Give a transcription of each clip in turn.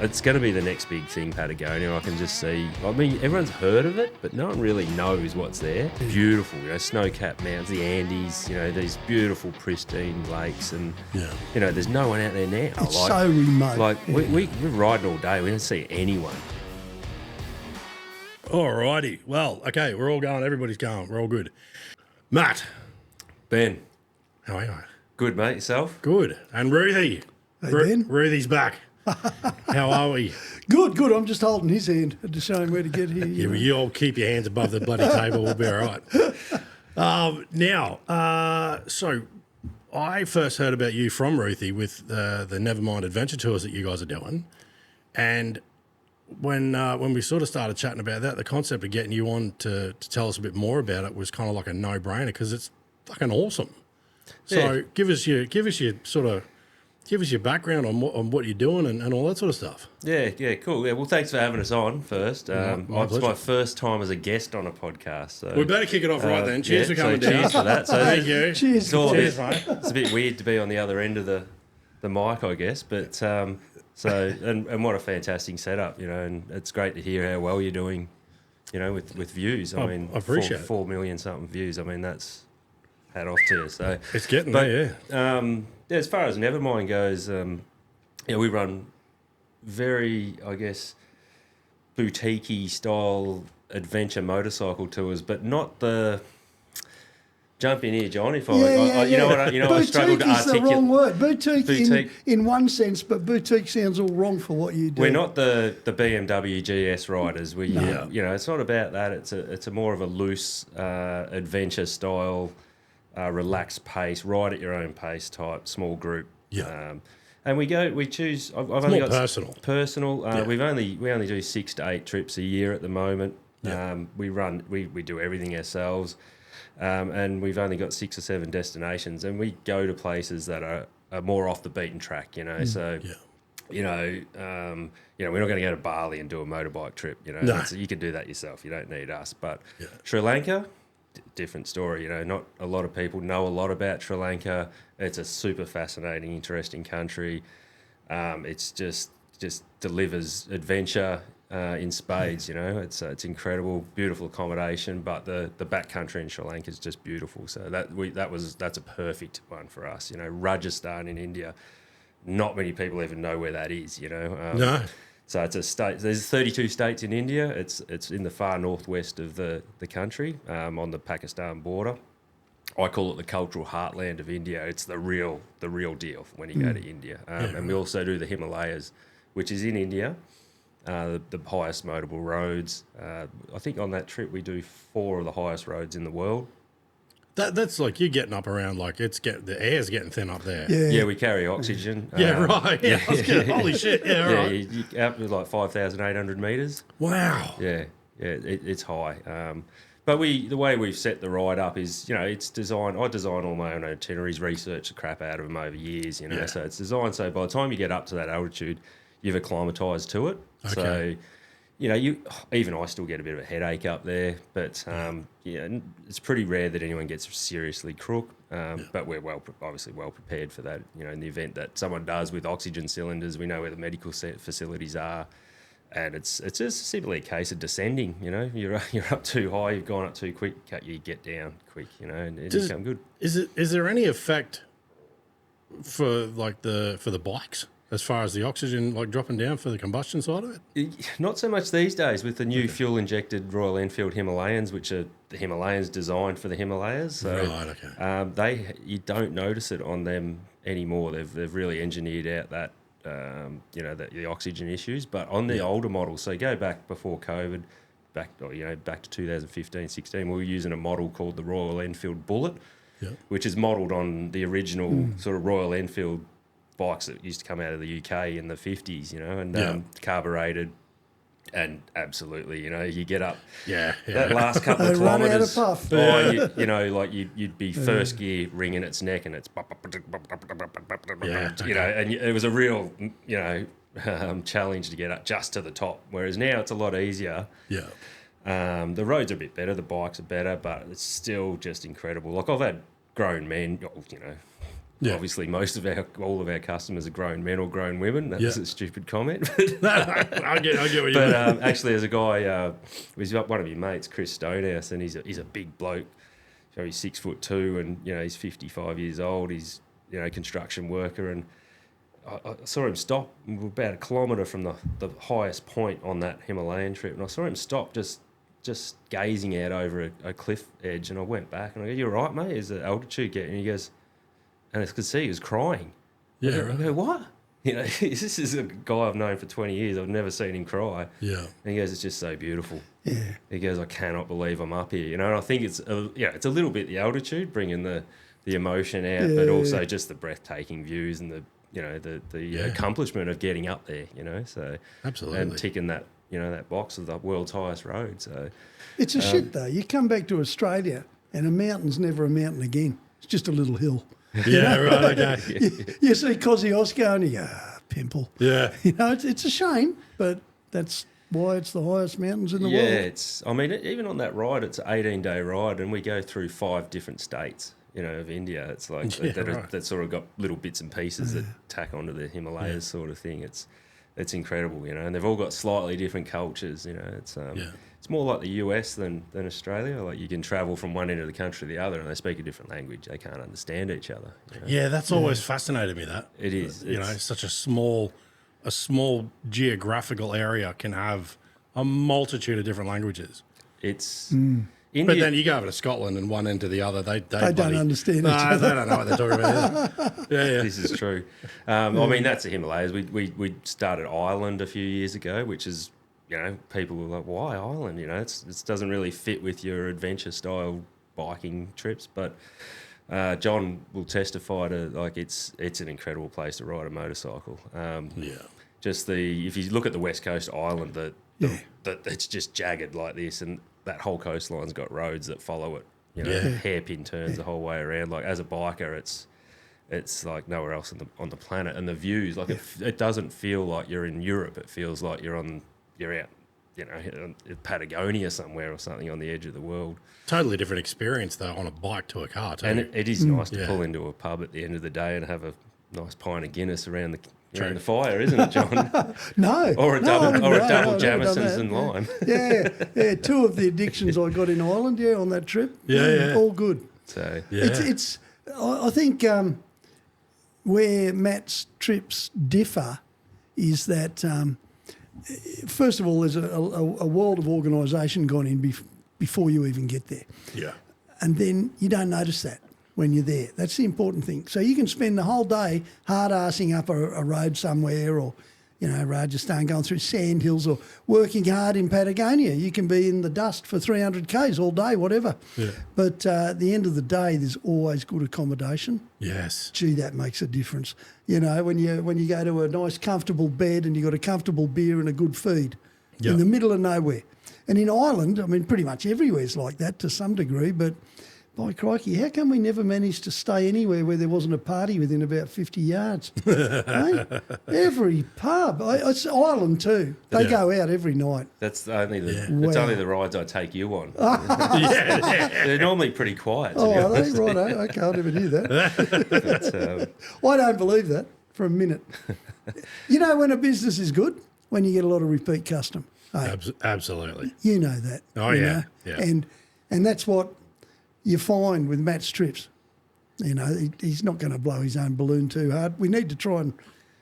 it's going to be the next big thing, Patagonia. I can just see. I mean, everyone's heard of it, but no one really knows what's there. Beautiful, snow-capped mountains, the Andes, these beautiful, pristine lakes, and there's no one out there now. It's so remote. Like we're riding all day. We don't see anyone. Alrighty. Well, okay, we're all going. Everybody's going. We're all good. Matt. Ben. How are you? Good, mate. Yourself? Good. And Roothy. Hey, Ben. Ruthie's back. How are we? Good. I'm just holding his hand to show him where to get here. Yeah, well, you all keep your hands above the bloody table. We'll be all right. So I first heard about you from Roothy with the Nevermind adventure tours that you guys are doing. And when we sort of started chatting about that, the concept of getting you on to tell us a bit more about it was kind of like a no-brainer because it's fucking awesome. So give us your background on what you're doing and all that sort of stuff. Yeah, cool. Yeah, well, thanks for having us on first. My It's my first time as a guest on a podcast. So we better kick it off right then. Cheers for coming down. Cheers for that. So thank you. Cheers. Cheers, mate. It's a bit weird to be on the other end of the mic, I guess, but and what a fantastic setup, and it's great to hear how well you're doing, with views. I mean, I appreciate 4 million something views. I mean, that's hat off to you. So it's getting there, yeah. As far as Nevermind goes, we run very, I guess, boutique-y style adventure motorcycle tours, but not the jump in here, John. If I struggle to articulate. Boutique is the wrong word. Boutique. In one sense, but boutique sounds all wrong for what you do. We're not the BMW GS riders. It's not about that. It's a more of a loose adventure style. Relaxed pace, ride at your own pace type, small group. Yeah. And we choose. I've it's only more got personal. Yeah. We only do 6 to 8 trips a year at the moment. Yeah. We do everything ourselves, and we've only got 6 or 7 destinations, and we go to places that are more off the beaten track. So. Yeah. We're not going to go to Bali and do a motorbike trip. No. You can do that yourself. You don't need us. But Sri Lanka. Different story, not a lot of people know a lot about Sri Lanka. It's a super fascinating, interesting country. It's just delivers adventure in spades. It's incredible, beautiful accommodation, but the backcountry in Sri Lanka is just beautiful. So that's a perfect one for us. Rajasthan in India, not many people even know where that is. No. So it's a state. There's 32 states in India. It's in the far northwest of the country, on the Pakistan border. I call it the cultural heartland of India. It's the real deal when you go to India. And we also do the Himalayas, which is in India, the highest motorable roads. I think on that trip we do 4 of the highest roads in the world. That's like you're getting up around, like the air's getting thin up there. Yeah, we carry oxygen. Right. Yeah, holy shit. Yeah, right. You up to like 5,800 metres. Wow. Yeah, it's high. But the way we've set the ride up is, it's designed. I design all my own itineraries, research the crap out of them over years. So it's designed so by the time you get up to that altitude, you've acclimatised to it. Okay. So. Even I still get a bit of a headache up there, but it's pretty rare that anyone gets seriously crook. But we're obviously well prepared for that. In the event that someone does with oxygen cylinders, we know where the medical facilities are, and it's just simply a case of descending. You're up too high, you've gone up too quick, you get down quick. And it's become good. Is there any effect for the bikes? As far as the oxygen dropping down for the combustion side of it? Not so much these days with the new fuel-injected Royal Enfield Himalayans, which are the Himalayans designed for the Himalayas. So, right, okay. You don't notice it on them anymore. They've really engineered out that, the oxygen issues. But on the older models, so go back before COVID, back to 2015, 16, we were using a model called the Royal Enfield Bullet, which is modelled on the original sort of Royal Enfield bikes that used to come out of the UK in the 50s, carbureted, and absolutely, you get up that last couple of kilometres, you'd be first gear ringing its neck, and it's and it was a real challenge to get up just to the top. Whereas now it's a lot easier. The roads are a bit better, the bikes are better, but it's still just incredible. Like I've had grown men, Obviously, all of our customers are grown men or grown women. That was a stupid comment. I get what you mean. But actually, there's a guy, he's got one of your mates, Chris Stonehouse, and he's a big bloke. So he's 6'2", and he's 55 years old. He's construction worker, and I saw him stop about a kilometre from the highest point on that Himalayan trip, and I saw him stop just gazing out over a cliff edge, and I went back and I go, "You're right, mate. Is the altitude getting?" And he goes, and I could see he was crying. Yeah, I go, "What?" This is a guy I've known for 20 years. I've never seen him cry. Yeah. And he goes, "It's just so beautiful." Yeah. He goes, "I cannot believe I'm up here." And I think it's a little bit the altitude bringing the emotion out, but also just the breathtaking views and the accomplishment of getting up there. So absolutely, and ticking that that box of the world's highest road. So it's a shit though. You come back to Australia and a mountain's never a mountain again. It's just a little hill. Yeah, right. Okay. You see Kosciuszko and you go, pimple. Yeah. It's a shame, but that's why it's the highest mountains in the world. Yeah, even on that ride, it's an 18-day ride, and we go through 5 different states. Of India. It's like that sort of got little bits and pieces that tack onto the Himalayas sort of thing. It's incredible, and they've all got slightly different cultures. It's more like the US than Australia. Like you can travel from one end of the country to the other, and they speak a different language. They can't understand each other. Yeah, that's always fascinated me. That it is. Such a small geographical area can have a multitude of different languages. It's. India, but then you go over to Scotland and one end to the other, they don't understand each other. They don't know what they're talking about either. Yeah. This is true. That's the Himalayas. We started Ireland a few years ago, which is, people were like, why Ireland? It doesn't really fit with your adventure style biking trips. But John will testify to it's an incredible place to ride a motorcycle. Just if you look at the west coast of Ireland, it's just jagged like this, and that whole coastline's got roads that follow it, hairpin turns the whole way around. Like as a biker, it's like nowhere else on the planet, and the views it doesn't feel like you're in Europe. It feels like you're out, in Patagonia somewhere or something on the edge of the world. Totally different experience though on a bike to a car too. And it is nice to pull into a pub at the end of the day and have a nice pint of Guinness around the fire, isn't it, John? No. Or a double Jameson's and lime. Yeah. 2 of the addictions I got in Ireland, on that trip. All good. So it's I think where Matt's trips differ is that first of all, there's a world of organisation gone in before you even get there. Yeah. And then you don't notice that when you're there. That's the important thing. So you can spend the whole day hard-arsing up a road somewhere, or, Rajasthan, going through sand hills, or working hard in Patagonia. You can be in the dust for 300 Ks all day, whatever. Yeah. But at the end of the day, there's always good accommodation. Yes. Gee, that makes a difference. When you go to a nice, comfortable bed and you've got a comfortable beer and a good feed in the middle of nowhere. And in Ireland, pretty much everywhere's like that to some degree, but by crikey, how come we never managed to stay anywhere where there wasn't a party within about 50 yards? Every pub. It's Ireland too. They go out every night. That's only the rides I take you on. They're normally pretty quiet, to be honest. Right, okay, I never knew that. I don't believe that for a minute. When a business is good? When you get a lot of repeat custom. Hey, absolutely. You know that. Oh, yeah. And that's what you find with Matt's trips. He's not going to blow his own balloon too hard. We need to try and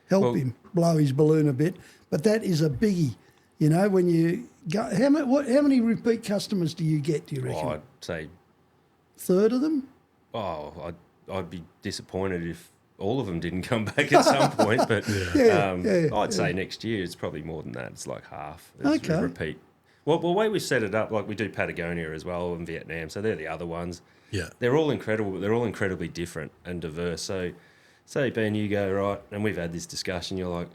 help him blow his balloon a bit, but that is a biggie. When you go, how many repeat customers do you get? Do you reckon? I'd say 1/3 of them. I'd be disappointed if all of them didn't come back at some point, but I'd say next year it's probably more than that. It's like half. It's repeat. Well, the way we set it up, like we do Patagonia as well and Vietnam, so they're the other ones. Yeah. They're all incredible, but they're all incredibly different and diverse. So, say, Ben, you go, right, and we've had this discussion, you're like,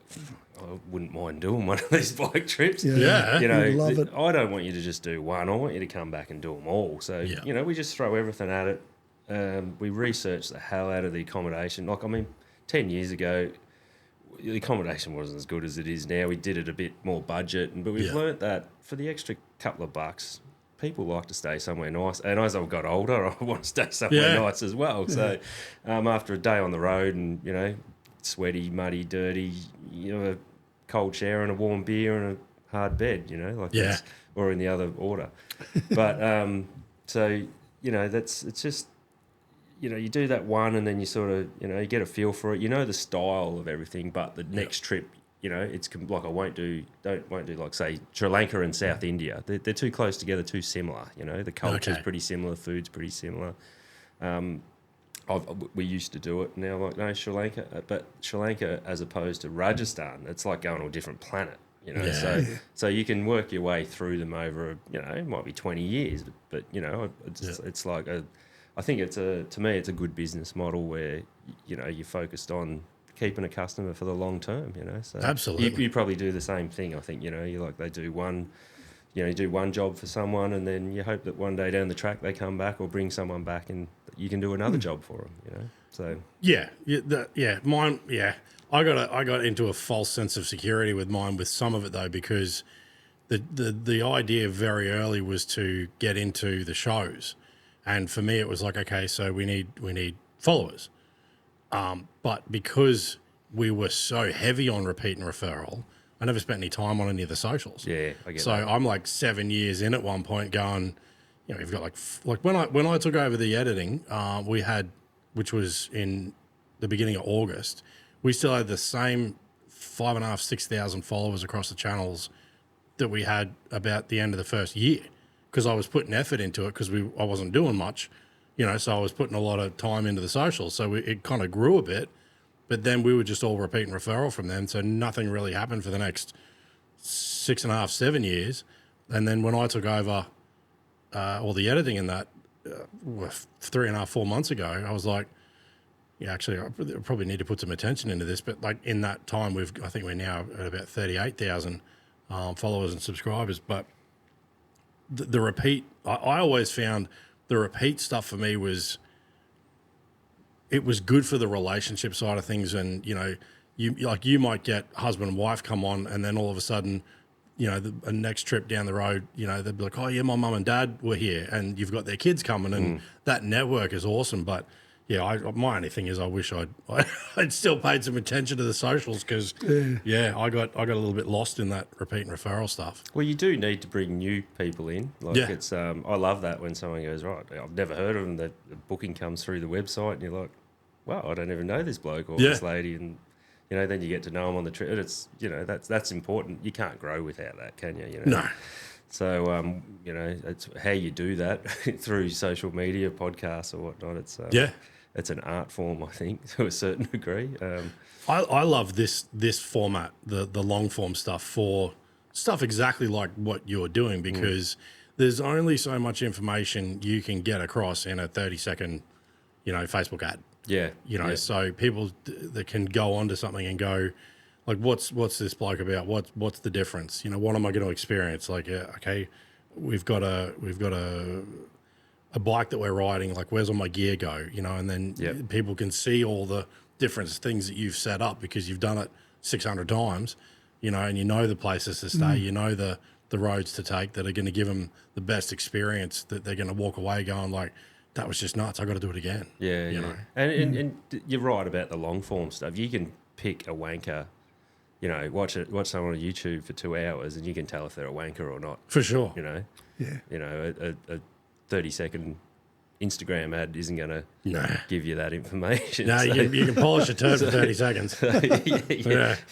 I wouldn't mind doing one of these bike trips. Yeah. Love it. I don't want you to just do one. I want you to come back and do them all. So, we just throw everything at it. We research the hell out of the accommodation. 10 years ago, the accommodation wasn't as good as it is now. We did it a bit more budget, but we've learnt that for the extra couple of bucks, people like to stay somewhere nice. And as I've got older, I want to stay somewhere nice as well. So after a day on the road and, you know, sweaty, muddy, dirty, you know, a cold shower and a warm beer and a hard bed, you know, like that's, or in the other order. But so, you know, it's just, you know, you do that one and then you sort of, you know, you get a feel for it. You know the style of everything, but the next trip, you know, it's like I won't do like, say, Sri Lanka and South India. They're too close together, too similar, you know. The culture's pretty similar, food's pretty similar. We used to do it. Now, like, no, Sri Lanka, but Sri Lanka as opposed to Rajasthan, it's like going to a different planet, you know. So you can work your way through them over, you know, it might be 20 years, but you know, it's like I think to me, it's a good business model where, you know, you're focused on keeping a customer for the long term, you know. So absolutely, you probably do the same thing. I think, you know, you do one job for someone, and then you hope that one day down the track they come back or bring someone back, and you can do another job for them, you know. So mine. I got into a false sense of security with mine with some of it though, because the idea very early was to get into the shows, and for me it was like, okay, so we need followers. But because we were so heavy on repeat and referral, I never spent any time on any of the socials. Yeah, I get so that. I'm like 7 years in at one point going, you know, we've got like when I took over the editing, we had, which was in the beginning of August, we still had the same 5,500, 6,000 followers across the channels that we had about the end of the first year, because I was putting effort into it because I wasn't doing much. You know, so I was putting a lot of time into the socials. So it kind of grew a bit, but then we were just all repeat and referral from them. So nothing really happened for the next 6.5, 7 years. And then when I took over all the editing in that 3.5, 4 months ago, I was like, yeah, actually, I probably need to put some attention into this. But like in that time, I think we're now at about 38,000 followers and subscribers. But the repeat, I always found the repeat stuff for me was good for the relationship side of things. And, you know, you might get husband and wife come on, and then all of a sudden, you know, the next trip down the road, you know, they'd be like, oh yeah, my mum and dad were here, and you've got their kids coming, and that network is awesome. But yeah, my only thing is I wish I'd still paid some attention to the socials, because I got a little bit lost in that repeat and referral stuff. Well, you do need to bring new people in. Like it's I love that when someone goes, right, I've never heard of them. The booking comes through the website, and you're like, wow, I don't even know this bloke or this lady, and you know, then you get to know them on the trip. It's, you know, that's important. You can't grow without that, can you? You know? No. So you know, it's how you do that through social media, podcasts or whatnot. It's it's an art form, I think, to a certain degree. I love this format, the long form stuff, for stuff exactly like what you're doing, because there's only so much information you can get across in a 30-second, you know, Facebook ad. Yeah. You know, so people that can go onto something and go, like, what's this bloke about? What's the difference? You know, what am I going to experience? Like, okay, we've got a bike that we're riding, like, where's all my gear go? You know, and then people can see all the different things that you've set up because you've done it 600 times, you know, and you know the places to stay, you know the roads to take that are going to give them the best experience, that they're going to walk away going like, that was just nuts, I got to do it again. Yeah, you know. And you're right about the long form stuff. You can pick a wanker, you know, watch someone on YouTube for 2 hours, and you can tell if they're a wanker or not. For sure. You know. Yeah. You know, a 30-second Instagram ad isn't going to give you that information. No, so. you can polish a turd for 30 seconds.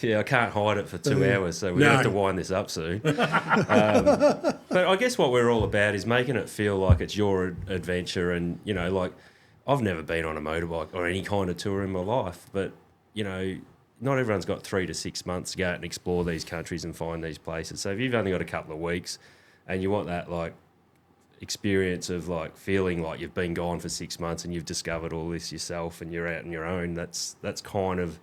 Yeah, I can't hide it for 2 hours, so we have to wind this up soon. But I guess what we're all about is making it feel like it's your adventure, and, you know, like, I've never been on a motorbike or any kind of tour in my life, but, you know, not everyone's got 3 to 6 months to go out and explore these countries and find these places. So if you've only got a couple of weeks and you want that, like, experience of, like, feeling like you've been gone for 6 months and you've discovered all this yourself and you're out on your own, that's kind of,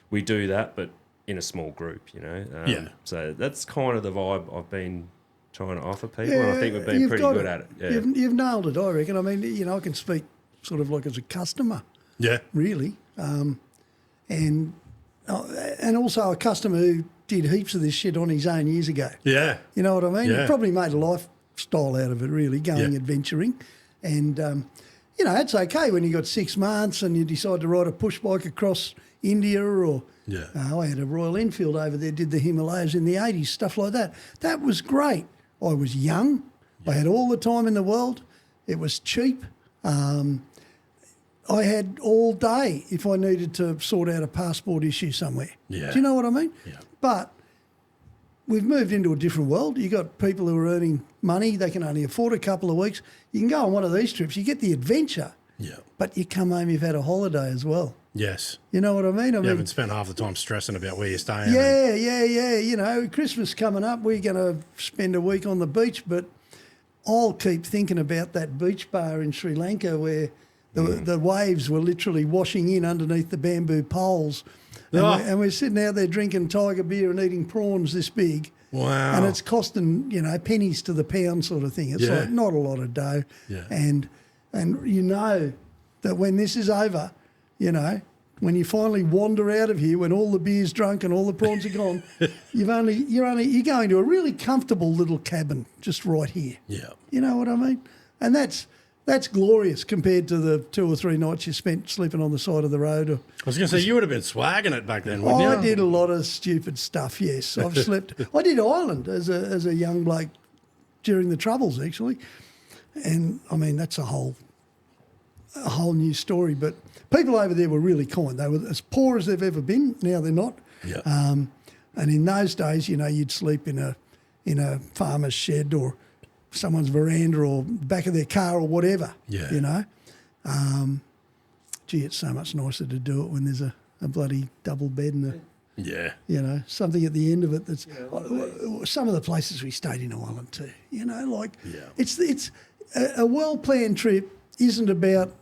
we do that, but in a small group, you know. So that's kind of the vibe I've been trying to offer people, and I think we've been pretty good at it. Yeah. You've nailed it, I reckon. I mean, you know, I can speak sort of like as a customer, really, and also a customer who did heaps of this shit on his own years ago. Yeah. You know what I mean? Yeah. It probably made a life style out of it, really, going adventuring. And, you know, it's okay when you got 6 months and you decide to ride a push bike across India or I had a Royal Enfield over there, did the Himalayas in the 80s, stuff like that. That was great. I was young. I had all the time in the world. It was cheap. I had all day if I needed to sort out a passport issue somewhere. Yeah. Do you know what I mean? Yeah. But we've moved into a different world. You've got people who are earning money. They can only afford a couple of weeks. You can go on one of these trips. You get the adventure. Yeah. But you come home, you've had a holiday as well. Yes. You know what I mean? You haven't spent half the time stressing about where you're staying. Yeah. You know, Christmas coming up, we're going to spend a week on the beach, but I'll keep thinking about that beach bar in Sri Lanka where the waves were literally washing in underneath the bamboo poles. And we're sitting out there drinking tiger beer and eating prawns this big. Wow. And it's costing, you know, pennies to the pound sort of thing. It's like not a lot of dough. Yeah. And you know that when this is over, you know, when you finally wander out of here, when all the beer's drunk and all the prawns are gone, you're going to a really comfortable little cabin just right here. Yeah. You know what I mean? And that's glorious compared to the 2 or 3 nights you spent sleeping on the side of the road. I was going to say, you would have been swagging it back then, wouldn't you? I did a lot of stupid stuff, yes. I've slept. I did Ireland as a young bloke during the Troubles, actually. And, I mean, that's a whole new story. But people over there were really kind. They were as poor as they've ever been. Now they're not. Yeah. And in those days, you know, you'd sleep in a farmer's shed or someone's veranda or back of their car or whatever, you know. Gee, it's so much nicer to do it when there's a bloody double bed and you know, something at the end of it that's... some of the places we stayed in Ireland too, you know, like it's a well-planned trip isn't about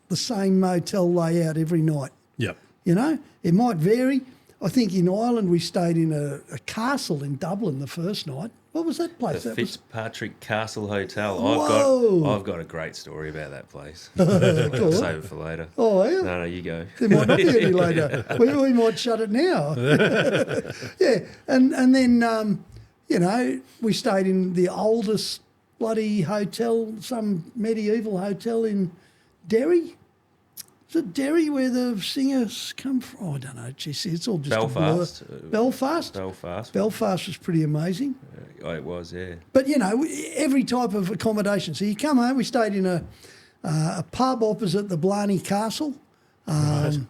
the same motel layout every night. Yep. You know, it might vary. I think in Ireland we stayed in a castle in Dublin the first night. What was that place? The Fitzpatrick Castle Hotel. Whoa. I've got a great story about that place. I'll save it for later. Oh, yeah? No, you go. There might not be any later. We might shut it now. Yeah, and then, you know, we stayed in the oldest bloody hotel, some medieval hotel in Derry. Is it Derry where the singers come from? Oh, I don't know, Jesse. It's all just Belfast. a blur. Belfast? Belfast was pretty amazing. It was, yeah. But, you know, every type of accommodation. So you come home, we stayed in a pub opposite the Blarney Castle. God,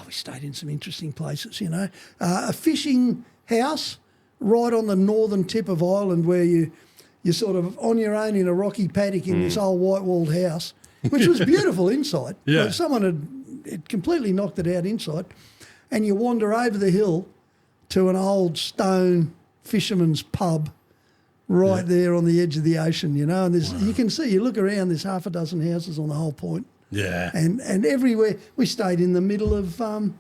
we stayed in some interesting places, you know. A fishing house right on the northern tip of Ireland where you're sort of on your own in a rocky paddock in this old white-walled house, which was beautiful inside. Yeah. Like someone had completely knocked it out inside. And you wander over the hill to an old stone fisherman's pub right there on the edge of the ocean, you know. And you can see, you look around, there's half a dozen houses on the whole point. Yeah. And everywhere, we stayed in the middle of... no,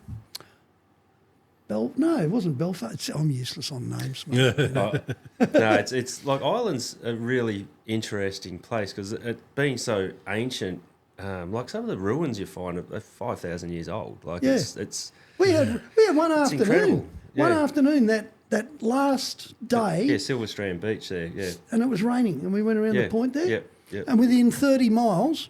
it wasn't Belfast. I'm useless on names. No, it's like Ireland's a really interesting place because it being so ancient, like some of the ruins you find are 5,000 years old. Like it's we had one afternoon. Incredible. One afternoon that last day. Yeah, Silver Strand Beach there. Yeah, and it was raining, and we went around the point there. Yep. And within 30 miles,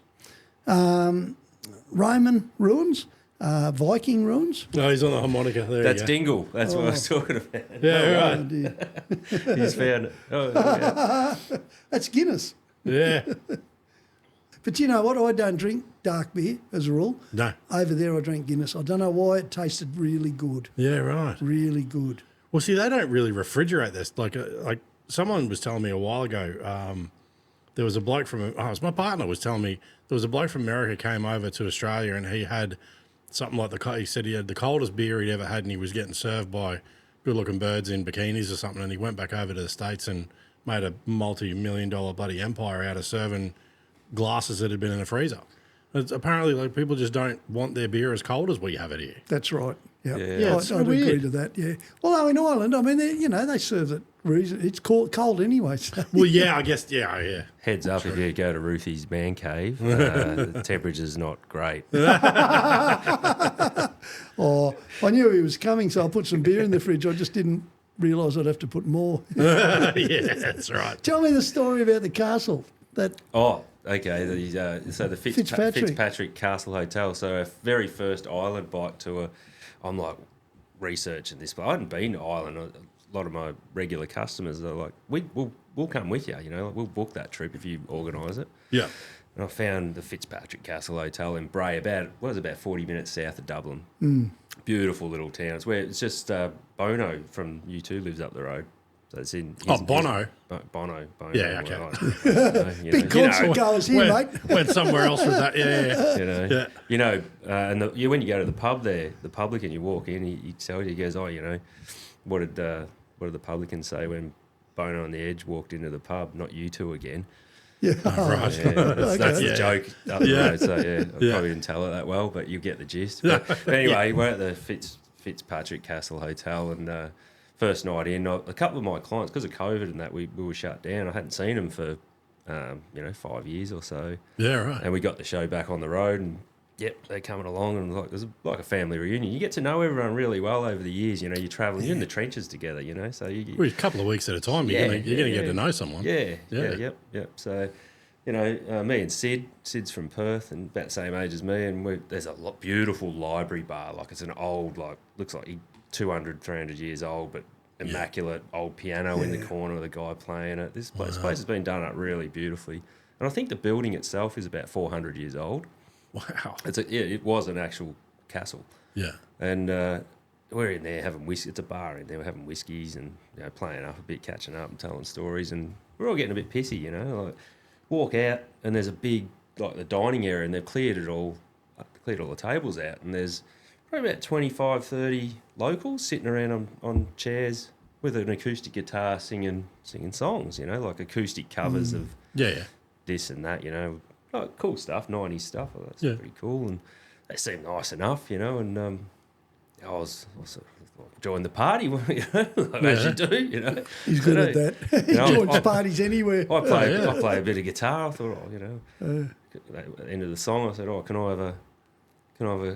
Roman ruins. Viking ruins. No, he's on the harmonica. That's Dingle. That's what I was talking about. Yeah, right. He's found it. Oh, yeah. That's Guinness. Yeah. But you know what? I don't drink dark beer as a rule. No. Over there I drank Guinness. I don't know why. It tasted really good. Yeah, right. Really good. Well, see, they don't really refrigerate this. Like someone was telling me a while ago, there was a bloke from, it was my partner was telling me, there was a bloke from America came over to Australia and he had something like he said he had the coldest beer he'd ever had and he was getting served by good-looking birds in bikinis or something, and he went back over to the States and made a multi-million-dollar bloody empire out of serving glasses that had been in a freezer. It's apparently, like, people just don't want their beer as cold as we have it here. That's right. Yep. Yeah, it's I'd weird. agree to that, yeah. Although in Ireland, I mean, they serve it reason. It's cold anyway. So. Well, yeah, I guess, yeah. Heads up, if you go to Roothy's man cave, the temperature's not great. Oh, I knew he was coming, so I put some beer in the fridge. I just didn't realise I'd have to put more. Yeah, that's right. Tell me the story about the castle. Oh, okay. So the Fitzpatrick. Fitzpatrick Castle Hotel. So our very first island bike tour, I'm like researching this, but I hadn't been to Ireland. A lot of my regular customers are like, we'll come with you. You know, we'll book that trip if you organise it. Yeah. And I found the Fitzpatrick Castle Hotel in Bray, about 40 minutes south of Dublin. Beautiful little town. It's just Bono from U2 lives up the road. So it's in. Bono. Bono. Yeah, okay. Big concert goers here, mate. Went somewhere else with that. Yeah. When you go to the pub there, the publican, you walk in, he tells you, he goes, what did the publican say when Bono on the Edge walked into the pub? Not you two again. Yeah, right. Yeah, that's the joke up the road. So I probably didn't tell it that well, but you get the gist. But anyway, we're at the Fitzpatrick Castle Hotel, and first night in, a couple of my clients, because of COVID and that, we were shut down. I hadn't seen them for 5 years or so. Yeah, right. And we got the show back on the road, and they're coming along, and it was like a family reunion. You get to know everyone really well over the years. You know, you're travelling, you're in the trenches together. You know, so a couple of weeks at a time, you're going to get to know someone. Yep. So, me and Sid's from Perth and about the same age as me, and there's a beautiful library bar. Like, it's an old, looks like 200, 300 years old, but immaculate old piano in the corner with a guy playing it. This place has been done up really beautifully, and I think the building itself is about 400 years old. Wow. It was an actual castle. Yeah. And we're in there having whiskey. It's a bar in there. We're having whiskeys and playing up a bit, catching up and telling stories. And we're all getting a bit pissy, Like, walk out and there's a big, the dining area, and they've cleared all the tables out. And there's probably about 25, 30 locals sitting around on chairs with an acoustic guitar singing songs, like acoustic covers of this and that, cool stuff, 90s stuff. Oh, that's pretty cool. And they seemed nice enough, and I was joined the party, as you do, He's good at that. He joins parties anywhere. I play a bit of guitar. I thought, at the end of the song, I said, can I have a,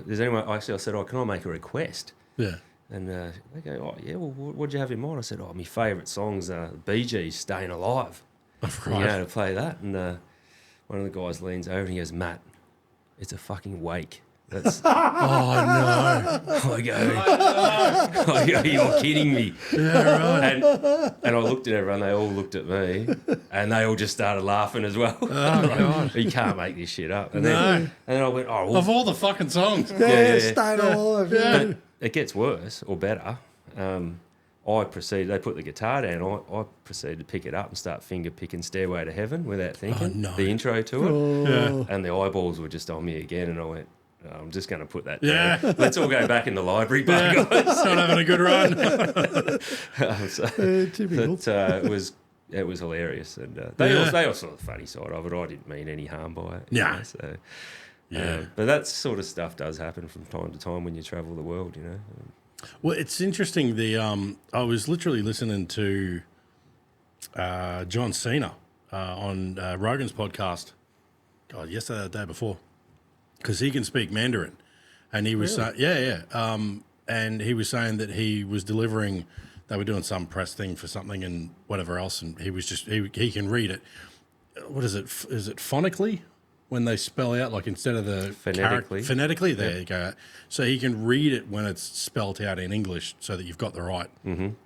does anyone, I said, can I make a request? Yeah. And they go, well, what'd you have in mind? I said, my favourite song's Bee Gees, Staying Alive. Right. To play that. And one of the guys leans over and he goes, Matt, it's a fucking wake. That's oh, no. I go, you're kidding me. Yeah, right. And I looked at everyone, they all looked at me, and they all just started laughing as well. Oh, God. You can't make this shit up. And then I went, of all the fucking songs. Staying Alive. Yeah. But it gets worse or better. They put the guitar down, I proceeded to pick it up and start finger picking Stairway to Heaven without thinking, the intro to it. And the eyeballs were just on me again, and I went, I'm just going to put that down. Let's all go back in the library, guys. Not having a good run. Typical. But it was hilarious, and they all saw the funny side of it. I didn't mean any harm by it. Yeah. But that sort of stuff does happen from time to time when you travel the world, Well, it's interesting. I was literally listening to John Cena on Rogan's podcast. God, yesterday or the day before, because he can speak Mandarin, and he was and he was saying that he was delivering. They were doing some press thing for something and whatever else, and he was just he can read it. What is it? Is it phonically? When they spell out, like instead of the phonetically, there you go. So he can read it when it's spelt out in English, so that you've got the right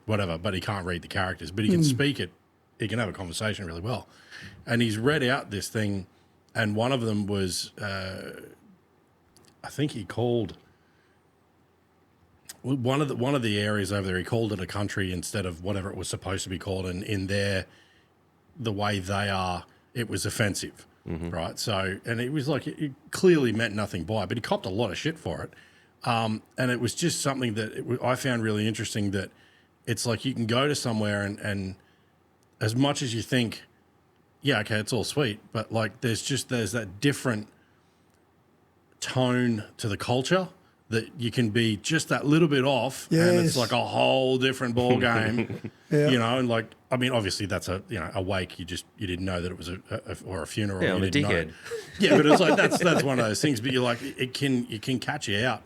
whatever. But he can't read the characters, but he can speak it. He can have a conversation really well. And he's read out this thing, and one of them was, I think he called one of the areas over there. He called it a country instead of whatever it was supposed to be called, and in the way they are, it was offensive. Right. So, and it was like, it clearly meant nothing by it, but he copped a lot of shit for it. And it was just something that I found really interesting, that it's like you can go to somewhere and as much as you think, it's all sweet, but like there's that different tone to the culture that you can be just that little bit off, and it's like a whole different ball game, and like, I mean, obviously that's a wake. You didn't know that it was a funeral. Yeah, I'm a dickhead. Yeah, but it's like that's one of those things. But you're like, it can catch you out,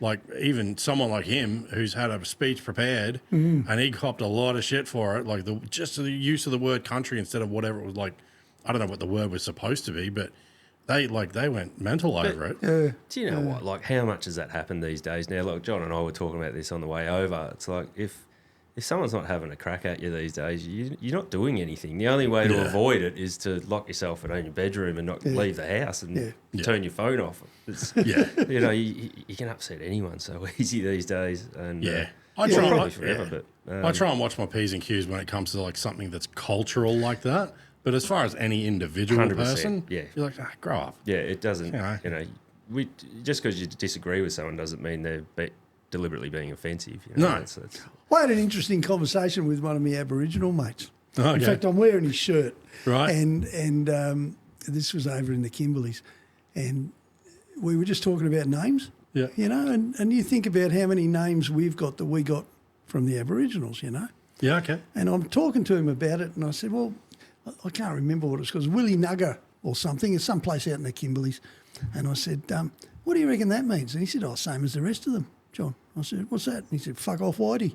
Like even someone like him who's had a speech prepared and he copped a lot of shit for it, like just the use of the word country instead of whatever it was like. I don't know what the word was supposed to be, but they went mental over it. Do you know what? Like, how much does that happen these days now? Like, John and I were talking about this on the way over. It's like if someone's not having a crack at you these days, you're not doing anything. The only way to avoid it is to lock yourself in your bedroom and not leave the house and turn your phone off. It's, you know, you can upset anyone so easy these days. And I try and watch my P's and Q's when it comes to like something that's cultural like that. But as far as any individual person, you're like, grow up. Yeah, it doesn't. You know, just because you disagree with someone doesn't mean they're deliberately being offensive. You know? No. I had an interesting conversation with one of my Aboriginal mates. Okay. In fact, I'm wearing his shirt. Right. And this was over in the Kimberleys. And we were just talking about names. Yeah. You know, and you think about how many names we've got that we got from the Aboriginals, you know. Yeah, okay. And I'm talking to him about it, and I said, well, I can't remember what it's called. Willie Nugger or something. It's someplace out in the Kimberleys. And I said, what do you reckon that means? And he said, same as the rest of them, John. I said, what's that? And he said, fuck off, Whitey.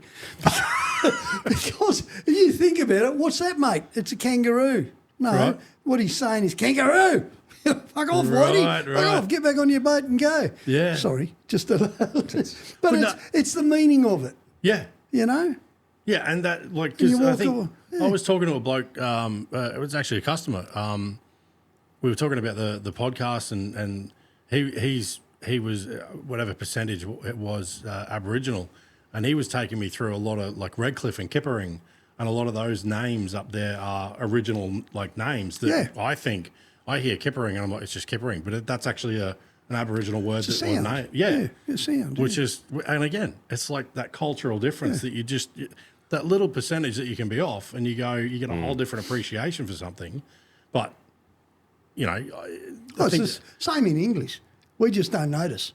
Because if you think about it, what's that, mate? It's a kangaroo. No, what he's saying is kangaroo. Fuck off, Whitey. Fuck off. Get back on your boat and go. Yeah. Sorry. But it's the meaning of it. Yeah. You know? Yeah, and that, like, because I think I was talking to a bloke, it was actually a customer. We were talking about the podcast, and he was, whatever percentage it was, Aboriginal, and he was taking me through a lot of, like, Redcliffe and Kippering, and a lot of those names up there are original, like, names that I think, I hear Kippering, and I'm like, it's just Kippering, but that's actually an Aboriginal word. It's a sound. It's a sound. Which is, and again, it's like that cultural difference that you just... that little percentage that you can be off, and you get a whole different appreciation for something. But, you know, I think it's the same in English. We just don't notice.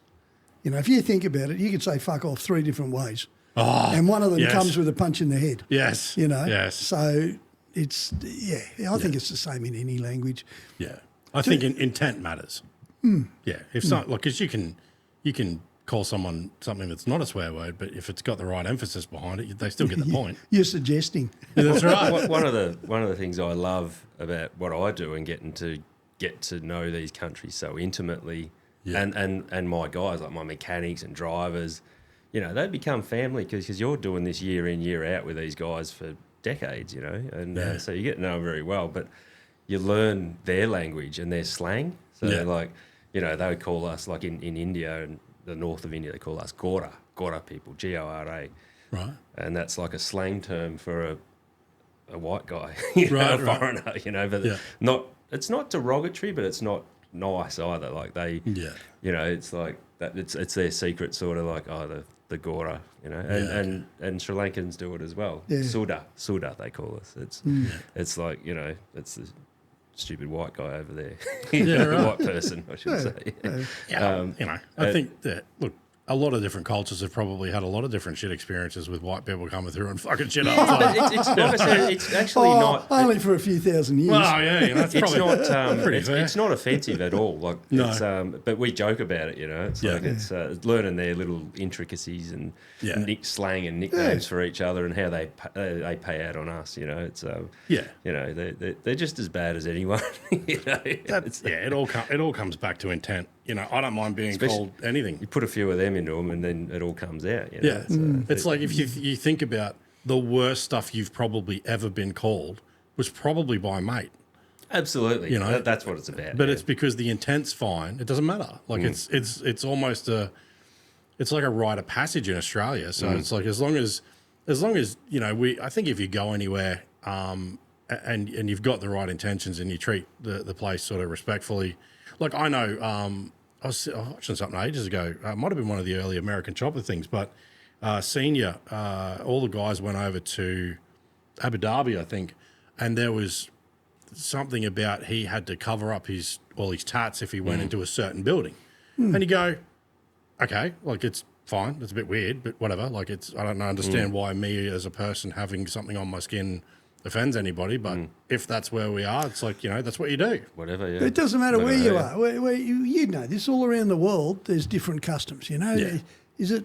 You know, if you think about it, you could say fuck off 3 different ways. And one of them comes with a punch in the head. Yes. You know? Yes. So it's, I think it's the same in any language. Yeah. I think intent matters. Yeah. If not, like, because you can call someone something that's not a swear word, but if it's got the right emphasis behind it, they still get the point. You're suggesting. Yeah, that's right. One of the things I love about what I do and getting to get to know these countries so intimately, and my guys, like my mechanics and drivers, you know, they become family because you're doing this year in, year out with these guys for decades, you know, and so you get to know them very well, but you learn their language and their slang. So like, you know, they would call us, like in India and the north of India, they call us Gora people, Gora. Right. And that's like a slang term for a white guy, a foreigner, you know, but it's not derogatory, but it's not nice either. Like they, you know, it's like that. It's their secret sort of like, the Gora, you know, and Sri Lankans do it as well. Yeah. Suda, they call us. It's like, you know, it's the stupid white guy over there. White person, I should say. You know, I think that, look, a lot of different cultures have probably had a lot of different shit experiences with white people coming through and fucking shit up. It's like I said, it's actually not only for a few thousand years. Well, that's probably it's not offensive at all. Like, but we joke about it. You know, it's like it's learning their little intricacies and slang and nicknames for each other and how they pay out on us. You know, it's you know, they're just as bad as anyone. You know, it all comes back to intent. You know, I don't mind being called anything. You put a few of them into them, and then it all comes out. You know? It's like if you think about the worst stuff you've probably ever been called was probably by a mate. Absolutely, you know, that's what it's about. But it's because the intent's fine. It doesn't matter. Like it's almost it's like a rite of passage in Australia. So it's like as long as you know, I think if you go anywhere and you've got the right intentions and you treat the place sort of respectfully. Like I know, I was watching something ages ago. It might have been one of the early American Chopper things, but Senior, all the guys went over to Abu Dhabi, I think, and there was something about he had to cover up all his tats if he went into a certain building. And you go, okay, like it's fine. It's a bit weird, but whatever. Like I don't understand why me as a person having something on my skin offends anybody, but if that's where we are, it's like, you know, that's what you do. Whatever, yeah. It doesn't matter where you are. Where you know this, all around the world, there's different customs, you know. Yeah. is it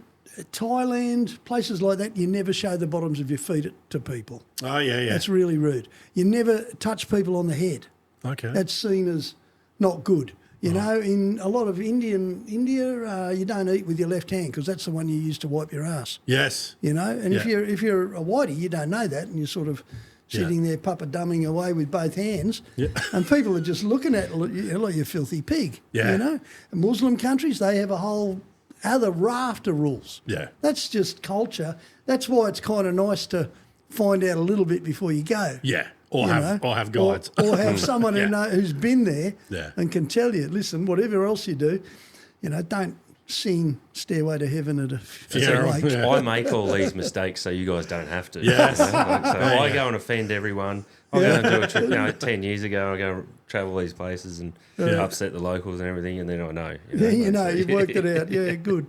Thailand, places like that, you never show the bottoms of your feet to people. Oh, yeah, yeah. That's really rude. You never touch people on the head. Okay. That's seen as not good. You know, in a lot of India, you don't eat with your left hand because that's the one you use to wipe your ass. Yes. You know, and if you're a whitey, you don't know that, and you're sort of sitting there puppa-dumming away with both hands, and people are just looking at you like you filthy pig. Yeah. You know, in Muslim countries they have a whole other raft of rules. Yeah. That's just culture. That's why it's kind of nice to find out a little bit before you go. Yeah. Or have guides. Or have someone who's been there Yeah. and can tell you, listen, whatever else you do, you know, don't sing Stairway to Heaven at a Funeral. wake. Yeah. I make all these mistakes so you guys don't have to. Yes. I go and offend everyone. I go and do a trip, 10 years ago, I go and travel these places and upset the locals and everything, and then I know. You've worked it out. Yeah, good.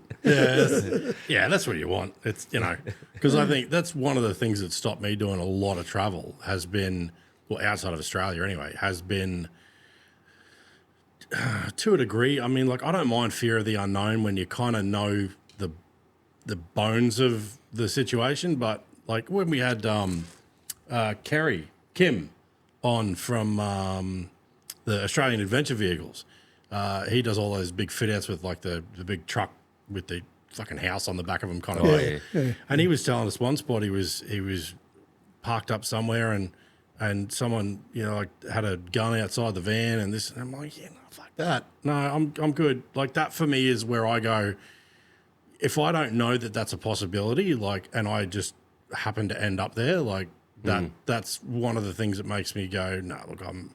Yeah, that's what you want. It's, because I think that's one of the things that stopped me doing a lot of travel has been, well, outside of Australia anyway, has been to a degree. I mean, like, I don't mind fear of the unknown when you kind of know the bones of the situation, but like when we had Kim on from the Australian Adventure Vehicles, he does all those big fit outs with like the big truck with the fucking house on the back of him kind of thing. Yeah. And he was telling us one spot he was parked up somewhere and someone, like had a gun outside the van and this, and I'm like, yeah, no, fuck that. No, I'm good. Like that for me is where I go, if I don't know that that's a possibility, like, and I just happen to end up there, like that's one of the things that makes me go, no, look, I'm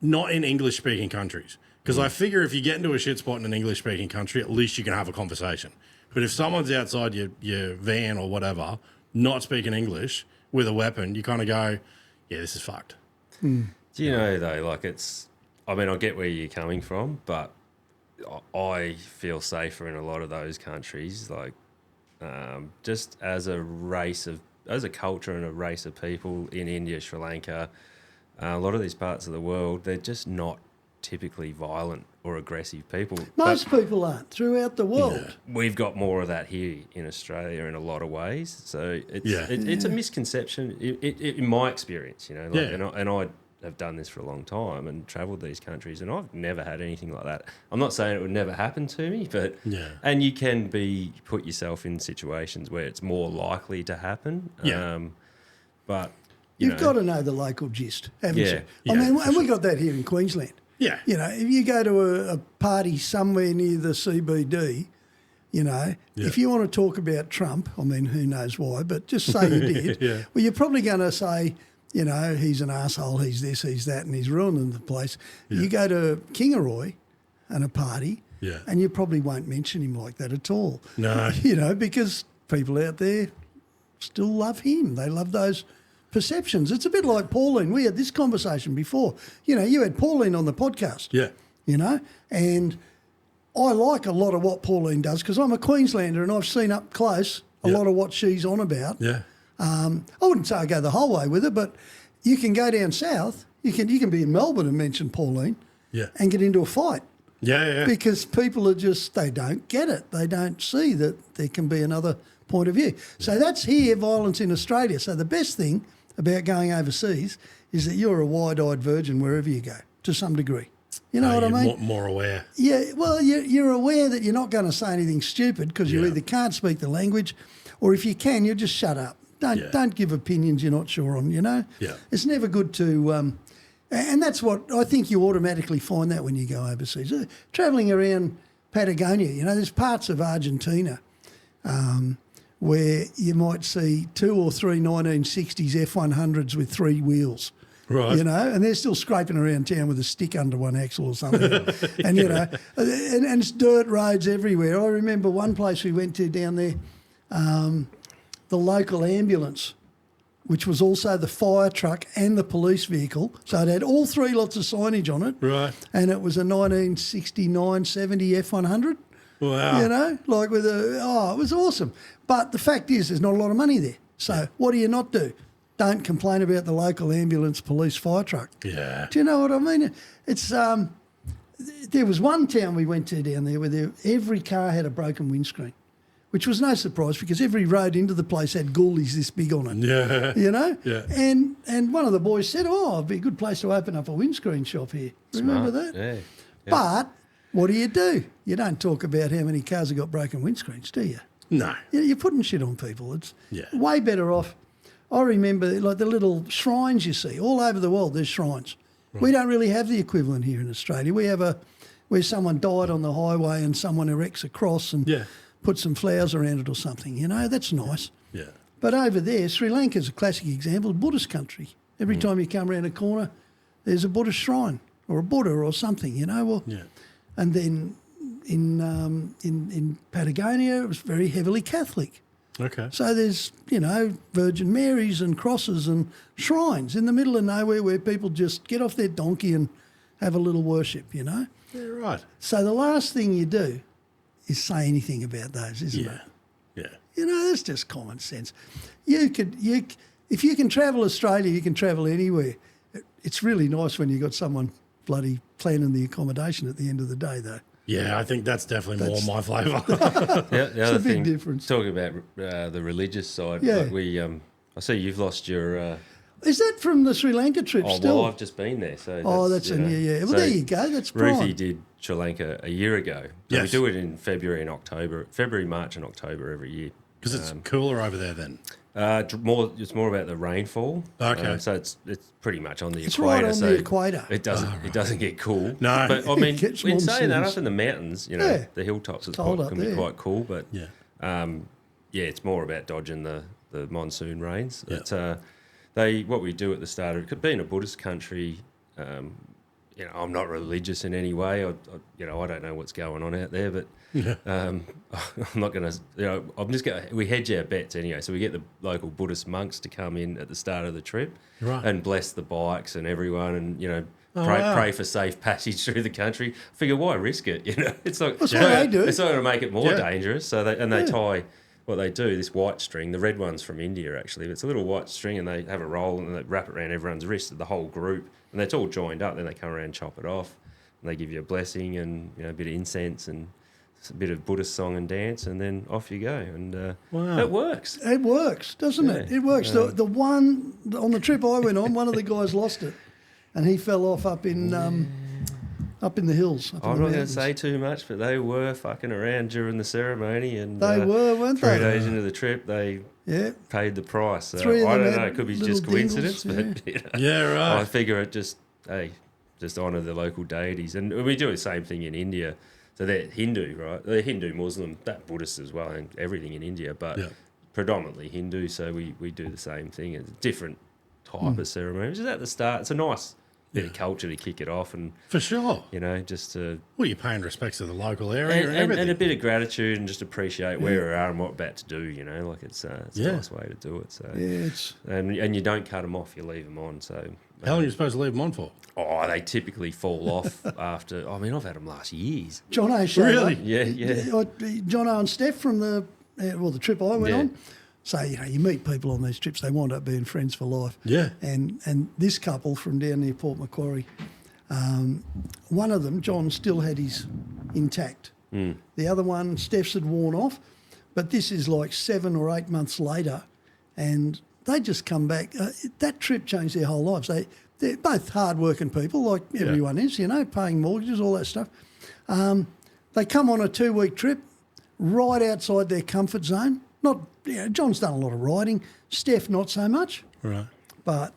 not in English speaking countries. Because I figure if you get into a shit spot in an English speaking country, at least you can have a conversation. But if someone's outside your van or whatever, not speaking English with a weapon, you kind of go, yeah, this is fucked. Do you know, though, like I get where you're coming from, but I feel safer in a lot of those countries, like just as a culture and a race of people in India, Sri Lanka, a lot of these parts of the world, they're just not typically violent or aggressive people. Most people aren't throughout the world. We've got more of that here in Australia in a lot of ways. So it's a misconception in my experience, and I have done this for a long time and travelled these countries, and I've never had anything like that. I'm not saying it would never happen to me, but and you can put yourself in situations where it's more likely to happen. But You've got to know the local gist, haven't you? Yeah, I mean, and we got that here in Queensland. Yeah. If you go to a party somewhere near the CBD, if you want to talk about Trump, I mean, who knows why, but just say you did, well, you're probably going to say, he's an asshole, he's this, he's that, and he's ruining the place. Yeah. You go to Kingaroy and a party, and you probably won't mention him like that at all. No. Because people out there still love him. They love those perceptions. It's a bit like Pauline. We had this conversation before. You had Pauline on the podcast. Yeah. And I like a lot of what Pauline does because I'm a Queenslander and I've seen up close a lot of what she's on about. Yeah. I wouldn't say I go the whole way with her, but you can go down south. You can be in Melbourne and mention Pauline and get into a fight. Yeah. Because people are they don't get it. They don't see that there can be another point of view. So that's here, violence in Australia. So the best thing about going overseas is that you're a wide-eyed virgin wherever you go, to some degree. You know what I mean? More aware. Yeah, well, you're aware that you're not going to say anything stupid because you either can't speak the language or if you can, you just shut up. Don't give opinions you're not sure on, Yeah. It's never good to... and that's what I think you automatically find that when you go overseas. Travelling around Patagonia, there's parts of Argentina where you might see 2 or 3 1960s F100s with 3 wheels. Right. And they're still scraping around town with a stick under one axle or something. And, and it's dirt roads everywhere. I remember one place we went to down there, the local ambulance, which was also the fire truck and the police vehicle. So it had all 3 lots of signage on it. Right. And it was a 1969, 70 F100. Wow. Like with it was awesome. But the fact is there's not a lot of money there. So what do you not do? Don't complain about the local ambulance, police, fire truck. Yeah. Do you know what I mean? It's there was one town we went to down there where every car had a broken windscreen, which was no surprise because every road into the place had ghoulies this big on it. Yeah. You know? Yeah. And one of the boys said, it'd be a good place to open up a windscreen shop here. Remember that? Yeah. But what do? You don't talk about how many cars have got broken windscreens, do you? No. You're putting shit on people. It's way better off. I remember like the little shrines you see all over the world. There's shrines. Right. We don't really have the equivalent here in Australia. We have where someone died on the highway and someone erects a cross and puts some flowers around it or something. You know, that's nice. Yeah. But over there, Sri Lanka's a classic example, Buddhist country. Every time you come around a corner, there's a Buddhist shrine or a Buddha or something. You know. Well, and then in Patagonia, it was very heavily Catholic. Okay. So there's, Virgin Marys and crosses and shrines in the middle of nowhere where people just get off their donkey and have a little worship, Yeah, right. So the last thing you do is say anything about those, isn't it? Yeah. That's just common sense. If you can travel Australia, you can travel anywhere. It's really nice when you got someone bloody planning the accommodation at the end of the day, though. Yeah, I think that's definitely more my flavour. The other a big difference. Talking about the religious side, Yeah. like I see you've lost your. Is that from the Sri Lanka trip still? Well, I've just been there. So that's Well, there you go. That's prime. Roothy did Sri Lanka a year ago. So Yes. we do it in February, March and October every year. Because it's cooler over there then. It's more about the rainfall. Okay. So it's pretty much on the It's equator. right on so the equater. It doesn't get cool. No. But I mean, It gets in saying that, monsoons. up in the mountains, Yeah. the hilltops Cold up can be there. quite cool. But Yeah. it's more about dodging the monsoon rains. Yeah. But, what we do at the start of it, being a Buddhist country, I'm not religious in any way. I don't know what's going on out there, but I'm not going to. We hedge our bets anyway. So we get the local Buddhist monks to come in at the start of the trip and bless the bikes and everyone, and pray for safe passage through the country. Figure why risk it? It's not. That's what they do. It's not going to make it more dangerous. So they tie. What they do, this white string, the red one's from India actually, it's a little white string and they have a roll and they wrap it around everyone's wrist, the whole group, and it's all joined up. Then they come around and chop it off and they give you a blessing and a bit of incense and a bit of Buddhist song and dance, and then off you go. And it works. It works, doesn't it? It works. The one on the trip I went on, one of the guys lost it and he fell off up in the hills. I'm not going to say too much, but they were fucking around during the ceremony, and they weren't 3 they? days into the trip, they paid the price. So Three of I them don't had know. It could be little just coincidence, dingles, but right. I figure it just honour the local deities, and we do the same thing in India. So they're Hindu, right? They're Hindu, Muslim, that Buddhist as well, and everything in India, but predominantly Hindu. So we do the same thing. It's a different type of ceremony. Which is at the start. It's a nice bit of culture to kick it off, and for sure, just to you're paying respects to the local area and everything, and a bit of gratitude, and just appreciate where we are and what we're about to do. Like it's a nice way to do it. So and you don't cut them off; you leave them on. So how long are you supposed to leave them on for? Oh, they typically fall off after. I mean, I've had them last years. Jono showed Really? up. Yeah. Jono and Steph from the trip I went on. So, you meet people on these trips, they wind up being friends for life. Yeah. And this couple from down near Port Macquarie, one of them, John, still had his intact. The other one, Steph's had worn off, but this is like 7 or 8 months later, and they just come back. That trip changed their whole lives. They're both hard-working people, like everyone is, paying mortgages, all that stuff. They come on a 2-week trip right outside their comfort zone. John's done a lot of riding, Steph not so much. Right. But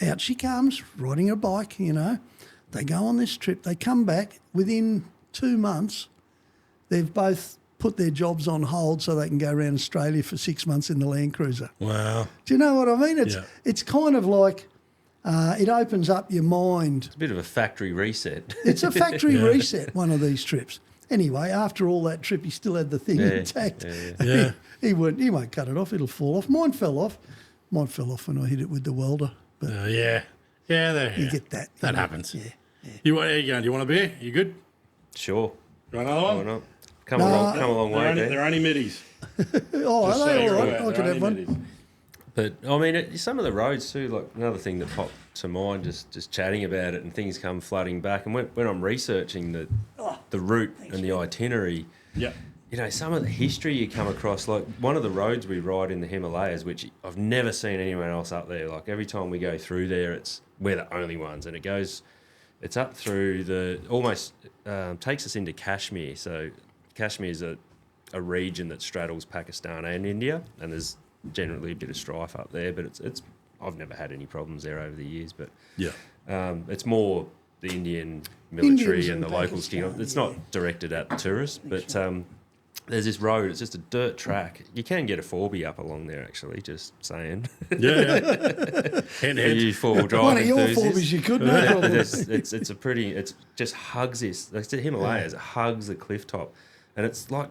out she comes, riding a bike, They go on this trip, they come back, within 2 months, they've both put their jobs on hold so they can go around Australia for 6 months in the Land Cruiser. Wow. Do you know what I mean? It's kind of like it opens up your mind. It's a bit of a factory reset. It's a factory reset, one of these trips. Anyway, after all that trip, he still had the thing intact. Yeah. He won't cut it off. It'll fall off. Mine fell off. Mine fell off when I hit it with the welder. But Yeah, you get that. That happens. Yeah. You want? There you go. Do you want a beer? You good? Sure. You want another one? Why not? Come a long way. They're only middies. Oh, are they all right? I could have one. But I mean, some of the roads too. Like another thing that popped to mind, just chatting about it, and things come flooding back. And when I'm researching the route and the itinerary, Yeah. you know, some of the history you come across. Like one of the roads we ride in the Himalayas, which I've never seen anyone else up there. Like every time we go through there, we're the only ones, and it's up through almost takes us into Kashmir. So Kashmir is a region that straddles Pakistan and India, and there's generally a bit of strife up there, but it's I've never had any problems there over the years. But it's more the Indian military Indians and the and locals. Pakistan, It's not directed at tourists, but there's this road. It's just a dirt track. You can get a 4B up along there, actually. Just saying. Yeah. Hand. You four-wheel drive One of your enthusiasts. Forbies you could, no problem. It just hugs this. Like the Himalayas, it hugs the cliff top, and it's like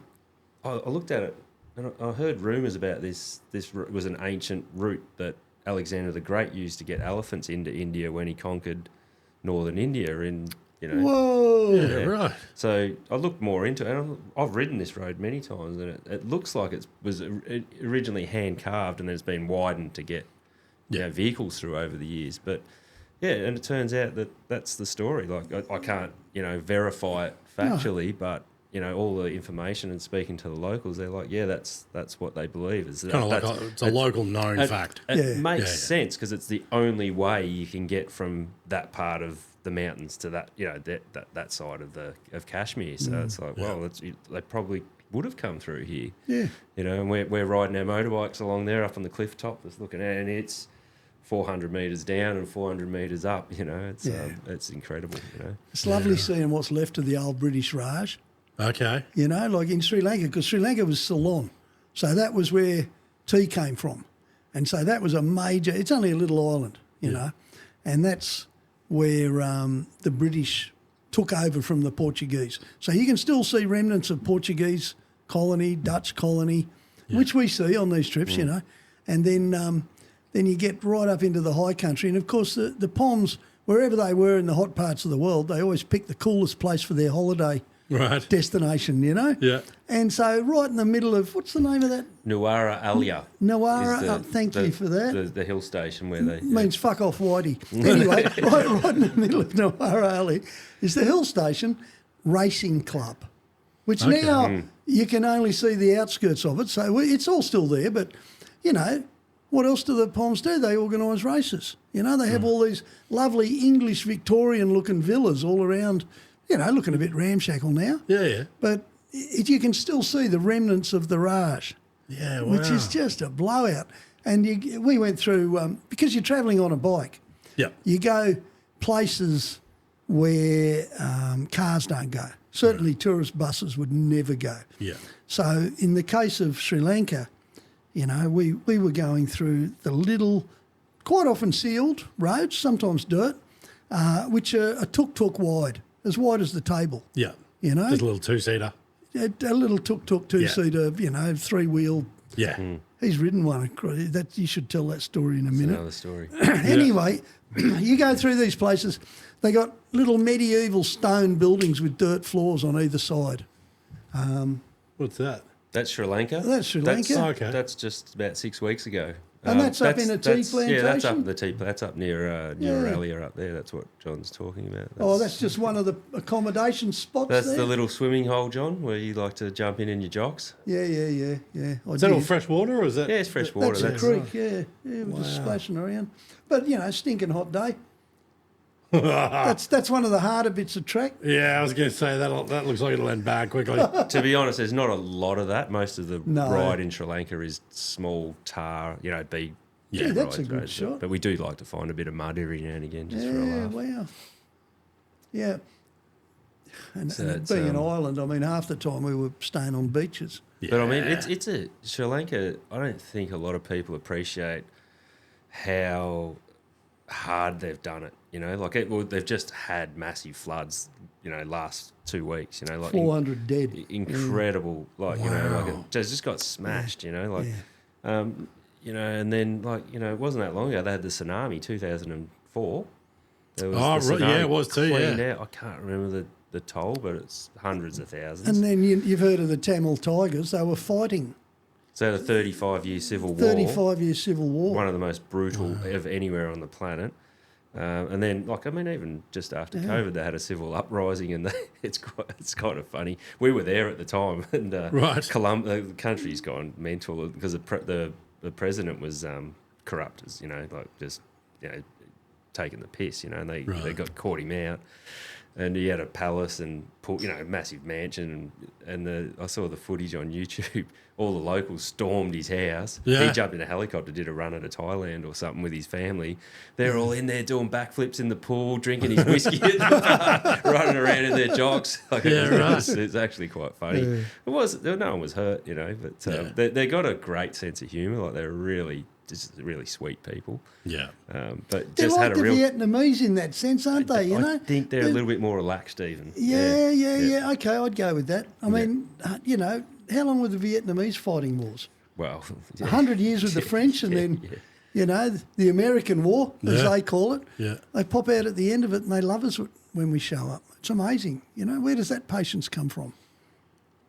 I looked at it and I heard rumours about this. This was an ancient route that Alexander the Great used to get elephants into India when he conquered northern India Whoa. Yeah, right. So I looked more into it, and I've ridden this road many times, and it looks like it was originally hand carved and then it's been widened to get vehicles through over the years. But yeah, and it turns out that that's the story. Like I can't verify it factually, but all the information and speaking to the locals, they're like, yeah, that's what they believe. It's Kind of like it's a local known fact. It makes sense because it's the only way you can get from that part of the mountains to that that side of Kashmir. So it's like, well, they probably would have come through here. Yeah. And we're riding our motorbikes along there up on the cliff top, just looking at it, and it's 400 metres down and 400 metres up. It's incredible. It's lovely seeing what's left of the old British Raj. Okay. Like in Sri Lanka, because Sri Lanka was Ceylon. So that was where tea came from. And so that was a major, it's only a little island, you know, and that's where the British took over from the Portuguese. So you can still see remnants of Portuguese colony, Dutch colony, which we see on these trips, and then you get right up into the high country. And of course the Poms, wherever they were in the hot parts of the world, they always picked the coolest place for their holiday destination, Yeah. And so right in the middle of, what's the name of that? Nuwara Eliya. Nuwara, thank you for that. The hill station where they... Means fuck off Whitey. Anyway, right in the middle of Nuwara Eliya is the hill station racing club, which now you can only see the outskirts of it. So it's all still there, but, what else do the Poms do? They organise races. They have all these lovely English Victorian-looking villas all around, looking a bit ramshackle now. Yeah. But you can still see the remnants of the Raj. Yeah, wow. Which is just a blowout. And we went through, because you're travelling on a bike, you go places were cars don't go. Certainly tourist buses would never go. Yeah. So in the case of Sri Lanka, you know, we were going through the little, quite often sealed roads, sometimes dirt, which are a tuk-tuk wide as the table. Yeah. You know? Just a little two-seater. A little tuk-tuk two-seater, you know, three-wheel. Yeah. He's ridden one. That you should tell that story in a minute. Another story. Anyway, you go through these places, they got little medieval stone buildings with dirt floors on either side. What's that? That's Sri Lanka. That's Sri Lanka. Okay. That's just about 6 weeks ago. And that's up in a tea plantation? Yeah, that's up in the tea. That's up near Aurelia up there. That's what John's talking about. That's just one of the accommodation spots That's there? the little swimming hole, John, where you like to jump in your jocks. Yeah. Is that all fresh water or is that? Yeah, it's fresh water. That's a creek, yeah. We're just splashing around. But, you know, stinking hot day. That's one of the harder bits of track. Yeah, I was going to say that looks like it'll end bad quickly. To be honest, there's not a lot of that. Most of the ride in Sri Lanka is small tar, big. Yeah, that's a good roads, shot. But we do like to find a bit of mud every now and again just for a laugh. Wow. Yeah. And it's, being an island, I mean, half the time we were staying on beaches. Yeah. But I mean, it's a Sri Lanka. I don't think a lot of people appreciate how hard they've done it. They've just had massive floods. Last 2 weeks. 400 dead. Incredible. It just got smashed. And then it wasn't that long ago. They had the tsunami, 2004. There was the tsunami it was too. cleaned Yeah, out. I can't remember the toll, but it's hundreds of thousands. And then you've heard of the Tamil Tigers. They were fighting So the 35-year Civil War. 35-year Civil War. One of the most brutal of anywhere on the planet. And then, even just after COVID, they had a civil uprising, and it's kind of funny. We were there at the time, and Right. the country's gone mental because the president was corrupt, as taking the piss, and they caught him out. And he had a palace and a massive mansion, and I saw the footage on YouTube. All the locals stormed his house. Yeah. He jumped in a helicopter, did a run out of Thailand or something with his family. They're all in there doing backflips in the pool, drinking his whiskey at the bar, running around in their jocks. It's actually quite funny. Yeah. It was no one was hurt, but they got a great sense of humour. Like they're really sweet people. Yeah. But They're just like had a the real. Vietnamese in that sense, aren't they? I think they're a little bit more relaxed, even. Yeah. Okay, I'd go with that. I mean, how long were the Vietnamese fighting wars? Well, 100 years with the French, and then, the American War, as they call it. Yeah. They pop out at the end of it, and they love us when we show up. It's amazing. Where does that patience come from?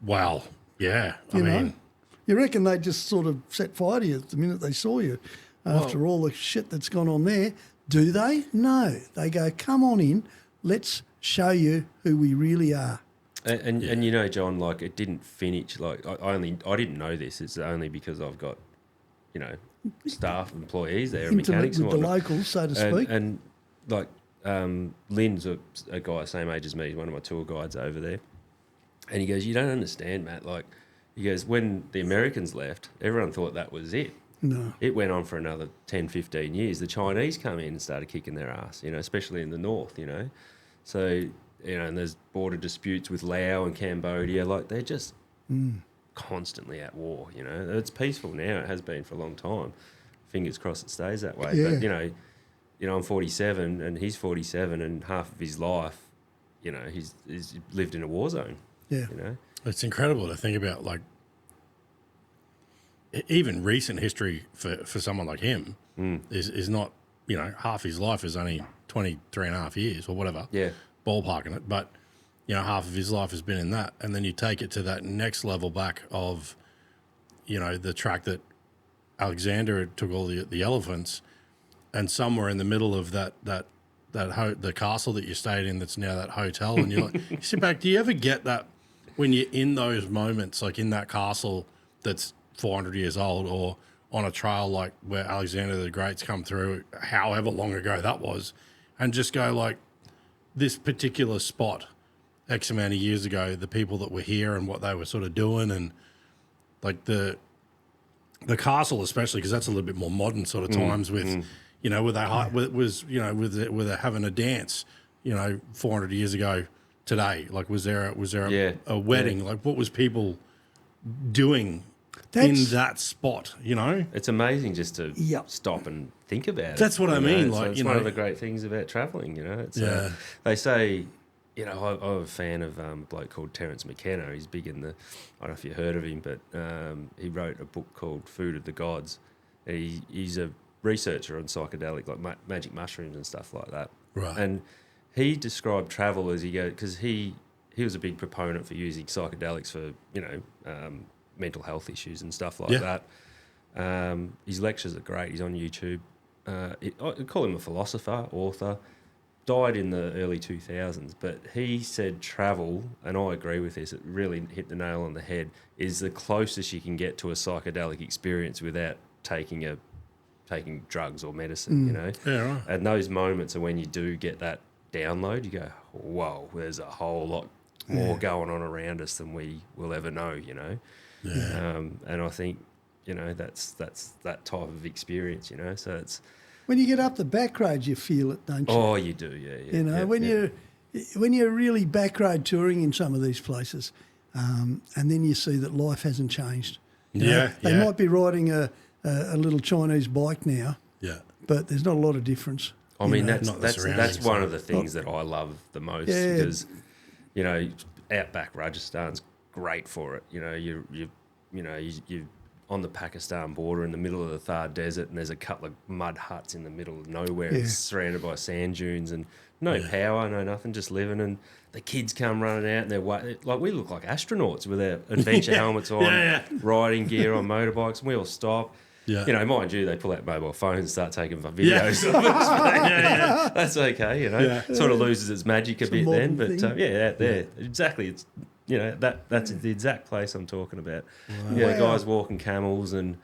Wow. Yeah. I You mean, know? You reckon they just sort of set fire to you the minute they saw you after all the shit that's gone on there? Do they? No. They go, come on in, let's show you who we really are. And John, it didn't finish. I didn't know this. It's only because I've got, staff, employees there, Intimate mechanics with and the whatnot. locals, so to speak. And Lynn's a guy same age as me. He's one of my tour guides over there. And he goes, you don't understand, Matt. He goes, when the Americans left, everyone thought that was it. No. It went on for another 10, 15 years. The Chinese come in and started kicking their ass, especially in the north, So, and there's border disputes with Laos and Cambodia. They're just constantly at war, It's peaceful now. It has been for a long time. Fingers crossed it stays that way. Yeah. But, I'm 47 and he's 47 and half of his life, he's lived in a war zone. Yeah. It's incredible to think about, even recent history for someone like him is not, half his life is only 23 and a half years or whatever. Yeah. Ballparking it. But, half of his life has been in that. And then you take it to that next level back of, the track that Alexander took all the elephants, and somewhere in the middle of the castle that you stayed in that's now that hotel, and you sit back, do you ever get that when you're in those moments, in that castle that's 400 years old, or on a trail where Alexander the Great's come through, however long ago that was, and just go this particular spot X amount of years ago, the people that were here and what they were sort of doing, and the castle especially, because that's a little bit more modern sort of times with, were they having a dance, 400 years ago today? Was there a wedding? Yeah. What was people doing in that spot? It's amazing just to stop and think about it. That's what I mean. It's one of the great things about travelling. It's they say, I'm a fan of a bloke called Terence McKenna. He's big in the. I don't know if you heard of him, but he wrote a book called Food of the Gods. He's a researcher on psychedelic, magic mushrooms and stuff like that. Right. And he described travel as because he was a big proponent for using psychedelics for mental health issues and stuff like that. His lectures are great. He's on YouTube. I call him a philosopher, author. Died in the early 2000s, but he said travel, and I agree with this, it really hit the nail on the head, is the closest you can get to a psychedelic experience without taking drugs or medicine, Yeah, right. And those moments are when you do get that download, you go, whoa, there's a whole lot more going on around us than we will ever know, Yeah. And I think, that's that type of experience, so it's... When you get up the back road, you feel it, don't you? Oh, you do, yeah. When you're really back road touring in some of these places, and then you see that life hasn't changed. They might be riding a little Chinese bike now, but there's not a lot of difference. I mean, Not the that's surroundings, one of the things that I love the most because, outback Rajasthan's great for it. You on the Pakistan border in the middle of the Thar Desert, and there's a couple of mud huts in the middle of nowhere. It's surrounded by sand dunes and no power, no nothing, just living. And the kids come running out, and like we look like astronauts with our adventure helmets on, riding gear on motorbikes, and we all stop. Yeah. You know, mind you, they pull out mobile phones and start taking videos of us. That's okay, you know. Yeah. It sort of loses its magic a bit then. But out there, exactly. It's, you know, that's the exact place I'm talking about. Wow. Yeah, guys walking camels and,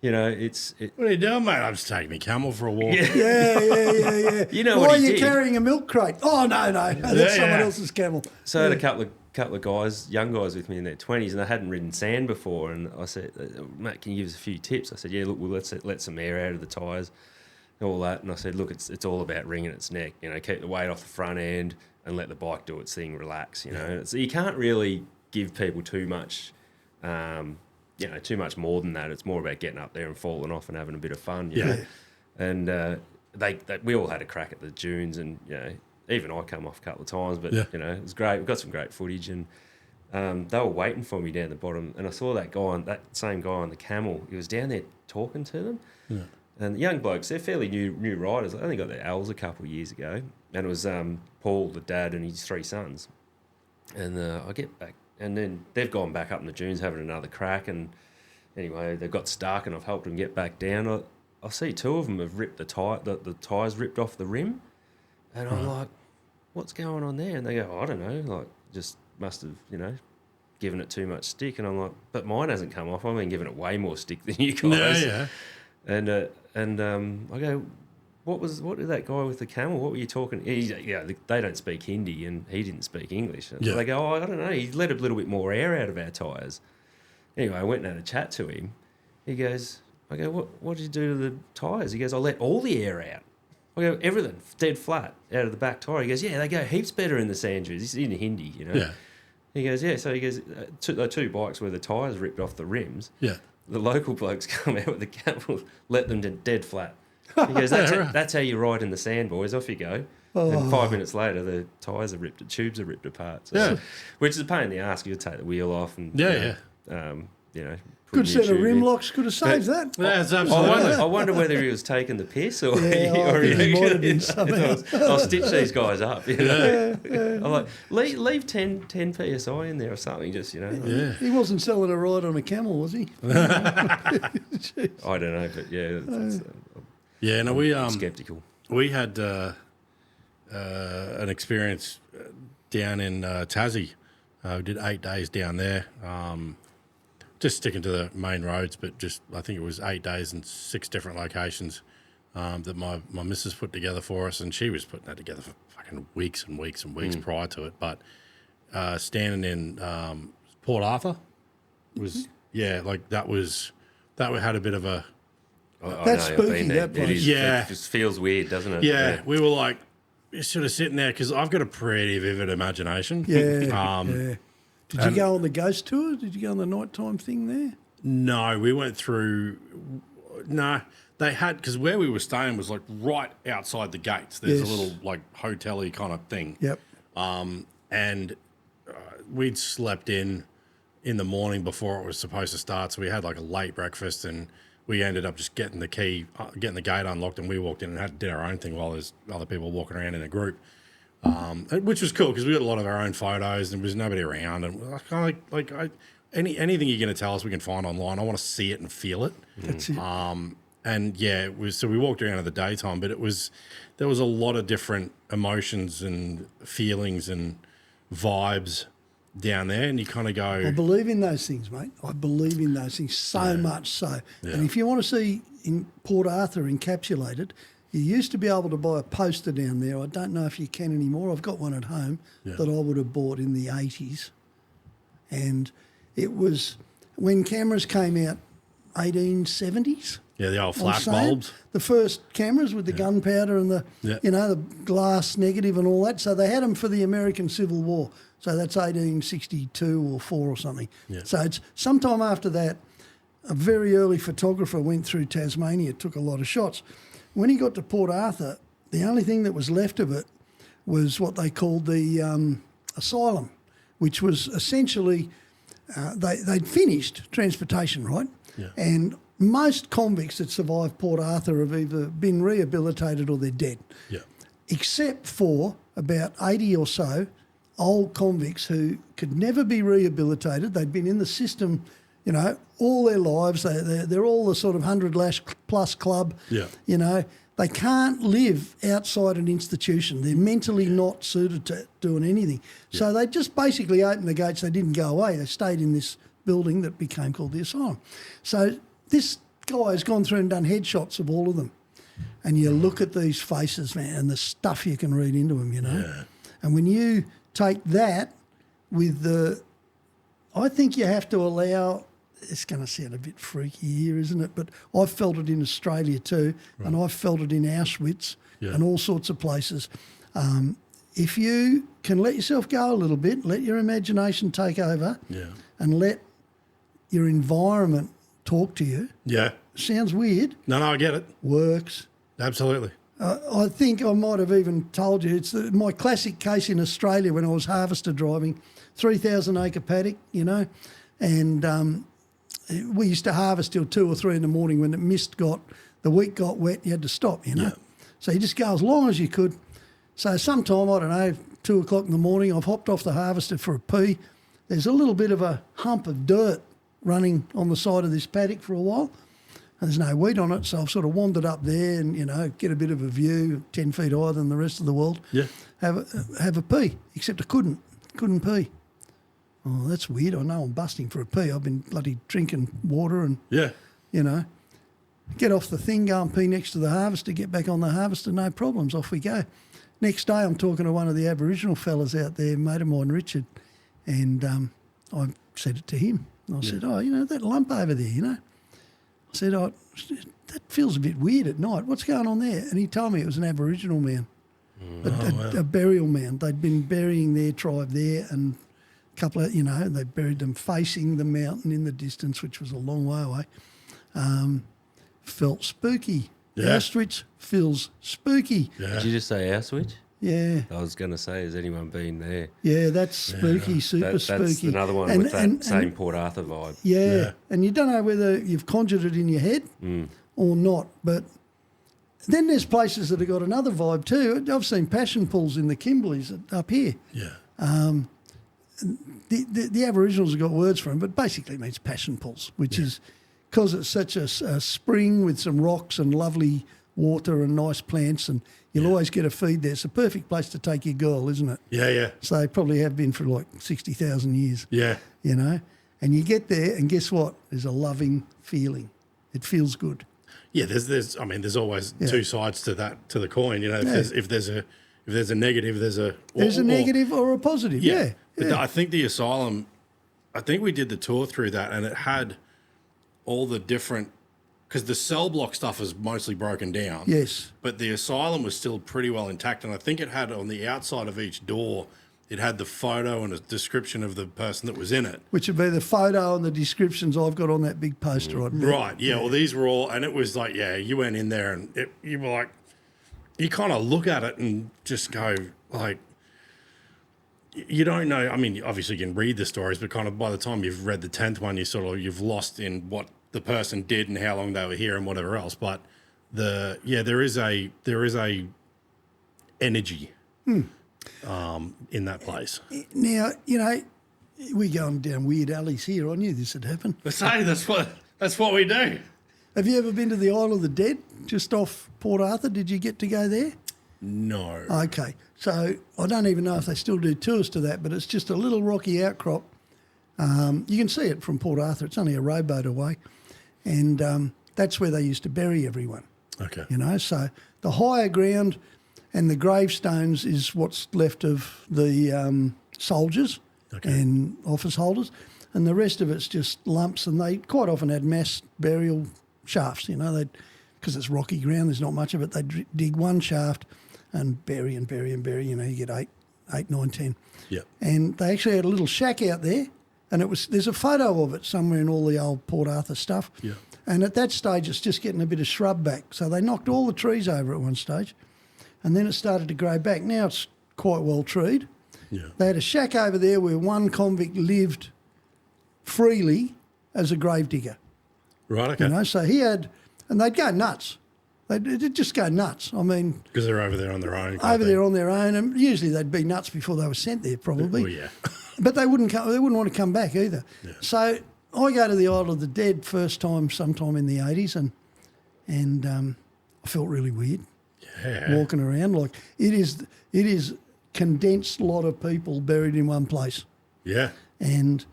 you know, it's... What are you doing, mate? I'm just taking my camel for a walk. Yeah. You know why what he are you did? Carrying a milk crate? Oh, no. That's someone else's camel. So I had a couple of guys, young guys with me in their 20s, and they hadn't ridden sand before. And I said, mate, can you give us a few tips? I said, yeah, look, we'll let some air out of the tyres, all that. And I said, look, it's all about wringing its neck. You know, keep the weight off the front end and let the bike do its thing, relax, you know. So you can't really give people too much, too much more than that. It's more about getting up there and falling off and having a bit of fun, you know. And we all had a crack at the dunes, and, you know, even I come off a couple of times, but, you know, it was great. We got some great footage, and they were waiting for me down the bottom, and I saw that same guy on the camel. He was down there talking to them. Yeah. And the young blokes, they're fairly new riders. They only got their L's a couple of years ago. And it was Paul, the dad, and his 3 sons. And I get back, and then they've gone back up in the dunes having another crack. And anyway, they've got stuck, and I've helped them get back down. I see 2 of them have ripped the tyres ripped off the rim. And I'm like, what's going on there? And they go, I don't know, like, just must have, you know, given it too much stick. And I'm like, but mine hasn't come off. I've been giving it way more stick than you guys. Yeah. And I go, what did that guy with the camel? What were you talking? They don't speak Hindi, and he didn't speak English. So they go, I don't know. He let a little bit more air out of our tyres. Anyway, I went and had a chat to him. I go, what did you do to the tyres? He goes, I let all the air out. I go, everything, dead flat out of the back tyre. He goes, yeah, they go heaps better in the sand dunes. This is in Hindi, you know. Yeah. He goes, yeah. So he goes, two bikes where the tyres ripped off the rims. Yeah. The local blokes come out with the camel, let them dead flat. He goes, that's how you ride in the sand, boys. Off you go. And 5 minutes later, the tyres are ripped, the tubes are ripped apart. So, which is a pain in the ass. You take the wheel off and you know. Good set of rim locks could have saved that. That's absolutely. I wonder whether he was taking the piss or he might have been something. I'll stitch these guys up. You know? I'm like, leave 10 psi in there or something. Just, you know. Yeah. He wasn't selling a ride on a camel, was he? I don't know, but yeah. I'm skeptical. We had an experience down in Tassie. We did 8 days down there. Just sticking to the main roads, but I think it was 8 days and 6 different locations that my missus put together for us, and she was putting that together for fucking weeks and weeks and weeks prior to it. But standing in Port Arthur was that had a bit of a. That's spooky. That place. It just feels weird, doesn't it? Yeah, we were like sort of sitting there because I've got a pretty vivid imagination. Yeah. Did you go on the ghost tour? Did you go on the nighttime thing there? No, we went through. No, they had, because where we were staying was like right outside the gates. There's a little like hotel-y kind of thing. Yep. And we'd slept in the morning before it was supposed to start, so we had like a late breakfast, and we ended up just getting the gate unlocked, and we walked in and did our own thing while there's other people walking around in a group. Which was cool because we got a lot of our own photos and there was nobody around, and anything you're going to tell us we can find online. I want to see it and feel it. That's it. And yeah, it was. So we walked around in the daytime, but there was a lot of different emotions and feelings and vibes down there, and you kind of go. I believe in those things, mate. I believe in those things so much so. Yeah. And if you want to see in Port Arthur encapsulated. You used to be able to buy a poster down there. I don't know if you can anymore. I've got one at home that I would have bought in the 80s. And it was when cameras came out, 1870s. Yeah, the old flash bulbs. The first cameras with the gunpowder and the the glass negative and all that. So they had them for the American Civil War. So that's 1862 or 4 or something. Yeah. So it's sometime after that, a very early photographer went through Tasmania, took a lot of shots. When he got to Port Arthur, the only thing that was left of it was what they called the asylum, which was essentially they'd finished transportation, right? Yeah. And most convicts that survived Port Arthur have either been rehabilitated or they're dead. Yeah. Except for about 80 or so old convicts who could never be rehabilitated. They'd been in the system, you know, all their lives. They're all the sort of 100+ club. Yeah. You know, they can't live outside an institution. They're mentally not suited to doing anything. Yeah. So they just basically opened the gates. They didn't go away. They stayed in this building that became called the asylum. So this guy has gone through and done headshots of all of them. And you look at these faces, man, and the stuff you can read into them, you know. Yeah. And when you take that with I think you have to allow, it's going to sound a bit freaky here, isn't it? But I've felt it in Australia too, and I've felt it in Auschwitz and all sorts of places. If you can let yourself go a little bit, let your imagination take over and let your environment talk to you. Yeah. Sounds weird. No, I get it. Works. Absolutely. I think I might have even told you, it's my classic case in Australia when I was harvester driving, 3,000 acre paddock, you know, and we used to harvest till 2 or 3 in the morning. When the wheat got wet, you had to stop, you know. Yeah. So you just go as long as you could. So sometime, I don't know, 2 o'clock in the morning, I've hopped off the harvester for a pee. There's a little bit of a hump of dirt running on the side of this paddock for a while. And there's no wheat on it, so I've sort of wandered up there and, you know, get a bit of a view, 10 feet higher than the rest of the world. Yeah. Have a pee, except I couldn't pee. Oh, that's weird. I know I'm busting for a pee. I've been bloody drinking water and, you know, get off the thing, go and pee next to the harvester, get back on the harvester, no problems, off we go. Next day I'm talking to one of the Aboriginal fellas out there, mate of mine, Richard, and I said it to him. I said, oh, you know, that lump over there, you know. I said, oh, that feels a bit weird at night. What's going on there? And he told me it was an Aboriginal man, a burial mound. They'd been burying their tribe there, and a couple of, you know, they buried them facing the mountain in the distance, which was a long way away. Felt spooky. Yeah. Auschwitz feels spooky. Yeah. Did you just say Auschwitz? Yeah. I was going to say, has anyone been there? Yeah, that's spooky, super That's spooky. another one with that same Port Arthur vibe. Yeah, and you don't know whether you've conjured it in your head or not. But then there's places that have got another vibe too. I've seen passion pools in the Kimberleys up here. Yeah. The Aboriginals have got words for them, but basically it means passion pools, which is because it's such a spring with some rocks and lovely water and nice plants, and you'll always get a feed there. It's a perfect place to take your girl, isn't it? Yeah, yeah. So they probably have been for like 60,000 years. Yeah. You know? And you get there and guess what? There's a loving feeling. It feels good. Yeah, there's always two sides to the coin, you know. If there's a negative, there's a negative or a positive. Yeah. But I think the asylum, I think we did the tour through that, and it had all the different, because the cell block stuff is mostly broken down. Yes. But the asylum was still pretty well intact, and I think it had on the outside of each door, it had the photo and a description of the person that was in it. Which would be the photo and the descriptions I've got on that big poster. Right, yeah. Well, these were all, and it was like, you went in there and you were like, you kind of look at it and just go, like, you don't know. I mean, obviously you can read the stories, but kind of by the time you've read the 10th one, you've lost in what the person did and how long they were here and whatever else. But there is a energy in that place. Now, you know, we're going down weird alleys here. I knew this had happened. That's what we do. Have you ever been to the Isle of the Dead, just off Port Arthur? Did you get to go there? No. Okay. So I don't even know if they still do tours to that, but it's just a little rocky outcrop. You can see it from Port Arthur. It's only a rowboat away. And that's where they used to bury everyone. Okay. You know, so the higher ground and the gravestones is what's left of the soldiers and office holders. And the rest of it's just lumps, and they quite often had mass burial shafts, you know, because it's rocky ground, there's not much of it. They'd dig one shaft and bury and bury and bury, you know, you get 8, 9, 10. Yeah. And they actually had a little shack out there, and there's a photo of it somewhere in all the old Port Arthur stuff. Yeah. And at that stage, it's just getting a bit of shrub back. So they knocked all the trees over at one stage, and then it started to grow back. Now it's quite well treed. Yeah. They had a shack over there where one convict lived freely as a gravedigger. Right, okay. You know, so he had, and they'd go nuts. They'd just go nuts. I mean, Because they're over there on their own. over there on their own, and usually they'd be nuts before they were sent there, probably. Oh, yeah. But they wouldn't come, they wouldn't want to come back either. Yeah. So I go to the Isle of the Dead first time sometime in the 80s, and I felt really weird Yeah. walking around. Like it is condensed lot of people buried in one place. Yeah. And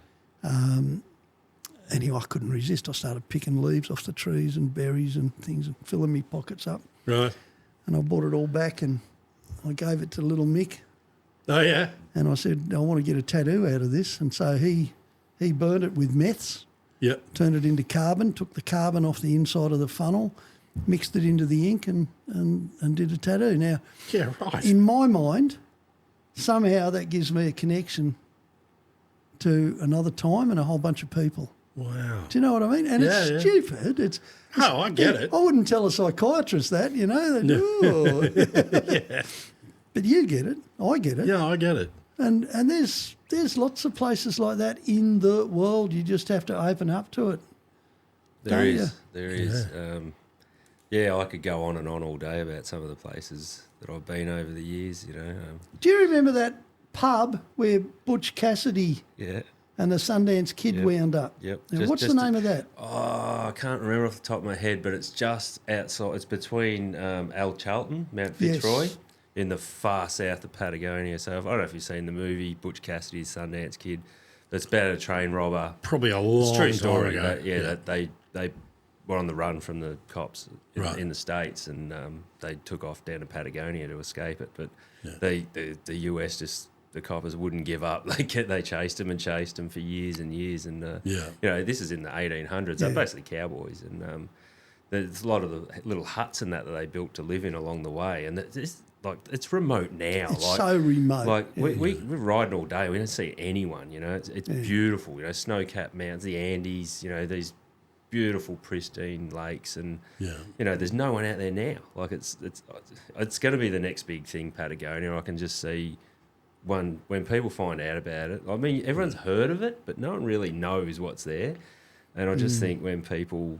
anyway, I couldn't resist. I started picking leaves off the trees and berries and things and filling me pockets up. Right. And I brought it all back and I gave it to little Mick. Oh, yeah. And I said, I want to get a tattoo out of this. And so he burned it with meths, Yep. turned it into carbon, took the carbon off the inside of the funnel, mixed it into the ink and did a tattoo. Now, Yeah, right. in my mind, somehow that gives me a connection to another time and a whole bunch of people. Wow. Do you know what I mean? And Yeah, it's yeah. stupid. It's Oh, I get it. I wouldn't tell a psychiatrist that, you know. They'd, "Oh." Yeah. But you get it. I get it. Yeah, I get it. And there's lots of places like that in the world. You just have to open up to it. There Don't is. ya? There is. Yeah, I could go on and on all day about some of the places that I've been over the years, you know. Do you remember that pub where Butch Cassidy Yeah. and the Sundance Kid Yep. wound up? Yep. Now, Just- what's just the name of that? Oh, I can't remember off the top of my head, but it's just outside. It's between Al Charlton, Mount Fitzroy, Yes. in the far south of Patagonia. So I don't know if you've seen the movie Butch Cassidy's Sundance Kid. That's about a train robber. Probably a It's a long true time story. ago. That, yeah, that they were on the run from the cops Right. in the States, and they took off down to Patagonia to escape it. But Yeah. the US just, the coppers wouldn't give up. They chased him for years and years. And Yeah. you know, this is in the 1800s. They're basically cowboys, and there's a lot of the little huts and that they built to live in along the way. And it's remote now. It's like, so remote. Like we're riding all day. We don't see anyone. You know, it's beautiful. You know, snow-capped mountains, the Andes. You know, these beautiful pristine lakes, and Yeah. you know, there's no one out there now. Like it's going to be the next big thing, Patagonia. I can just see when people find out about it. I mean, everyone's heard of it, but no one really knows what's there. And I just think when people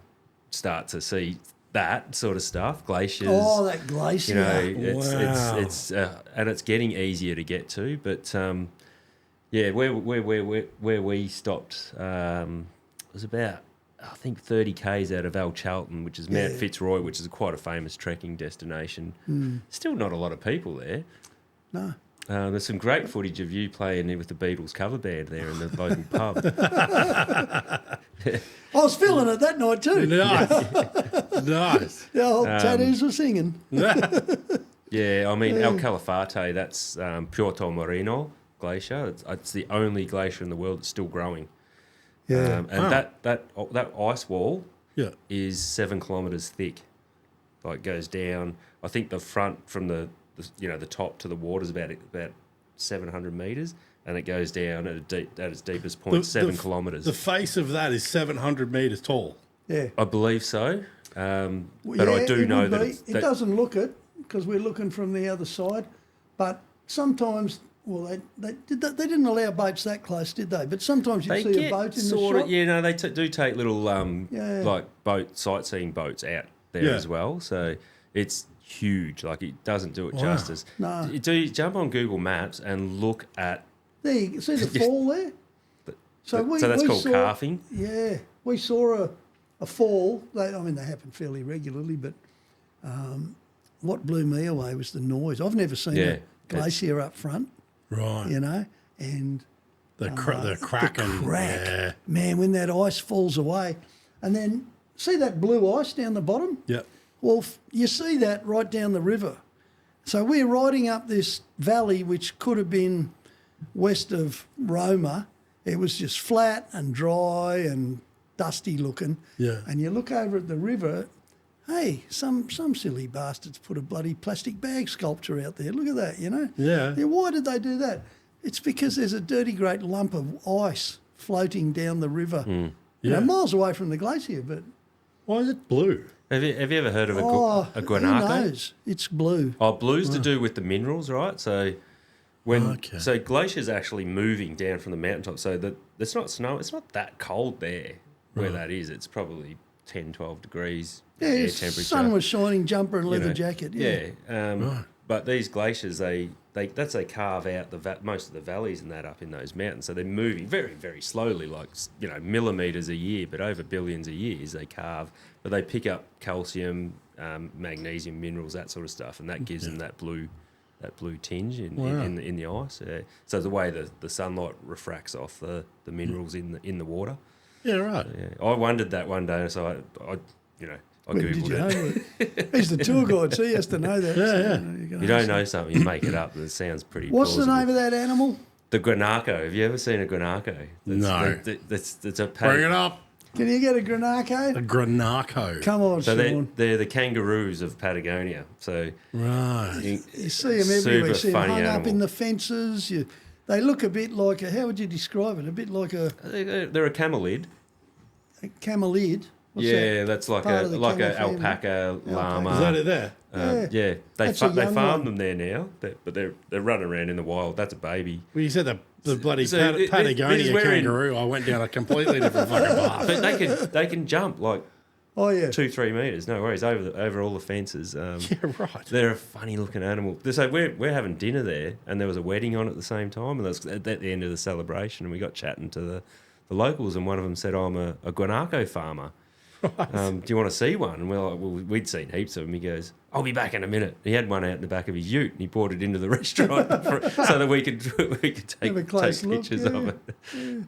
start to see that sort of stuff, glaciers. Oh, that glacier. You know, Wow. it's and it's getting easier to get to, but yeah, where we stopped was about, I think, 30 k's out of Al Charlton, which is Mount Fitzroy, which is quite a famous trekking destination. Still not a lot of people there. No. There's some great footage of you playing with the Beatles cover band there in the local pub. I was feeling it that night too. Nice. Nice. The old tattoos were singing. Yeah, I mean, El Calafate, that's Puerto Moreno Glacier. It's the only glacier in the world that's still growing. Yeah. And that ice wall Yeah. is 7 kilometres thick. Like, goes down. I think the front from the top to the water is about 700 metres, and it goes down at its deepest point, 7 kilometres. The face of that is 700 metres tall. Yeah. I believe so, but Yeah, I do it know would that be. it's, It doesn't look it because we're looking from the other side, but sometimes, well, they didn't allow boats that close, did they? But sometimes you they see get a boat in sort the of, shot. yeah, no, they do take little Yeah. like sightseeing boats out there Yeah. as well. So it's huge. Like, it doesn't do it justice. No. Do you jump on Google Maps and look at? There, you see the fall there? So that's we called saw, calving. Yeah, we saw a fall. They happen fairly regularly, but what blew me away was the noise. I've never seen a glacier up front, Right. you know, and The crack and crack. yeah. Man, when that ice falls away, and then see that blue ice down the bottom? Yep. Well, you see that right down the river. So we're riding up this valley, which could have been west of Roma. It was just flat and dry and dusty looking. Yeah. And you look over at the river, hey, some silly bastards put a bloody plastic bag sculpture out there. Look at that, you know? Yeah. Why did they do that? It's because there's a dirty great lump of ice floating down the river. You Yeah. know, miles away from the glacier, but Why is it blue? Have you ever heard of a who guanaco? knows? It's blue. Oh, blue's to do with the minerals, right? So So glaciers actually moving down from the mountaintop. So that it's not snow. It's not that cold there where that is. It's probably 10, 12 degrees air temperature. Sun was shining, jumper and leather jacket. Yeah. But these glaciers, they carve out most of the valleys and that up in those mountains. So they're moving very, very slowly, like millimeters a year, but over billions of years they carve. But they pick up calcium, magnesium, minerals, that sort of stuff, and that gives them that blue tinge in the ice. Yeah. So the way the sunlight refracts off the minerals in the water. Yeah, right. I wondered that one day, so I googled it. He's the tour guide, so he has to know that. You don't know something, you make it up. It sounds pretty. What's plausible. the name of that animal? The guanaco. Have you ever seen a guanaco? No. It's a Bring it up. Can you get a guanaco? A guanaco. Come on, So Sean. they're the kangaroos of Patagonia. So right. You see them everywhere. You see them hung animal. up in the fences. They look a bit like how would you describe it? A bit like a they're a camelid. Camelid. What's that? That's like Part of the a camel family? alpaca, llama. Is that it there? They That's a young farm one. them there now, but they're running around in the wild. That's a baby. Well, you said the bloody So Patagonia this is kangaroo. I went down a completely different fucking path. But they can jump like 2-3 meters, no worries, over all the fences. Yeah, right. They're a funny looking animal. So we're having dinner there, and there was a wedding on at the same time, and that's at the end of the celebration, and we got chatting to the locals, and one of them said, "I'm a guanaco farmer. Right. Do you want to see one?" And we're like, well, we'd seen heaps of them. He goes, "I'll be back in a minute." He had one out in the back of his ute, and he brought it into the restaurant so that we could take pictures of it.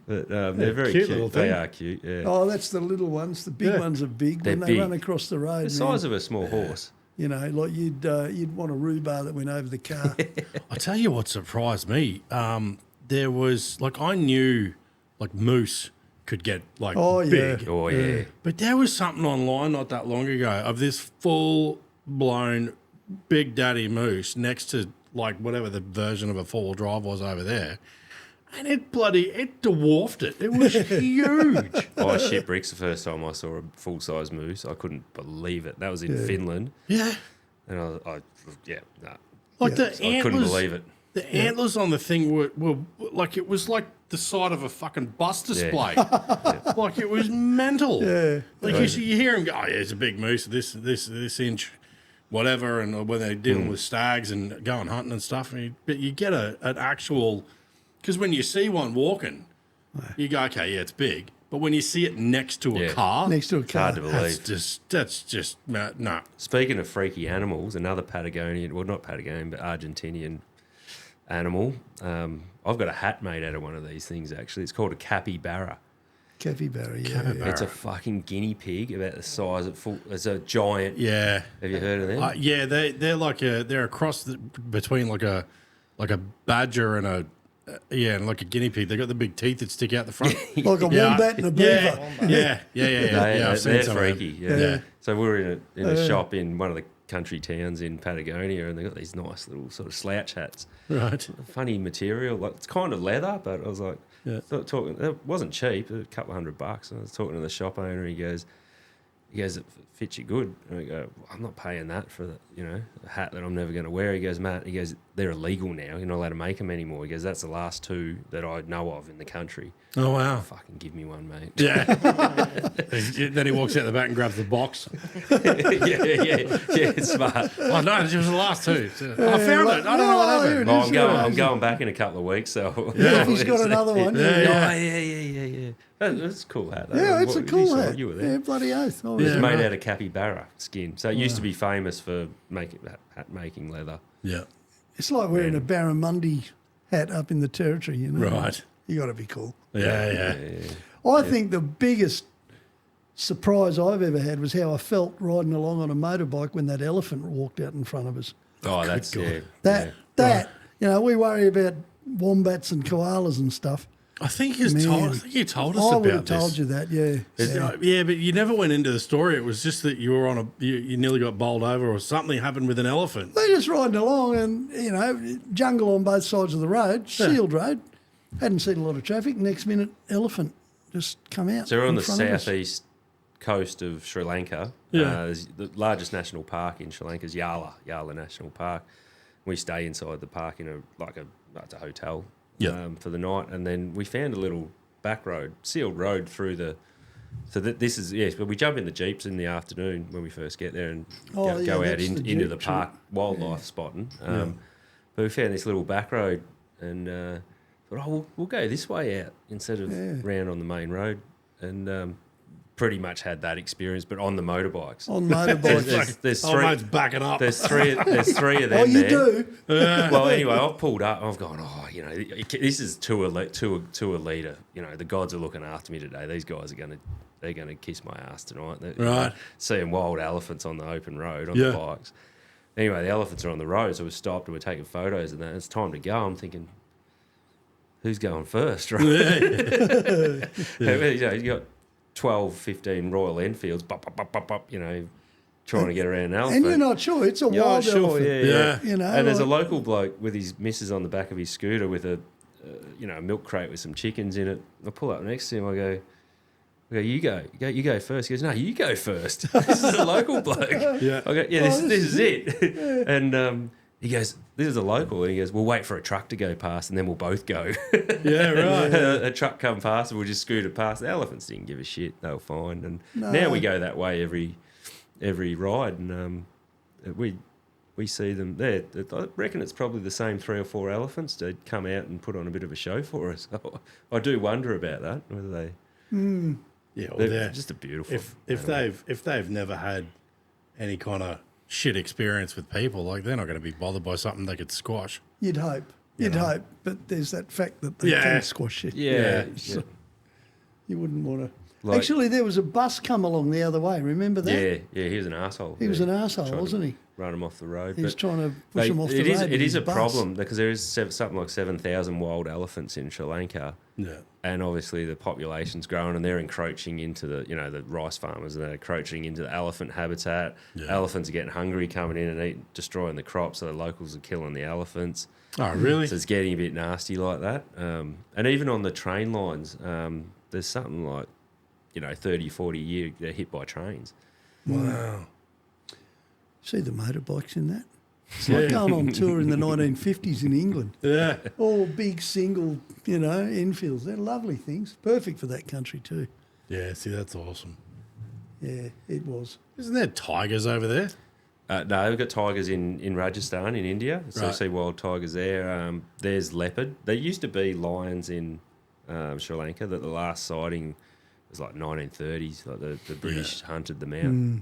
But they're very cute cute. little They thing. are cute. Yeah. Oh, that's the little ones. The big ones are big. They're When they big. run across the road, The size of a small horse. like you'd want a rhubarb that went over the car. I tell you what surprised me. There was I knew moose could get big. Oh yeah. But there was something online not that long ago of this full-blown Big Daddy moose next to whatever the version of a four-wheel drive was over there, and it dwarfed it. It was huge. I shit bricks the first time I saw a full-size moose. I couldn't believe it. That was in Finland, Yeah, and I the I antlers. couldn't believe it. The antlers on the thing were it was like the side of a fucking bus display. It was mental. Yeah. You hear him go, "Oh yeah, it's a big moose, this inch, whatever," and when they're dealing with stags and going hunting and stuff. But you get an actual, because when you see one walking, you go, "Okay, yeah, it's big." But when you see it next to a car, Next to a It's car. hard to believe. that's just no. Speaking of freaky animals, another Patagonian, well, not Patagonian, but Argentinian animal. I've got a hat made out of one of these things, actually. It's called a capybara. Capybara, yeah. Capybara. It's a fucking guinea pig about the size of it's a giant. Yeah. Have you heard of them? Yeah, they're a cross between like a badger and and like a guinea pig. They got the big teeth that stick out the front. Like a wombat and a beaver. Yeah. I've seen They're some of them. freaky. Yeah. So we were in a shop in one of the country towns in Patagonia, and they got these nice little sort of slouch hats. Right. Funny material, it's kind of leather, but I was like, talking. It wasn't cheap, a couple $100. I was talking to the shop owner. He goes, "It fits you good." And I go, "I'm not paying that for a hat that I'm never going to wear." He goes, "Matt," he goes, "they're illegal now. You're not allowed to make them anymore." He goes, "That's the last two that I know of in the country." Oh wow. Fucking give me one, mate. Yeah. Then he walks out the back and grabs the box. yeah, it's smart. Oh no, it was the last two. I found it. I don't know what happened. I'm going back in a couple of weeks. So If he's got another one. yeah. That's a cool hat. Yeah, it's a cool hat. You were there. Yeah, bloody oath. Oh, It's yeah. made out of capybara skin. So it used to be famous for hat making leather. Yeah. It's like wearing a barramundi hat up in the territory, Right. You got to be cool. Yeah. I think the biggest surprise I've ever had was how I felt riding along on a motorbike when that elephant walked out in front of us. Oh, that's God. That we worry about wombats and koalas and stuff. I think you told us I would about have told this. you that, yeah. Yeah, but you never went into the story. It was just that you were you nearly got bowled over, or something happened with an elephant. They're just riding along and, jungle on both sides of the road, sealed road. Hadn't seen a lot of traffic. Next minute, elephant just come out. So we're on in the front of us. southeast coast of Sri Lanka. Yeah. The largest national park in Sri Lanka is Yala National Park. We stay inside the park in a it's a hotel Yeah. for the night, and then we found a little back road, sealed road through the. So that this is yes, but we jump in the jeeps in the afternoon when we first get there and go out that's into Jeep the park wildlife spotting. But we found this little back road and thought, we'll go this way out instead of round on the main road, and pretty much had that experience, but on the motorbikes. On motorbikes. There's Oh, three. mate's backing up. There's three of them. Oh, you there. do? Well, anyway, I've pulled up. I've gone. This is to a leader. The gods are looking after me today. These guys are they're gonna kiss my ass tonight. Right. Seeing wild elephants on the open road on the bikes. Anyway, the elephants are on the road, so we stopped and we're taking photos and that. It's time to go. I'm thinking, who's going first, right? You got 12, 15 Royal Enfields, trying to get around an elephant. And you're not sure. It's a wild elephant. Yeah. And there's a local bloke with his missus on the back of his scooter with a milk crate with some chickens in it. I pull up next to him. I go, you go first. He goes, no, you go first. This is a local bloke. Yeah. I go, this is it. And he goes, this is a local. And he goes, we'll wait for a truck to go past and then we'll both go. Yeah, right. A truck come past and we'll just scoot it past. The elephants didn't give a shit. They were fine. And now we go that way every ride. And we see them there. I reckon it's probably the same 3 or 4 elephants to come out and put on a bit of a show for us. I do wonder about that, whether they... Yeah, well, they're just a beautiful... If they've never had any kind of shit experience with people, like they're not going to be bothered by something they could squash. You'd hope. You'd hope. But there's that fact that they can squash it. Yeah. So you wouldn't want to... Actually, there was a bus come along the other way. Remember that? Yeah, he was an arsehole. He was an arsehole, wasn't he? Run him off the road. He was trying to push him off the road. It is a problem because there is something like 7,000 wild elephants in Sri Lanka. Yeah. And obviously the population's growing and they're encroaching into the rice farmers and they're encroaching into the elephant habitat. Yeah. Elephants are getting hungry, coming in and destroying the crops, so the locals are killing the elephants. Oh, really? So it's getting a bit nasty like that. And even on the train lines, there's something like, 30, 40 a year they're hit by trains. Wow. See the motorbikes in that? It's like going on tour in the 1950s in England. Yeah. All big single, Enfields. They're lovely things. Perfect for that country too. Yeah, see, that's awesome. Yeah, it was. Isn't there tigers over there? No, we've got tigers in Rajasthan, in India. So Right. see wild tigers there. There's leopard. There used to be lions in Sri Lanka. That the last sighting was like 1930s. Like the British hunted them out.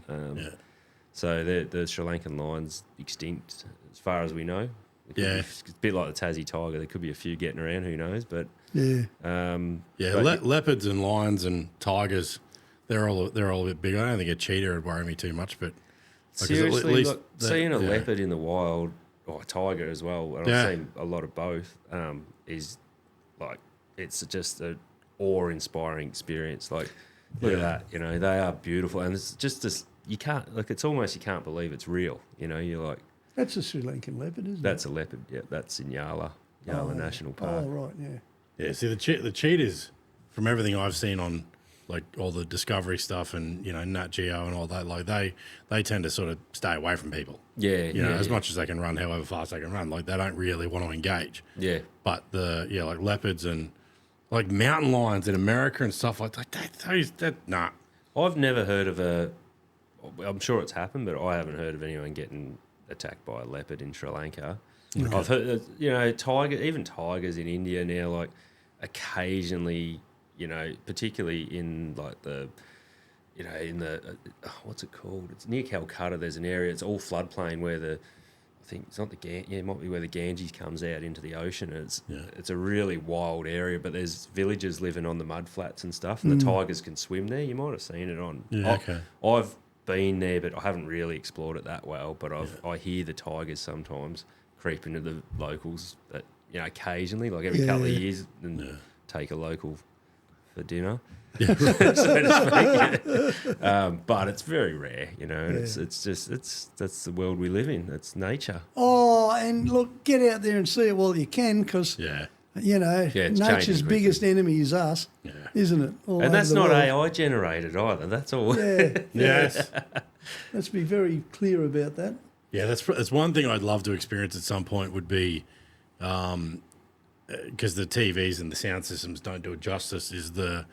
So the Sri Lankan lion's extinct as far as we know. It's a bit like the Tassie tiger. There could be a few getting around. Who knows? But leopards and lions and tigers, they're all a bit big. I don't think a cheetah would worry me too much, but seriously, seeing a leopard in the wild or a tiger as well, and I've seen a lot of both, is like it's just an awe-inspiring experience. Like look at that, they are beautiful, and it's just this. You can't it's almost you can't believe it's real. You're like that's a Sri Lankan leopard, isn't it? That's a leopard. Yeah, that's in Yala National Park. Oh right, yeah. See the cheetahs, from everything I've seen on like all the Discovery stuff and Nat Geo and all that, like they tend to sort of stay away from people. As much as they can run, however fast they can run, like they don't really want to engage. Yeah, but like leopards and like mountain lions in America and stuff like that. Nah, I've never heard of a. I'm sure it's happened, but I haven't heard of anyone getting attacked by a leopard in Sri Lanka. Okay. I've heard, even tigers in India now, like occasionally, particularly in like the, in the, what's it called? It's near Calcutta. There's an area. It's all floodplain where I think it's not it might be where the Ganges comes out into the ocean. It's a really wild area, but there's villagers living on the mud flats and stuff, and the tigers can swim there. You might have seen it on. Yeah, okay. I've been there, but I haven't really explored it that well. But I hear the tigers sometimes creep into the locals. That occasionally, like every couple of years, and take a local for dinner. So to speak. But it's very rare, It's just that's the world we live in. That's nature. Oh, and look, get out there and see it while you can, because nature's biggest enemy is us, isn't it? And that's not AI generated either. That's all. Yeah. Yes. Let's be very clear about that. Yeah, that's one thing I'd love to experience at some point would be because the TVs and the sound systems don't do it justice, is the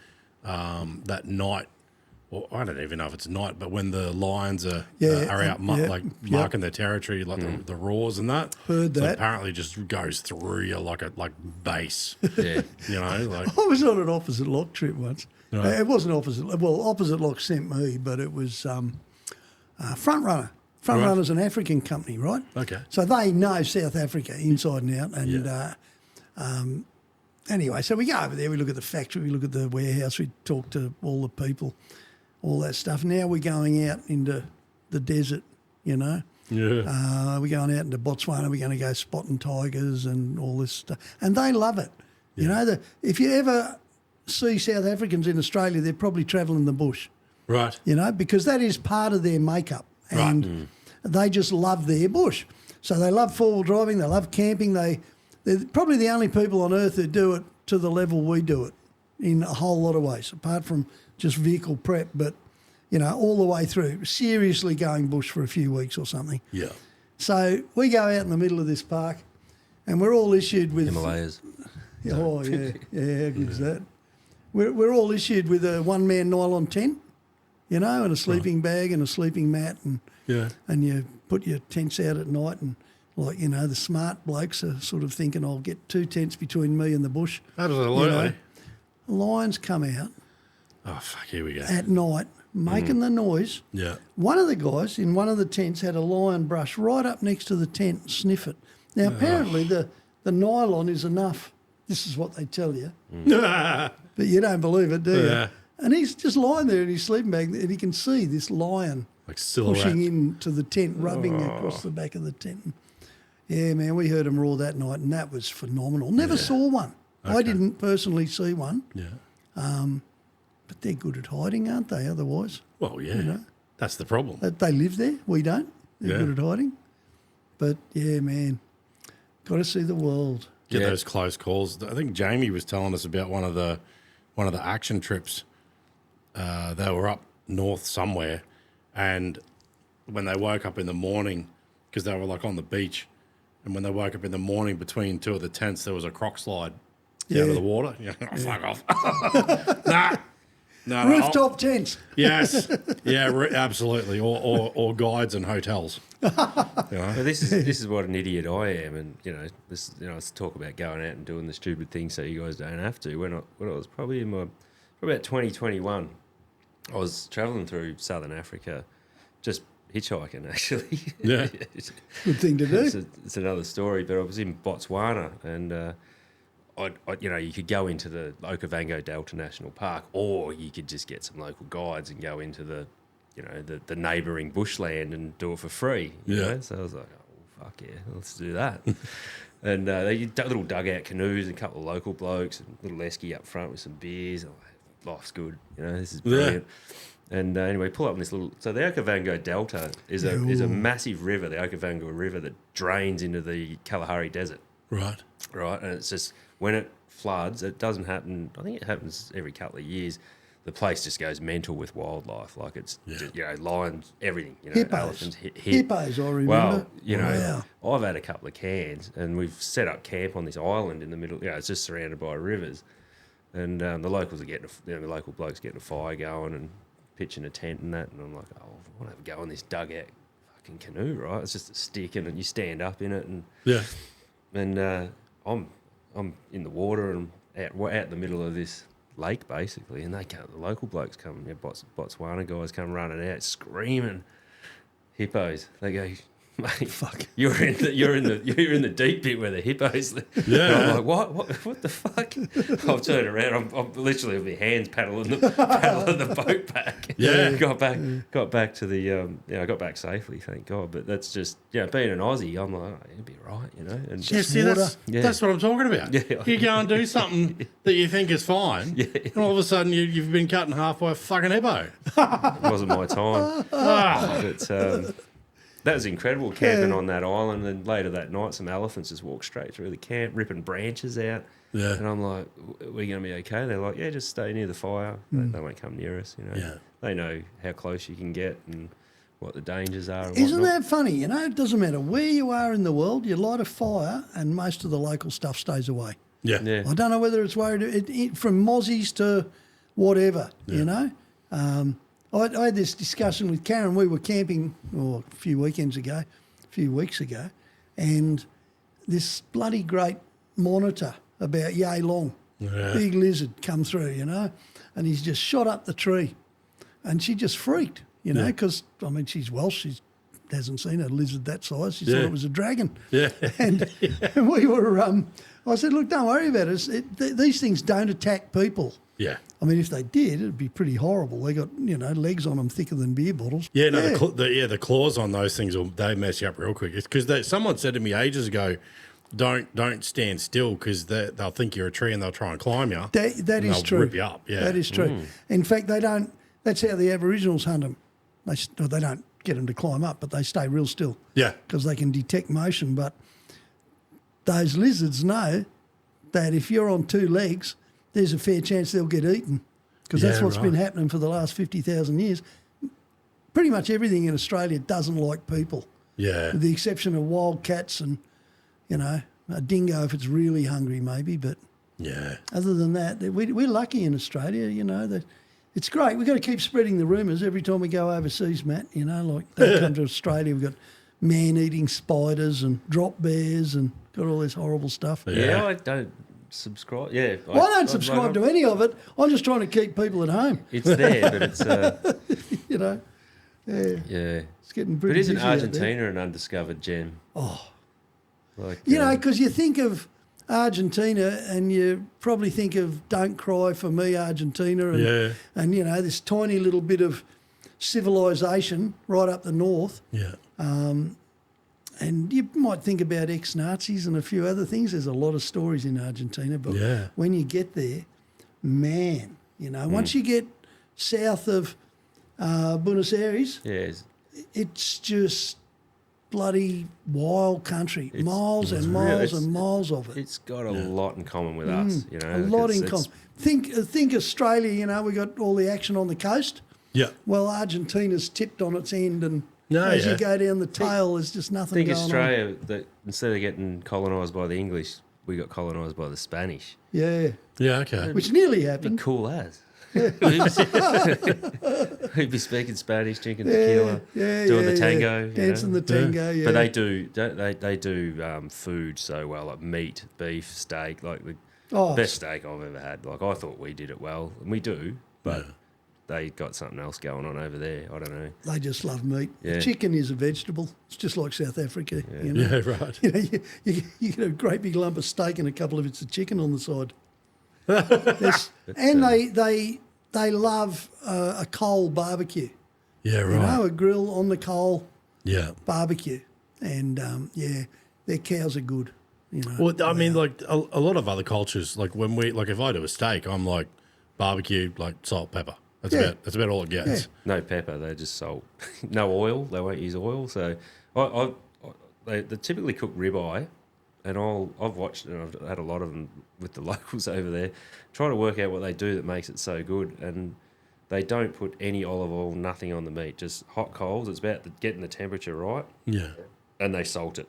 that night. Well, I don't even know if it's night, but when the lions are out marking their territory, like the roars and that. Heard that. Apparently, just goes through you like bass. Yeah. You know, like I was on an opposite lock trip once. Right. It wasn't opposite. Well, opposite lock sent me, but it was Front Runner. Front Right. Runner's an African company, right? Okay. So they know South Africa inside and out. And anyway, so we go over there, we look at the factory, we look at the warehouse, we talk to all the people, all that stuff. Now we're going out into the desert, you know. Yeah. We're going out into Botswana, we're going to go spotting tigers and all this stuff. And they love it. You know, if you ever see South Africans in Australia, they're probably travelling the bush. Right. You know, because that is part of their makeup. And they just love their bush. So they love four-wheel driving, they love camping. They're probably the only people on earth who do it to the level we do it in a whole lot of ways, apart from just vehicle prep, but, you know, all the way through, seriously going bush for a few weeks or something. Yeah. So we go out in the middle of this park and we're all issued with... Himalayas. Oh, yeah. Yeah, how good is that? We're all issued with a one-man nylon tent, you know, and a sleeping bag and a sleeping mat, and you put your tents out at night, and, like, you know, the smart blokes are sort of thinking, I'll get 2 tents between me and the bush. Absolutely. You know? Lions come out Oh, fuck, here we go. at night making the noise. Yeah. One of the guys in one of the tents had a lion brush right up next to the tent and sniff it. Now, apparently the nylon is enough. This is what they tell you. But you don't believe it, do you? Yeah. And he's just lying there in his sleeping bag and he can see this lion Like silhouette. pushing into the tent, rubbing across the back of the tent. Yeah, man, we heard him roar that night and that was phenomenal. Never saw one. I didn't personally see one. Yeah. But they're good at hiding, aren't they, otherwise? Well, yeah. You know? That's the problem. They live there, we don't. They're Yeah. good at hiding. But, yeah, man, got to see the world. Get Yeah. those close calls. I think Jamie was telling us about one of the action trips. They were up north somewhere, and when they woke up in the morning, because they were like on the beach, and when they woke up in the morning between two of the tents, there was a croc slide down to the water. Yeah, fuck off. No, Rooftop tents. Yes, yeah, absolutely, or guides and hotels. You know? Well, this is what an idiot I am, and let's talk about going out and doing the stupid thing so you guys don't have to. When I was probably about 2021, I was travelling through southern Africa, just hitchhiking actually. Yeah. Good thing to do. It's another story, but I was in Botswana and. You could go into the Okavango Delta National Park, or you could just get some local guides and go into the neighbouring bushland and do it for free. You know? So I was like, oh, fuck yeah, let's do that. And they had little dugout canoes and a couple of local blokes and little esky up front with some beers. I'm like, life's good, this is brilliant. Yeah. And anyway, pull up in this little... So the Okavango Delta is a massive river, the Okavango River, that drains into the Kalahari Desert. Right. Right, and it's just... When it floods, it doesn't happen. I think it happens every couple of years. The place just goes mental with wildlife. Like it's, just, lions, everything. Hippos. Elephants, Hippos, I remember. Well, Wow. I've had a couple of cans, and we've set up camp on this island in the middle. It's just surrounded by rivers, and the locals are getting, the local blokes getting a fire going and pitching a tent and that. And I'm like, I want to have a go on this dugout fucking canoe, right? It's just a stick, and you stand up in it, and I'm in the water and out in the middle of this lake basically, and the local blokes come, Botswana guys come running out screaming hippos. They go, mate, fuck, you're in the deep bit where the hippos live. Yeah. And I'm like, what the fuck? I've turned around. I'm literally with my hands paddling the boat back. Yeah. Got back to the I got back safely, thank God. But that's just being an Aussie, I'm like, it'll be right, And That's what I'm talking about. Yeah. You go and do something that you think is fine, and all of a sudden you've been cut in half by a fucking hippo. It wasn't my time. But that was incredible, camping on that island. And later that night, some elephants just walked straight through the camp, ripping branches out. Yeah. And I'm like, we're going to be okay? They're like, yeah, just stay near the fire. They won't come near us, Yeah. They know how close you can get and what the dangers are. And Isn't whatnot. that funny? It doesn't matter where you are in the world, you light a fire and most of the local stuff stays away. Yeah. Yeah. I don't know whether it's worried from mozzies to whatever, you know. I had this discussion with Karen. We were camping a few weeks ago, and this bloody great monitor about yay long, big lizard come through, you know, and he's just shot up the tree. And she just freaked, you know, because, I mean, she's Welsh. She hasn't seen a lizard that size. She thought it was a dragon. Yeah. And we were, I said, look, don't worry about it. These things don't attack people. Yeah. I mean, if they did, it'd be pretty horrible. They got, you know, legs on them thicker than beer bottles. Yeah, no, the claws on those things, they mess you up real quick. It's because someone said to me ages ago, don't stand still because they'll think you're a tree and they'll try and climb you. That is true. Rip you up. Yeah. That is true. In fact, they don't. That's how the Aboriginals hunt them. They don't get them to climb up, but they stay real still. Yeah. Because they can detect motion. But those lizards know that if you're on two legs, there's a fair chance they'll get eaten. Because that's what's been happening for the last 50,000 years. Pretty much everything in Australia doesn't like people. Yeah. With the exception of wild cats and, you know, a dingo if it's really hungry maybe. But Yeah. other than that, we're lucky in Australia, you know. That it's great. We've got to keep spreading the rumours every time we go overseas, Matt. You know, like they come to Australia, we've got man-eating spiders and drop bears and got all this horrible stuff. Yeah, I don't subscribe. Yeah. Well, I don't subscribe to any of it. I'm just trying to keep people at home. It's there, but it's... You know, yeah. it's getting But pretty isn't busy out there. Argentina an undiscovered gem? Oh. Like, You know, because you think of Argentina and you probably think of Don't Cry for Me, Argentina. And, and you know, this tiny little bit of civilization right up the north. Yeah. And you might think about ex-Nazis and a few other things. There's a lot of stories in Argentina. But when you get there, man, you know, once you get south of Buenos Aires, it's just bloody wild country. Miles and miles and miles of it. It's got a lot in common with us, you know. A lot in common. Think Australia, you know, we got all the action on the coast. Yeah. Well, Argentina's tipped on its end, and as you go down the tail, there's just nothing going on. Australia, that instead of getting colonised by the English, we got colonised by the Spanish. Yeah. Yeah, okay. Which nearly Be happened. cool as. We'd be speaking Spanish, drinking tequila, doing the tango, dancing the tango. Yeah. But they do food so well, like meat, beef, steak, like the best steak I've ever had. Like I thought we did it well, and we do, but they got something else going on over there. I don't know. They just love meat. Yeah. Chicken is a vegetable. It's just like South Africa. You know? Yeah, right. You know, you get a great big lump of steak and a couple of bits of chicken on the side. And they love a coal barbecue. Yeah, right. You know, a grill on the coal barbecue. And, their cows are good. You know. Well, I mean, like a lot of other cultures, like when if I do a steak, I'm like barbecue, like salt, pepper. That's about all it gets. Yeah. No pepper, they just salt. No oil, they won't use oil. So they typically cook ribeye, and I've watched it, and I've had a lot of them with the locals over there, trying to work out what they do that makes it so good. And they don't put any olive oil, nothing on the meat, just hot coals. It's about getting the temperature right. Yeah. And they salt it,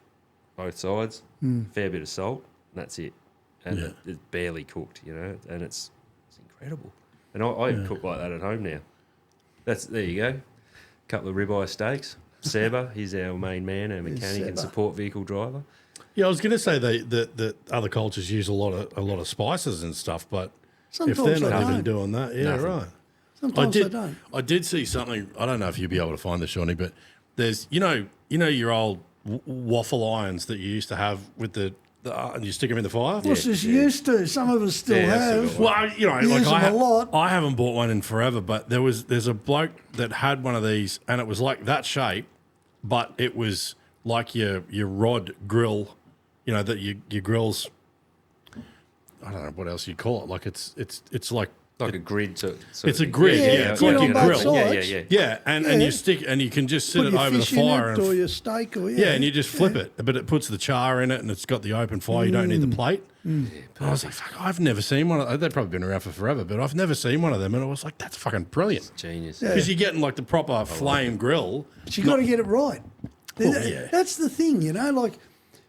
both sides, fair bit of salt, and that's it. And it's barely cooked, you know, and it's incredible. And I cook like that at home now. There you go. Couple of ribeye steaks. Seba, he's our main man, our mechanic and support vehicle driver. Yeah, I was going to say that other cultures use a lot of spices and stuff, but sometimes if they're not they even don't. doing that, right. Sometimes they don't. I did see something. I don't know if you'll be able to find this, Shawnee, but there's you know your old waffle irons that you used to have with the and you stick them in the fire. What's this used to? Some of us still have. Well, you know, Use like them a lot. I haven't bought one in forever, but there's a bloke that had one of these, and it was like that shape, but it was like your rod grill, you know, that your grills. I don't know what else you'd call it. Like it's like a grid. It's a grid. Yeah, it's like on a both grill. sides. Yeah, and you stick and you can just sit Put it your over the fish in fire it or your steak or and you just flip it, but it puts the char in it and it's got the open fire. You don't need the plate. I was like, fuck, I've never seen one. They've probably been around for forever, but I've never seen one of them. And I was like, that's fucking brilliant. Genius. Because you're getting like the proper flame grill. But you got to get it right. That's the thing, you know. Like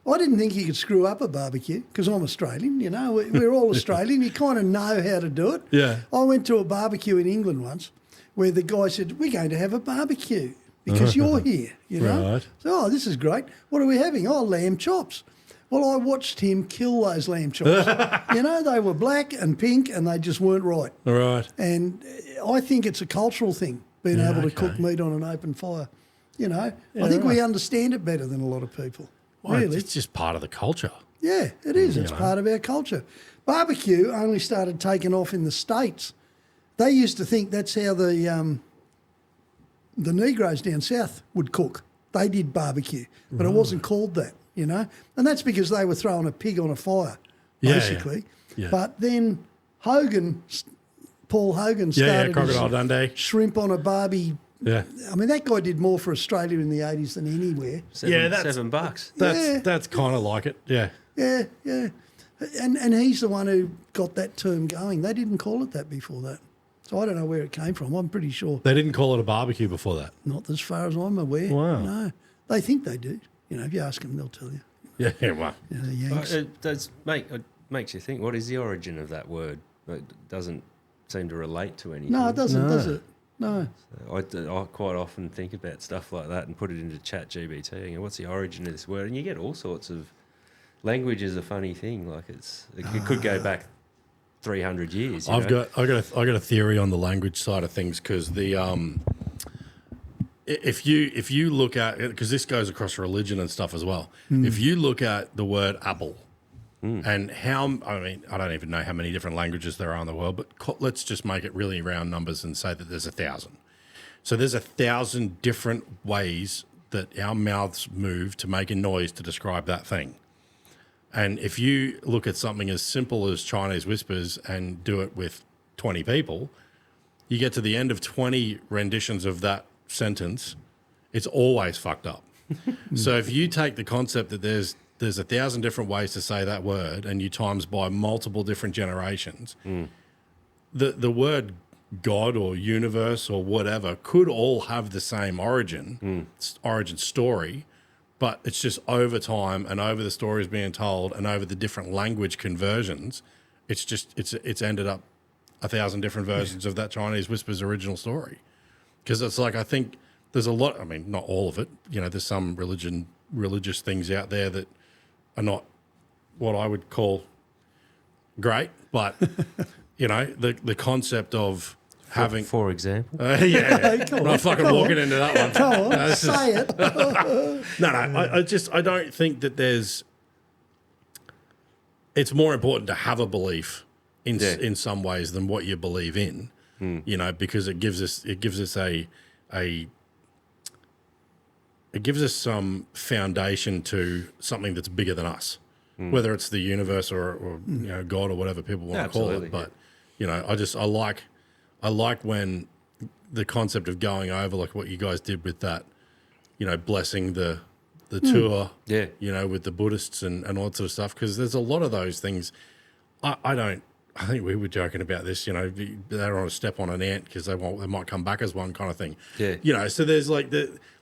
I didn't think you could screw up a barbecue because I'm Australian, you know. We're all Australian. You kind of know how to do it. Yeah. I went to a barbecue in England once where the guy said, we're going to have a barbecue because you're here, you know. Right. So, this is great. What are we having? Oh, lamb chops. Well, I watched him kill those lamb chops. You know, they were black and pink and they just weren't right. Right. And I think it's a cultural thing, being able to cook meat on an open fire. You know, I think we understand it better than a lot of people. Well, really. it's just part of the culture. Yeah, it is. It's part of our culture. Barbecue only started taking off in the States. They used to think that's how the Negroes down south would cook. They did barbecue, but it wasn't called that, you know. And that's because they were throwing a pig on a fire, basically. Yeah. But then Paul Hogan started Crocodile Dundee. shrimp on a barbie. Yeah. I mean, that guy did more for Australia in the 80s than anywhere. $7. That's kind of like it. Yeah. Yeah, yeah. And he's the one who got that term going. They didn't call it that before that. So I don't know where it came from. I'm pretty sure. They didn't call it a barbecue before that. Not as far as I'm aware. Wow. No. They think they do. You know, if you ask them, they'll tell you. Yeah, well. You know, the Yanks. It makes you think, what is the origin of that word? It doesn't seem to relate to anything. No, it doesn't, does it? No. I quite often think about stuff like that and put it into ChatGPT and go, what's the origin of this word? And you get all sorts of... Language is a funny thing. Like it could go back 300 years. I got a theory on the language side of things because the if you look at it, because this goes across religion and stuff as well. If you look at the word apple and I don't even know how many different languages there are in the world, but let's just make it really round numbers and say that there's 1,000. So there's 1,000 different ways that our mouths move to make a noise to describe that thing. And if you look at something as simple as Chinese whispers and do it with 20 people, you get to the end of 20 renditions of that sentence, it's always fucked up. So if you take the concept that there's 1,000 different ways to say that word and you times by multiple different generations, the word God or universe or whatever could all have the same origin story, but it's just over time and over the stories being told and over the different language conversions, it's ended up 1,000 different versions of that Chinese Whispers original story. Because it's like, I think there's a lot, I mean, not all of it, you know, there's some religious things out there that are not what I would call great, but, you know, the concept of having... For example? I'm not fucking walking into that one. Come on, say it. I don't think that it's more important to have a belief in some ways than what you believe in, you know, because it gives us some foundation to something that's bigger than us, whether it's the universe or you know, God or whatever people want to call it. But, you know, I like when the concept of going over, like what you guys did with that, you know, blessing the tour, you know, with the Buddhists and all that sort of stuff, because there's a lot of those things. I think we were joking about this, you know, they don't want to step on an ant because they might come back as one kind of thing. Yeah. You know, so there's like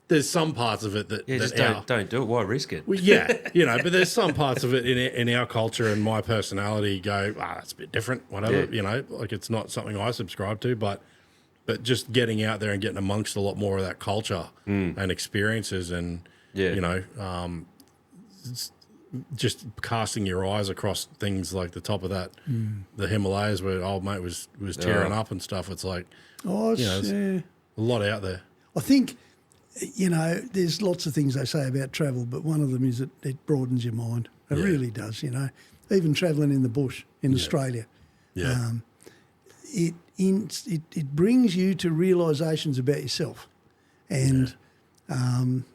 there's some parts of it that... Yeah, just don't do it. Why risk it? Well, yeah, you know, but there's some parts of it in our culture and my personality go, that's a bit different, whatever, you know, like it's not something I subscribe to, but just getting out there and getting amongst a lot more of that culture and experiences and, you know, just casting your eyes across things like the top of that, the Himalayas where old mate was tearing up and stuff. It's like, you know, there's a lot out there. I think... You know, there's lots of things they say about travel, but one of them is that it broadens your mind. It really does, you know. Even travelling in the bush in Australia. Yeah. It brings you to realisations about yourself. And I don't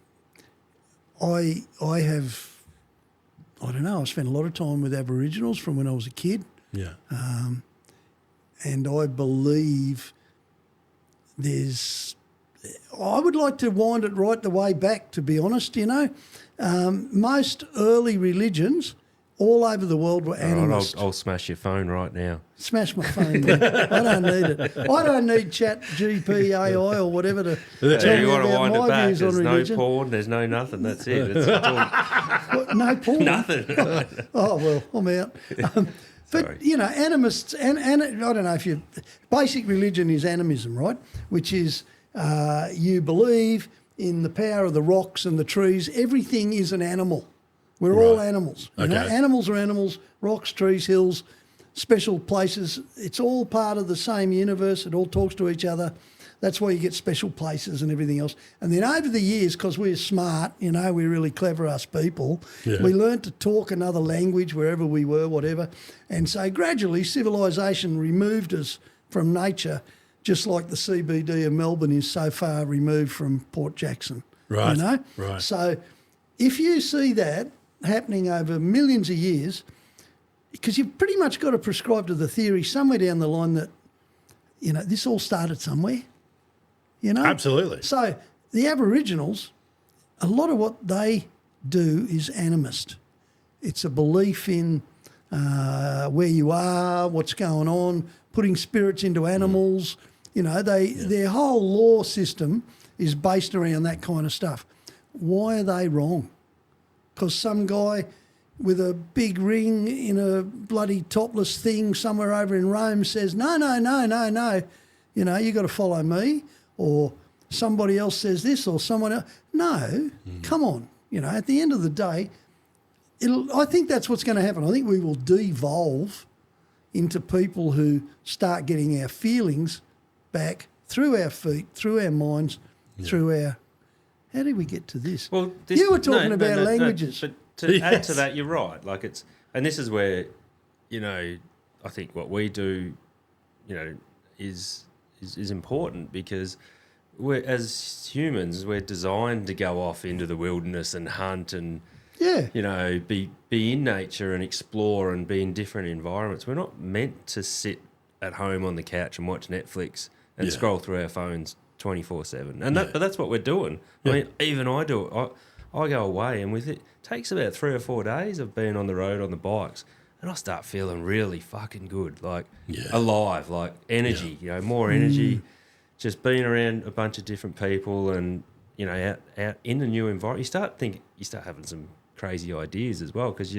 know, I spent a lot of time with Aboriginals from when I was a kid. Yeah. And I believe I would like to wind it right the way back, to be honest, you know. Most early religions all over the world were animists. I'll smash your phone right now. Smash my phone. Man. I don't need it. I don't need Chat GPAI or whatever to tell me you want to about wind it my back. views on There's religion. no porn. There's no nothing. That's it. It's all, What, no porn? nothing. Oh, well, I'm out. Sorry. But, you know, animists, and I don't know if you... Basic religion is animism, right? Which is you believe in the power of the rocks and the trees. Everything is an animal. We're all animals. You know? Animals are animals, rocks, trees, hills, special places. It's all part of the same universe. It all talks to each other. That's why you get special places and everything else. And then over the years, because we're smart, you know, we're really clever, us people, we learned to talk another language wherever we were, whatever. And so gradually civilization removed us from nature, just like the CBD of Melbourne is so far removed from Port Jackson. Right. You know? Right. So if you see that happening over millions of years, because you've pretty much got to prescribe to the theory somewhere down the line that, you know, this all started somewhere, you know? Absolutely. So the Aboriginals, a lot of what they do is animist. It's a belief in where you are, what's going on, putting spirits into animals. You know, their whole law system is based around that kind of stuff. Why are they wrong? Because some guy with a big ring in a bloody topless thing somewhere over in Rome says, no, you know, you got to follow me, or somebody else says this, or someone else. No, come on. You know, at the end of the day, I think that's what's going to happen. I think we will devolve into people who start getting our feelings back through our feet, through our minds, through our... How did we get to this? Well, you were talking about languages. But to add to that, you're right. Like and this is where, you know, I think what we do, you know, is important, because we're, as humans, we're designed to go off into the wilderness and hunt and, you know, be in nature and explore and be in different environments. We're not meant to sit at home on the couch and watch Netflix and scroll through our phones 24/7, and but that's what we're doing. I mean, even I do it. I go away, and with it takes about 3 or 4 days of being on the road on the bikes, and I start feeling really fucking good, like alive, like energy. You know, more energy. Just being around a bunch of different people, and you know, out in a new environment, you start having some crazy ideas as well, because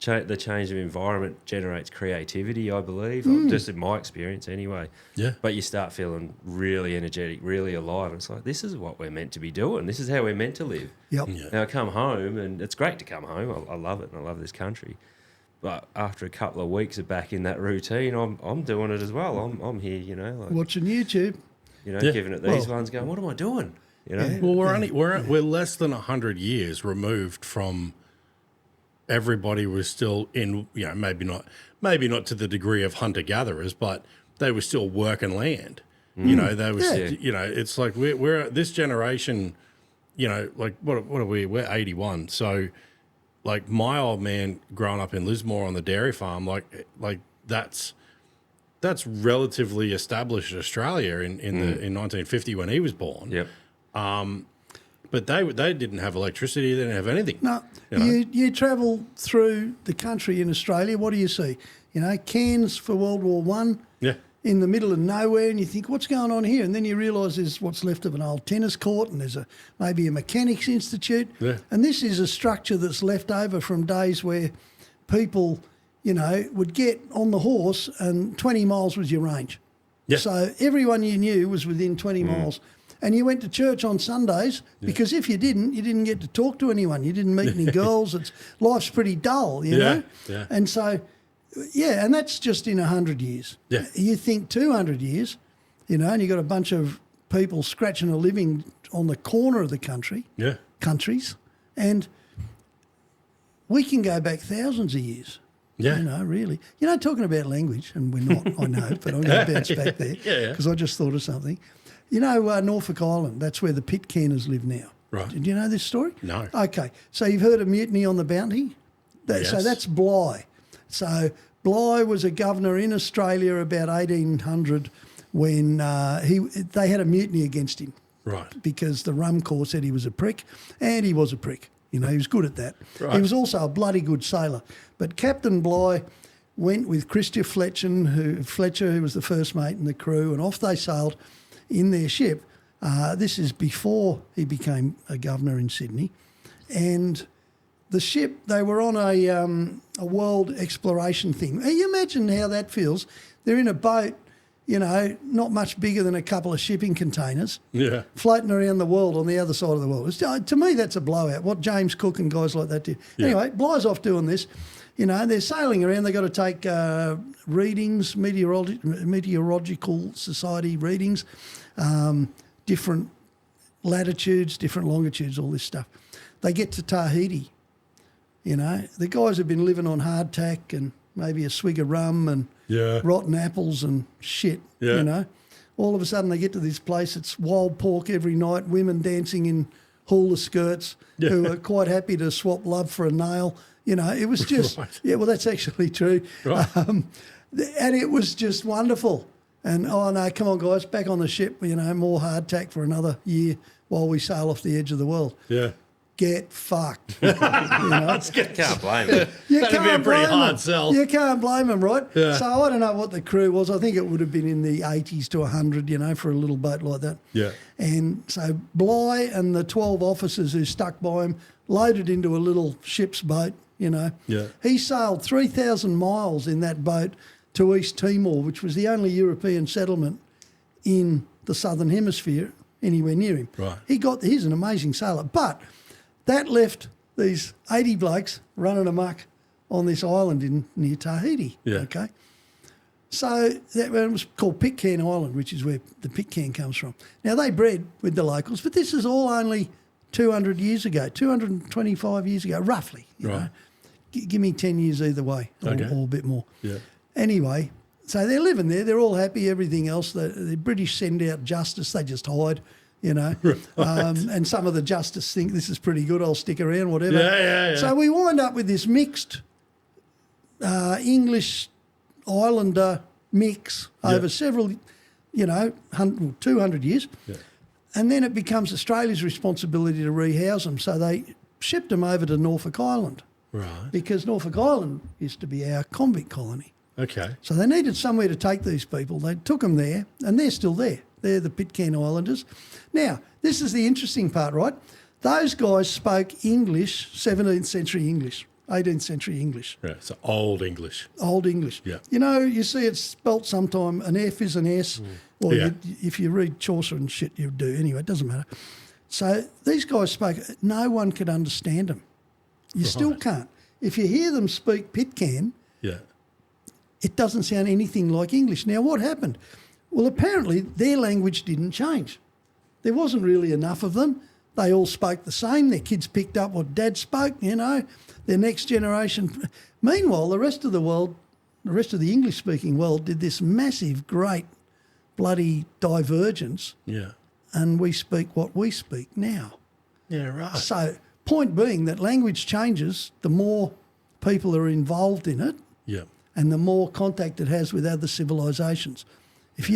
the change of environment generates creativity, I believe, just in my experience anyway. Yeah. But you start feeling really energetic, really alive. And it's like, this is what we're meant to be doing. This is how we're meant to live. Yep. Yeah. Now I come home, and it's great to come home. I love it, and I love this country. But after a couple of weeks of back in that routine, I'm doing it as well. I'm here, you know, like, watching YouTube. You know, giving it these ones, going, what am I doing? You know. Well, we're less than 100 years removed from. Everybody was still in, you know, maybe not to the degree of hunter-gatherers, but they were still working land. You know, they was, you know, it's like we're this generation, you know, like what are we? We're 81, so like my old man growing up in Lismore on the dairy farm, like that's relatively established Australia in 1950 when he was born. Yep. But they didn't have electricity. They didn't have anything. No, you travel through the country in Australia. What do you see? You know, Cairns for World War One. Yeah. In the middle of nowhere, and you think, what's going on here? And then you realise there's what's left of an old tennis court, and there's maybe a mechanics institute. Yeah. And this is a structure that's left over from days where people, you know, would get on the horse, and 20 miles was your range. Yeah. So everyone you knew was within 20 miles. And you went to church on Sundays because if you didn't get to talk to anyone. You didn't meet any girls. Life's pretty dull, you know? Yeah. And so, and that's just in 100 years. Yeah. You think 200 years, you know, and you got a bunch of people scratching a living on the corner of the countries, and we can go back thousands of years. Yeah. You know, really. You know, talking about language, and we're not, I know, but I'm going to bounce back there because I just thought of something. You know, Norfolk Island, that's where the Pitcairners live now. Right. Did you know this story? No. Okay. So you've heard of Mutiny on the Bounty? Yes. So that's Bligh. So Bligh was a governor in Australia about 1800 when they had a mutiny against him. Right. Because the rum corps said he was a prick, and he was a prick. You know, he was good at that. Right. He was also a bloody good sailor. But Captain Bligh went with Christopher Fletcher, who was the first mate in the crew, and off they sailed in their ship. This is before he became a governor in Sydney. And the ship, they were on a world exploration thing. You imagine how that feels. They're in a boat, you know, not much bigger than a couple of shipping containers, floating around the world on the other side of the world. To me, that's a blowout, what James Cook and guys like that did. Yeah. Anyway, Bligh's off doing this. You know, they're sailing around. They've got to take readings, meteorological society readings, different latitudes, different longitudes, all this stuff. They get to Tahiti. You know, the guys have been living on hardtack and maybe a swig of rum and rotten apples and shit, you know. All of a sudden they get to this place, it's wild pork every night, women dancing in hula skirts who are quite happy to swap love for a nail. You know, it was just, yeah, well, that's actually true. Right. And it was just wonderful. And, oh, no, come on, guys, back on the ship, you know, more hardtack for another year while we sail off the edge of the world. Yeah. Get fucked. You know? Can't blame them. That'd be a pretty hard sell. You can't blame them, right? Yeah. So I don't know what the crew was. I think it would have been in the 80s to 100, you know, for a little boat like that. Yeah. And so Bligh and the 12 officers who stuck by him loaded into a little ship's boat, you know. Yeah. He sailed 3,000 miles in that boat to East Timor, which was the only European settlement in the southern hemisphere anywhere near him. Right. He's an amazing sailor. But that left these 80 blokes running amok on this island near Tahiti. Yeah. Okay. So that was called Pitcairn Island, which is where the Pitcairn comes from. Now, they bred with the locals, but this is all only 200 years ago, 225 years ago, roughly. You know. Give me 10 years either way, or a bit more. Yeah. Anyway, so they're living there. They're all happy, everything else. The British send out justice. They just hide. You know, and some of the justice think this is pretty good, I'll stick around, whatever. Yeah. So we wind up with this mixed English Islander mix over several, 200 years. Yeah. And then it becomes Australia's responsibility to rehouse them. So they shipped them over to Norfolk Island. Right. Because Norfolk Island used to be our convict colony. Okay. So they needed somewhere to take these people. They took them there, and they're still there. They're the Pitcairn Islanders. Now, this is the interesting part, right? Those guys spoke English, 17th century English, 18th century English. Yeah, so Old English. Old English. Yeah. You know, you see it spelt sometime, an F is an S. Well, if you read Chaucer and shit, you do. Anyway, it doesn't matter. So these guys spoke, no one could understand them. You still can't. If you hear them speak Pitcairn, it doesn't sound anything like English. Now, what happened? Well, apparently their language didn't change. There wasn't really enough of them. They all spoke the same. Their kids picked up what Dad spoke, you know, their next generation. Meanwhile, the rest of the world, the rest of the English-speaking world did this massive, great, bloody divergence. Yeah. And we speak what we speak now. Yeah, right. So, point being that language changes, the more people are involved in it and the more contact it has with other civilisations. If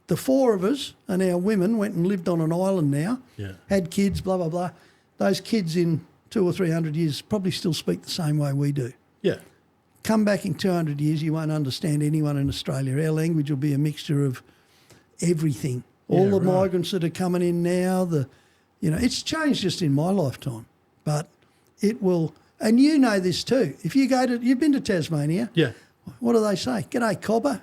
the four of us and our women went and lived on an island now, had kids, blah, blah, blah, those kids in 200 or 300 years probably still speak the same way we do. Yeah. Come back in 200 years, you won't understand anyone in Australia. Our language will be a mixture of everything. All the migrants that are coming in now, it's changed just in my lifetime, but it will. And you know this too. If you you've been to Tasmania. Yeah. What do they say? G'day, cobber.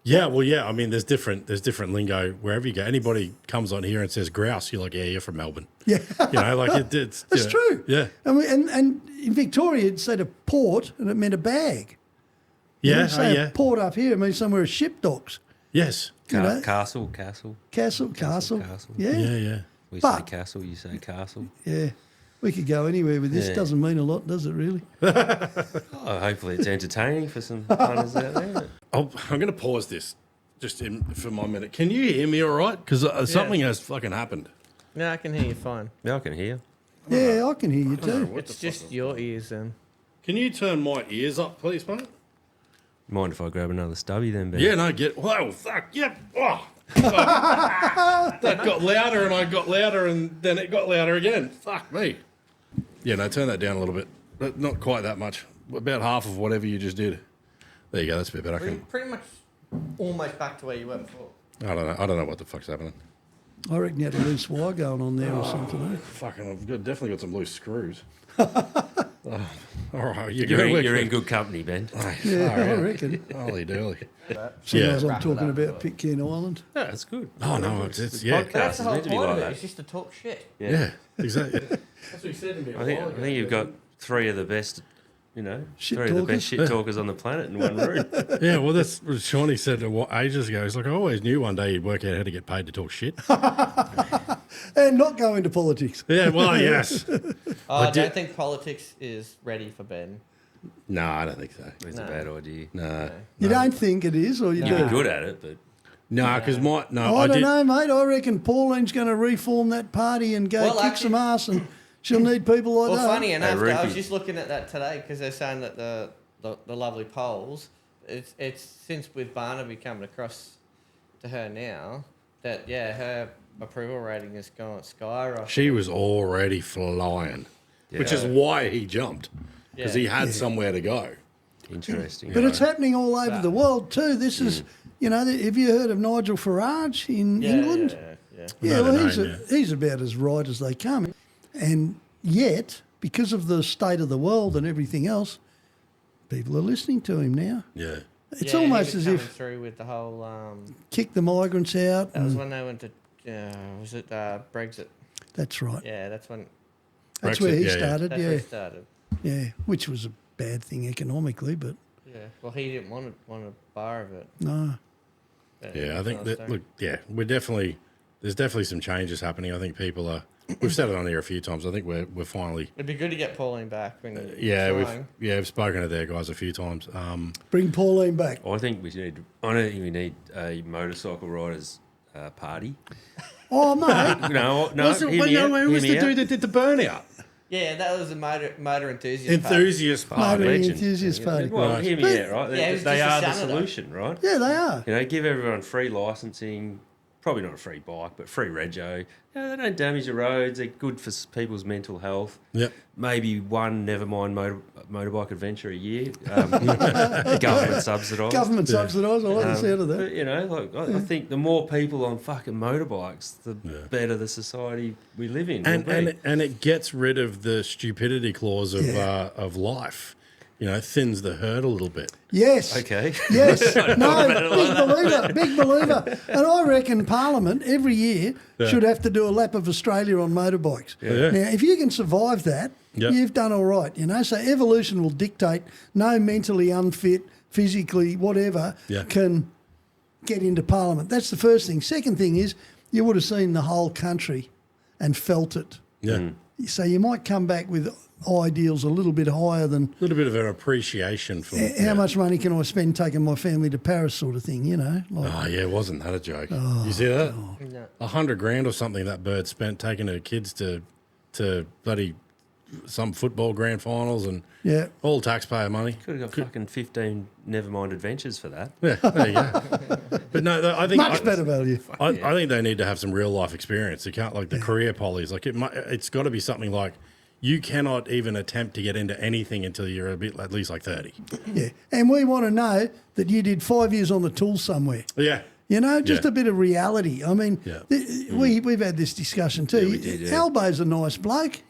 Yeah, well, yeah. I mean, there's different lingo wherever you go. Anybody comes on here and says grouse, you're like, yeah, you're from Melbourne. Yeah, it's that's true. Yeah, and in Victoria, it said a port, and it meant a bag. Yeah, a port up here, it means somewhere a ship docks. Yes, castle. Yeah. We say castle, you say castle. Yeah. We could go anywhere with this. Yeah. Doesn't mean a lot, does it really? Hopefully it's entertaining for some punters out there. I'm going to pause this just for my minute. Can you hear me all right? Because something has fucking happened. No, I can hear you fine. Yeah, I can hear you. Yeah, I can hear you too. It's just your ears then. Can you turn my ears up, please, mate? Mind if I grab another stubby then, Ben? Yeah, no, whoa, fuck, yep. Oh. That got louder and I got louder and then it got louder again. Fuck me. Yeah, no, turn that down a little bit. But not quite that much. About half of whatever you just did. There you go, that's a bit better. Pretty much almost back to where you were before. I don't know what the fuck's happening. I reckon you had a loose wire going on there or something. Eh? Fucking, definitely got some loose screws. All right, You're in good company, Ben. Yeah, I reckon. Holy dooly. Sometimes I'm Wrap it talking up. about Pitcairn Island. No, that's good. Oh, no, it's yeah. That's the whole meant to be point like of it. that. It's just to talk shit. Yeah, exactly. That's what he said to me. I think you've got three of the best, Shit three of the talkers. best shit talkers on the planet in one room. Yeah, well, that's what Shawnee said ages ago. He's like, I always knew one day you'd work out how to get paid to talk shit. And not go into politics. Yeah, well, yes. I don't think politics is ready for Ben. No, I don't think so. It's No. a bad idea. No. You don't think it is, or you You'd do? be good at it, but No, because I don't know, mate. I reckon Pauline's going to reform that party and go Well, kick actually- some ass, and she'll need people like Well, that. funny enough, I was Roothy. just looking at that today because they're saying that the lovely polls, it's since with Barnaby coming across to her now, that, her approval rating has gone skyrocketing. She was already flying, which is why he jumped, because he had somewhere to go. interesting. But it's happening all over the world too. This is, have you heard of Nigel Farage in England? Yeah, Know the well, name, he's about as right as they come. And yet, because of the state of the world and everything else, people are listening to him now. Yeah. It's he almost was as coming if through with the whole. kick the migrants out. That was when they went to. Was it Brexit? That's right. Yeah, that's when. That's Brexit, where he yeah, yeah. started, That's where it started. yeah, which was a bad thing economically, but Yeah. Well, he didn't want a bar of it. no. Yeah, I think Nice that, thing. there's definitely some changes happening. I think people are, we've said it on here a few times. I think we're finally, It'd be good to get Pauline back when we've spoken to their guys a few times. Bring Pauline back. I don't think we need a motorcycle riders party. Oh, mate. No, who was the dude that did the burnout? Yeah, that was a motor enthusiast. Enthusiast party. Motoring legend. enthusiast party. Well, hear me out, right? Yeah, it was They just a are the Saturday. solution, right? Yeah, they are. Give everyone free licensing, probably not a free bike, but free rego. They don't damage the roads. They're good for people's mental health. Yep. Maybe one Nevermind motorbike adventure a year. Government subsidised. Government subsidised. I like the sound of But, that. I think the more people on fucking motorbikes, the better the society we live in. will be. And it gets rid of the stupidity clause of life. Thins the herd a little bit. Yes. Okay. Yes. No, big believer. And I reckon Parliament every year should have to do a lap of Australia on motorbikes. Yeah. Now, if you can survive that, Yep. you've done all right, So evolution will dictate no mentally unfit, physically, whatever, Yeah. can get into Parliament. That's the first thing. Second thing is you would have seen the whole country and felt it. Yeah. So you might come back with ideals a little bit higher than A little bit of an appreciation for how much money can I spend taking my family to Paris sort of thing, Like, Oh yeah, wasn't that a joke? You see that? No. $100,000 or something that bird spent taking her kids to bloody some football grand finals and yeah. all taxpayer money. Could have got fucking 15 Nevermind adventures for that. Yeah, there you go. But no, I think Much better value. I think they need to have some real life experience. They can't the career polys. It's got to be something like you cannot even attempt to get into anything until you're at least like 30. Yeah. And we want to know that you did 5 years on the tools somewhere. Yeah. Just Yeah. a bit of reality. I mean, Yeah. we've had this discussion too. Yeah, we did, yeah. Albo's a nice bloke,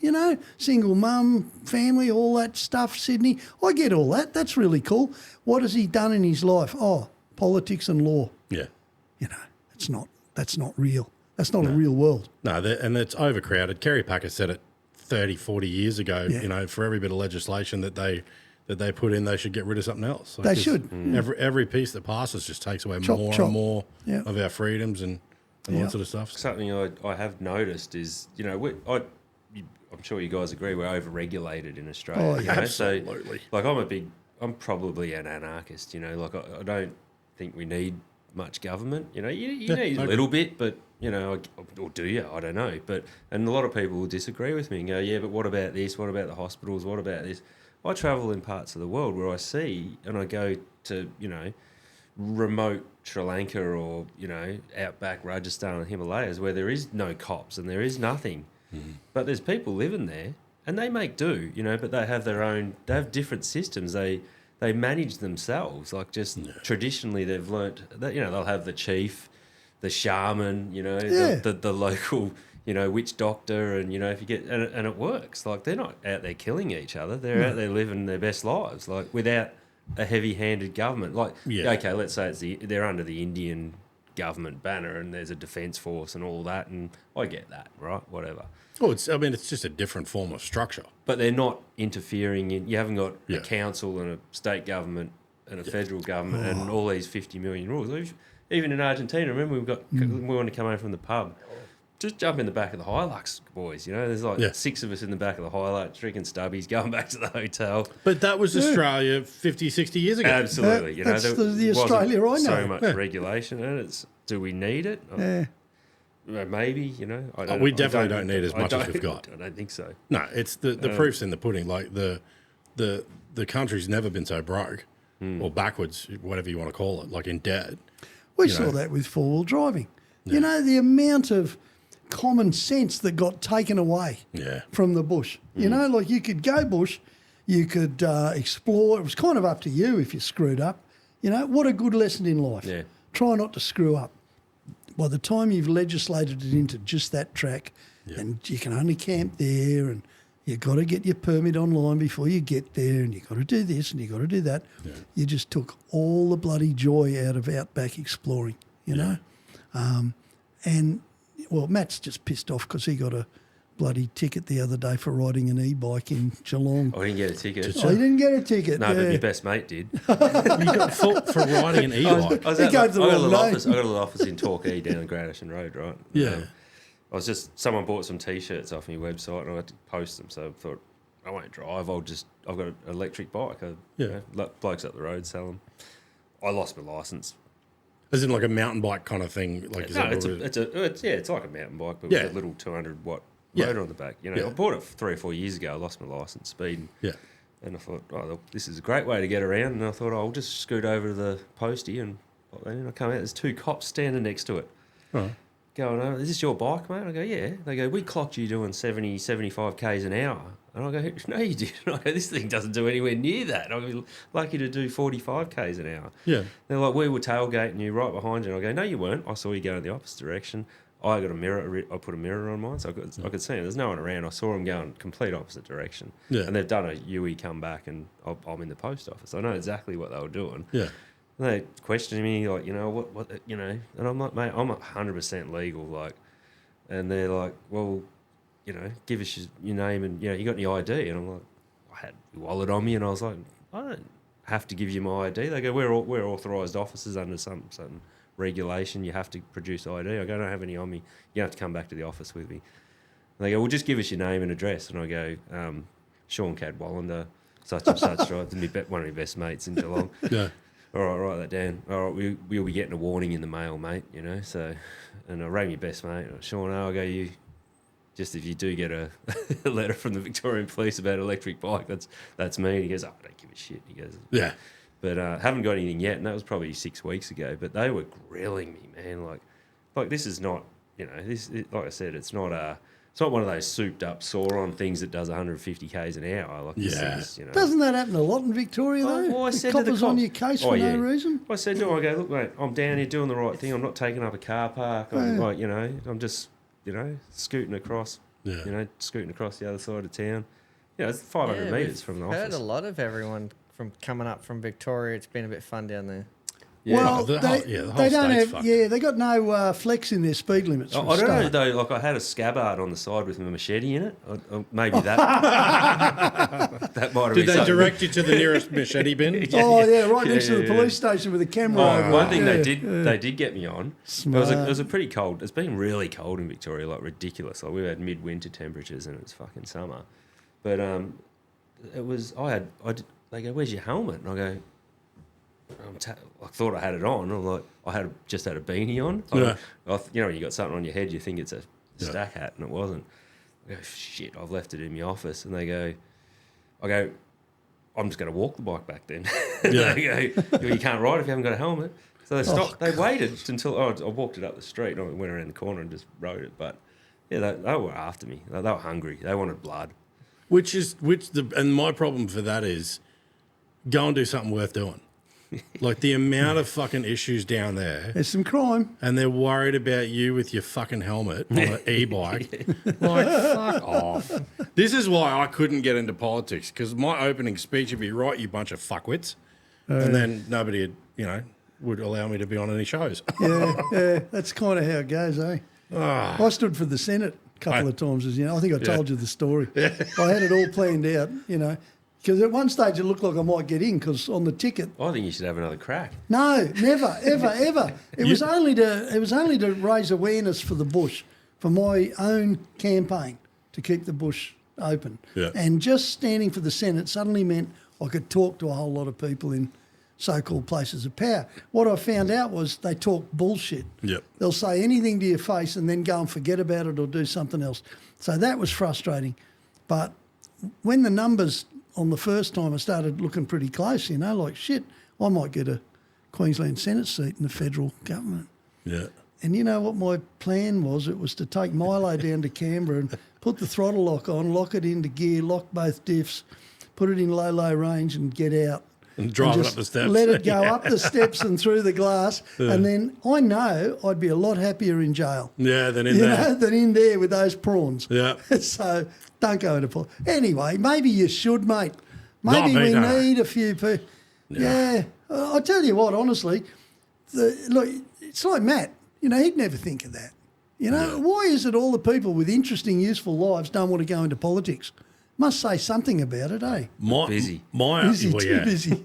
single mum, family, all that stuff, Sydney. I get all that. That's really cool. What has he done in his life? Oh, politics and law. Yeah. That's not real. That's not a real world. No, and it's overcrowded. Kerry Packer said it 30, 40 years ago, Yeah. for every bit of legislation that they put in, they should get rid of something else. They should. Every piece that passes just takes away Chop, more chop. and more Yeah. of our freedoms and all Yeah. that sort of stuff. Something I have noticed is, I'm sure you guys agree, we're over-regulated in Australia. Oh, yeah. Absolutely. So, I'm probably an anarchist, I don't think we need much government. You need a little bit, but, or do you? I don't know. And a lot of people will disagree with me and go, yeah, but what about this? What about the hospitals? What about this? I travel in parts of the world where I see, and I go to, remote Sri Lanka or, you know, outback Rajasthan and Himalayas where there is no cops and there is nothing. But there's people living there and they make do, you know, but they have their own, they have different systems. They manage themselves. Like just traditionally they've learnt that, you know, they'll have the chief, the shaman, you know, the local, you know, witch doctor, and, you know, if you get, and it works. Like they're not out there killing each other. They're out there living their best lives, like without a heavy-handed government. Like, okay, let's say they're under the Indian government banner and there's a defence force and all that, and I get that, right? Whatever. Oh, it's just a different form of structure. But they're not interfering in. You haven't got a council and a state government and a federal government and all these 50 million rules. Even in Argentina, remember we wanted to come home from the pub. Just jump in the back of the Hilux, boys. You know, there's like 6 of us in the back of the Hilux drinking stubbies, going back to the hotel. But that was Australia 50, 60 years ago. Absolutely. You know, that's the Australia I know. So much regulation, and do we need it? Maybe, you know. We definitely don't need as much as we've got. I don't think so. No, it's the proof's in the pudding. Like the country's never been so broke or backwards, whatever you want to call it, like in debt. We saw that with four-wheel driving. Yeah. You know, the amount of common sense that got taken away from the bush. You know, like you could go bush, you could explore. It was kind of up to you if you screwed up. You know, what a good lesson in life. Yeah. Try not to screw up. By the time you've legislated it into just that track and you can only camp there and you've got to get your permit online before you get there and you've got to do this and you've got to do that, you just took all the bloody joy out of outback exploring, you know. And, well, Matt's just pissed off because he got a bloody ticket the other day for riding an e-bike in Geelong. I didn't get a ticket. Oh, you didn't get a ticket? No, but your best mate did. You got for riding an e-bike? I got a little office in Torquay down Gradiston Road, right? Yeah. Someone bought some T-shirts off my website and I had to post them, so I thought, I won't drive, I've got an electric bike. You know, blokes up the road sell them. I lost my licence. As in like a mountain bike kind of thing? Like, it's like a mountain bike, but with a little 200-watt motor on the back. You know, I bought it 3 or 4 years ago. I lost my licence speeding. Yeah. And I thought, this is a great way to get around. And I thought, I'll just scoot over to the postie and I come out. There's 2 cops standing next to it. Right. Going, is this your bike, mate? I go, yeah. They go, we clocked you doing 70, 75 Ks an hour. And I go, no, you didn't. I go, this thing doesn't do anywhere near that. I'd be lucky to do 45 Ks an hour. Yeah. They're like, we were tailgating you right behind you. And I go, no, you weren't. I saw you going the opposite direction. I got a mirror. I put a mirror on mine, so I could see it. There's no one around. I saw them going complete opposite direction. Yeah. And they've done a UE come back, and I'm in the post office. I know exactly what they were doing. Yeah. And they questioning me like, you know, what, you know, and I'm like, mate, I'm 100% legal, like, and they're like, well, you know, give us your name and, you know, you got any ID? And I'm like, I had your wallet on me, and I was like, I don't have to give you my ID. They go, we're authorised officers under some regulation. You have to produce ID. I go, I don't have any on me. You have to come back to the office with me. And they go, well, just give us your name and address. And I go, Sean Cadwallander, such and such, right? One of my best mates in Geelong. Yeah. All right, write that down. All right, we'll be getting a warning in the mail, mate, you know. So, and I rang my best mate, Sean, I go, just if you do get a letter from the Victorian Police about an electric bike, that's me. And he goes, I don't give a shit. He goes, yeah. But haven't got anything yet, and that was probably 6 weeks ago. But they were grilling me, man. Like this is not, you know, like I said, it's not one of those souped up Sauron things that does 150 Ks an hour. Like this is, you know. Doesn't that happen a lot in Victoria though? Well, I said coppers on your case for no reason. I said to him, I go, look, mate, I'm down here doing the right thing. I'm not taking up a car park. I'm like, you know, I'm just, you know, scooting across. Yeah. You know, scooting across the other side of town. You know, it's 500 metres from the office. I've heard a lot of everyone from coming up from Victoria. It's been a bit fun down there. Yeah. Well, the whole don't have. Fucked. Yeah, they got no flex in their speed limits. I don't know though. Like I had a scabbard on the side with a machete in it. Maybe that. That might have. Did they direct you to the nearest machete bin? Right next to the police station with a camera. One thing they did get me on. It was a pretty cold. It's been really cold in Victoria, like ridiculous. Like we had midwinter temperatures and it was fucking summer. But it was. They go, "Where's your helmet?" And I go. I thought I had it on. I'm like, just had a beanie on. You know, when you got something on your head, you think it's a stack hat, and it wasn't. I go, shit, I've left it in my office. And I go, I'm just going to walk the bike back then. Yeah. They go, you can't ride if you haven't got a helmet. So they stopped. They waited until I walked it up the street. And I went around the corner and just rode it. But yeah, they were after me. They were hungry. They wanted blood. And my problem for that is go and do something worth doing. Like the amount of fucking issues down there. There's some crime. And they're worried about you with your fucking helmet on an e-bike. Like, fuck off. This is why I couldn't get into politics, because my opening speech would be, right, you bunch of fuckwits. And then nobody would allow me to be on any shows. Yeah, that's kind of how it goes, eh? I stood for the Senate a couple of times, as you know. I think I told you the story. I had it all planned out, because at one stage it looked like I might get in, because on the ticket. I think you should have another crack. No, never, ever. It was only to raise awareness for the bush, for my own campaign to keep the bush open. Yeah. And just standing for the Senate suddenly meant I could talk to a whole lot of people in so-called places of power. What I found out was they talk bullshit. Yep. They'll say anything to your face and then go and forget about it or do something else. So that was frustrating. But when the numbers on the first time I started looking pretty close, like, shit, I might get a Queensland Senate seat in the federal government. Yeah. And you know what my plan was? It was to take Milo down to Canberra and put the throttle lock on, lock it into gear, lock both diffs, put it in low range and get out. And drive it up the steps. Let it go up the steps and through the glass. Yeah. And then I know I'd be a lot happier in jail. Yeah, than in there. Than in there with those prawns. Yeah. So don't go into politics. Anyway, maybe you should, mate. Maybe we need a few people. Yeah. I'll tell you what, honestly, look, it's like Matt. He'd never think of that. Why is it all the people with interesting, useful lives don't want to go into politics? Must say something about it, eh? Busy. Too busy.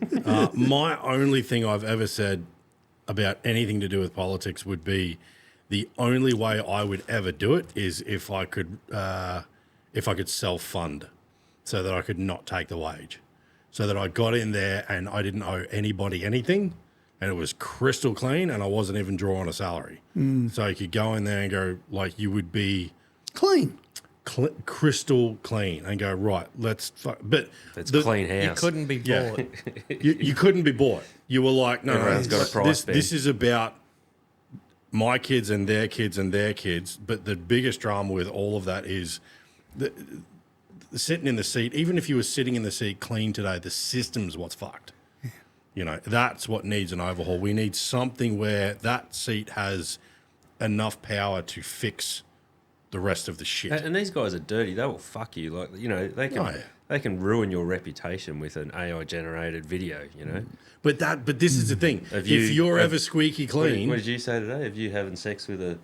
My only thing I've ever said about anything to do with politics would be the only way I would ever do it is if I could self-fund so that I could not take the wage. So that I got in there and I didn't owe anybody anything and it was crystal clean and I wasn't even drawing a salary. So you could go in there and go, like, you would be... Clean. Crystal clean and go, right, let's but it's a clean house. You couldn't be bought. You couldn't be bought. You were like, no, got a price. This is about my kids and their kids and their kids. But the biggest drama with all of that is the sitting in the seat. Even if you were sitting in the seat clean today, the system's what's fucked. That's what needs an overhaul. We need something where that seat has enough power to fix the rest of the shit. And these guys are dirty. They will fuck you. Like, they can ruin your reputation with an AI generated video. But this is the thing. If you're ever squeaky clean, what did you say today? Of you having sex with a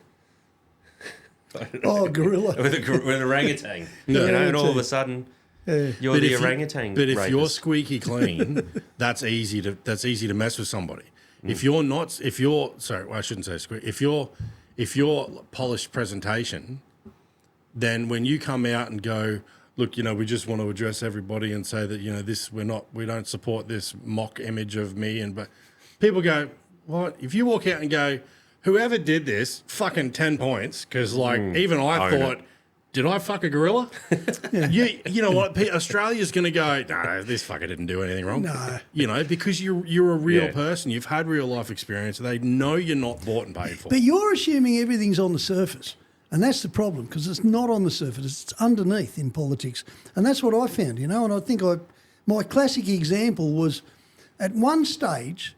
gorilla with an orangutan, and all of a sudden you're the orangutan. But if rapist. you're squeaky clean, that's easy to mess with somebody. If your polished presentation, then when you come out and go, look, we just want to address everybody and say that, we don't support this mock image of me. But people go, what? If you walk out and go, whoever did this, fucking 10 points, because even I thought, did I fuck a gorilla? You know what? Australia's going to go, no, this fucker didn't do anything wrong. No. Because you're a real person. You've had real life experience. They know you're not bought and paid for. But you're assuming everything's on the surface. And that's the problem, because it's not on the surface. It's underneath in politics. And that's what I found, and I think my classic example was at one stage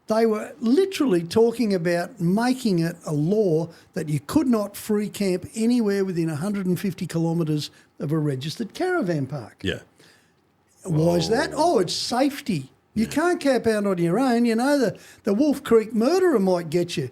they were literally talking about making it a law that you could not free camp anywhere within 150 kilometres of a registered caravan park. Yeah. Why is that? Oh, it's safety. You can't camp out on your own. The Wolf Creek murderer might get you.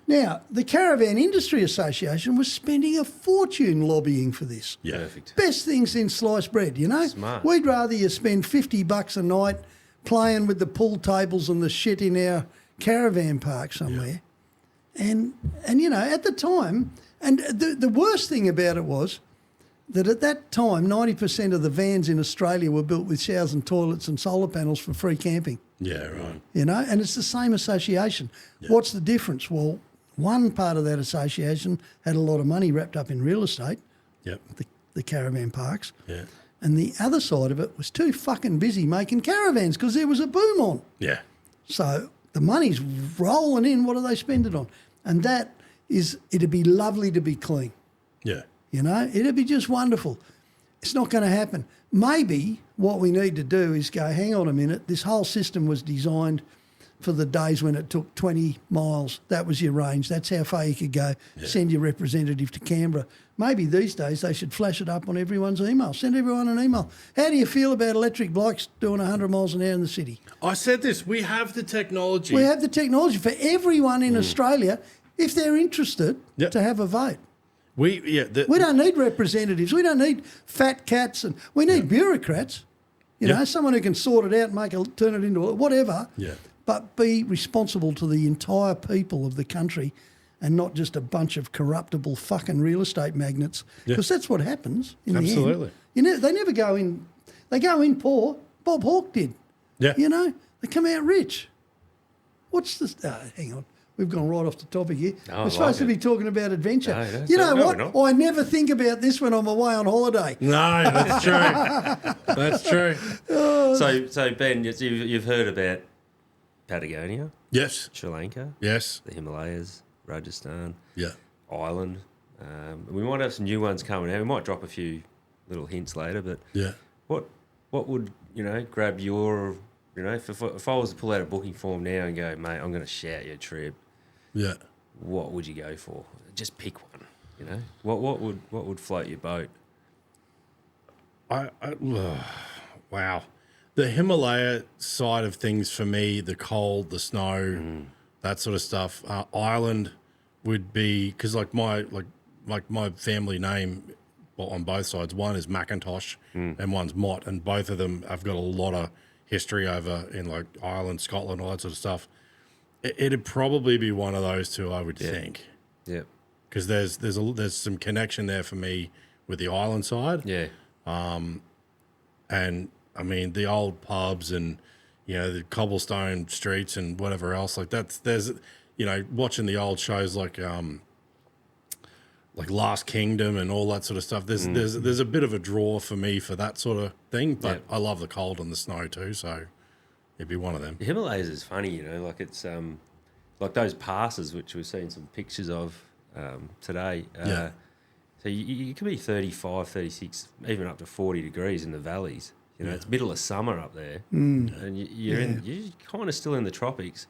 Now, the Caravan Industry Association was spending a fortune lobbying for this. Yeah. Perfect. Best thing since sliced bread, Smart. We'd rather you spend $50 a night playing with the pool tables and the shit in our caravan park somewhere. Yeah. And at the time, and the worst thing about it was that at that time, 90% of the vans in Australia were built with showers and toilets and solar panels for free camping. Yeah, right. And it's the same association. Yeah. What's the difference? Well, one part of that association had a lot of money wrapped up in real estate. Yep. The caravan parks. Yeah. And the other side of it was too fucking busy making caravans because there was a boom on. Yeah. So the money's rolling in. What do they spend it on? And that is, it'd be lovely to be clean. Yeah. You know, it'd be just wonderful. It's not going to happen. Maybe what we need to do is go, hang on a minute, this whole system was designed for the days when it took 20 miles. That was your range. That's how far you could go. Yeah. Send your representative to Canberra. Maybe these days they should flash it up on everyone's email. Send everyone an email. How do you feel about electric bikes doing 100 miles an hour in the city? I said this. We have the technology. We have the technology for everyone in Australia, if they're interested, to have a vote. We don't need representatives. We don't need fat cats, and we need bureaucrats. You know, someone who can sort it out and turn it into whatever. Yeah. But be responsible to the entire people of the country, and not just a bunch of corruptible fucking real estate magnates. Because that's what happens in the end. You know, they never go in. They go in poor. Bob Hawke did. Yeah. You know, they come out rich. What's this? Hang on. We've gone right off the topic here. We're supposed to be talking about adventure. No, you know what? I never think about this when I'm away on holiday. No, that's true. That's true. So Ben, you've heard about Patagonia? Yes. Sri Lanka? Yes. The Himalayas, Rajasthan? Yeah. Ireland? We might have some new ones coming out. We might drop a few little hints later, but what would, grab your, if I was to pull out a booking form now and go, mate, I'm going to shout your trip. Yeah. What would you go for? Just pick one, What would float your boat? Wow. The Himalaya side of things for me, the cold, the snow, that sort of stuff. Ireland would be, because like my family name, well, on both sides, one is Macintosh and one's Mott, and both of them have got a lot of history over in like Ireland, Scotland, all that sort of stuff. It'd probably be one of those two, I would think. Yeah. Because there's some connection there for me with the island side. Yeah. And I mean the old pubs and the cobblestone streets and whatever else like there's watching the old shows like Last Kingdom and all that sort of stuff. There's a bit of a draw for me for that sort of thing, but I love the cold and the snow too, so it'd be one of them. The Himalayas is funny, like it's like those passes which we've seen some pictures of today. So you can be 35, 36, even up to 40 degrees in the valleys. It's middle of summer up there, and you're kind of still in the tropics,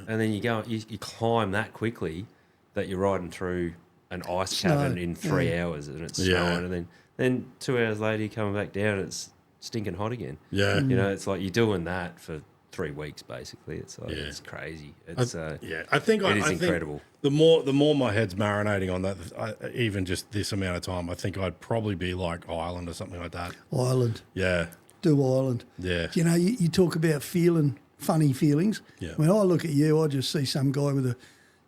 and then you climb that quickly that you're riding through an ice cavern in 3 hours, and it's snowing, and then 2 hours later you're coming back down, and it's stinking hot again. Yeah, it's like you're doing that for 3 weeks basically. It's like it's crazy. It's I think it is incredible. The more my head's marinating on that, even just this amount of time, I think I'd probably be like Ireland or something like that. Ireland. Yeah. Do Ireland. Yeah. You talk about feeling funny feelings. Yeah. When I look at you, I just see some guy with a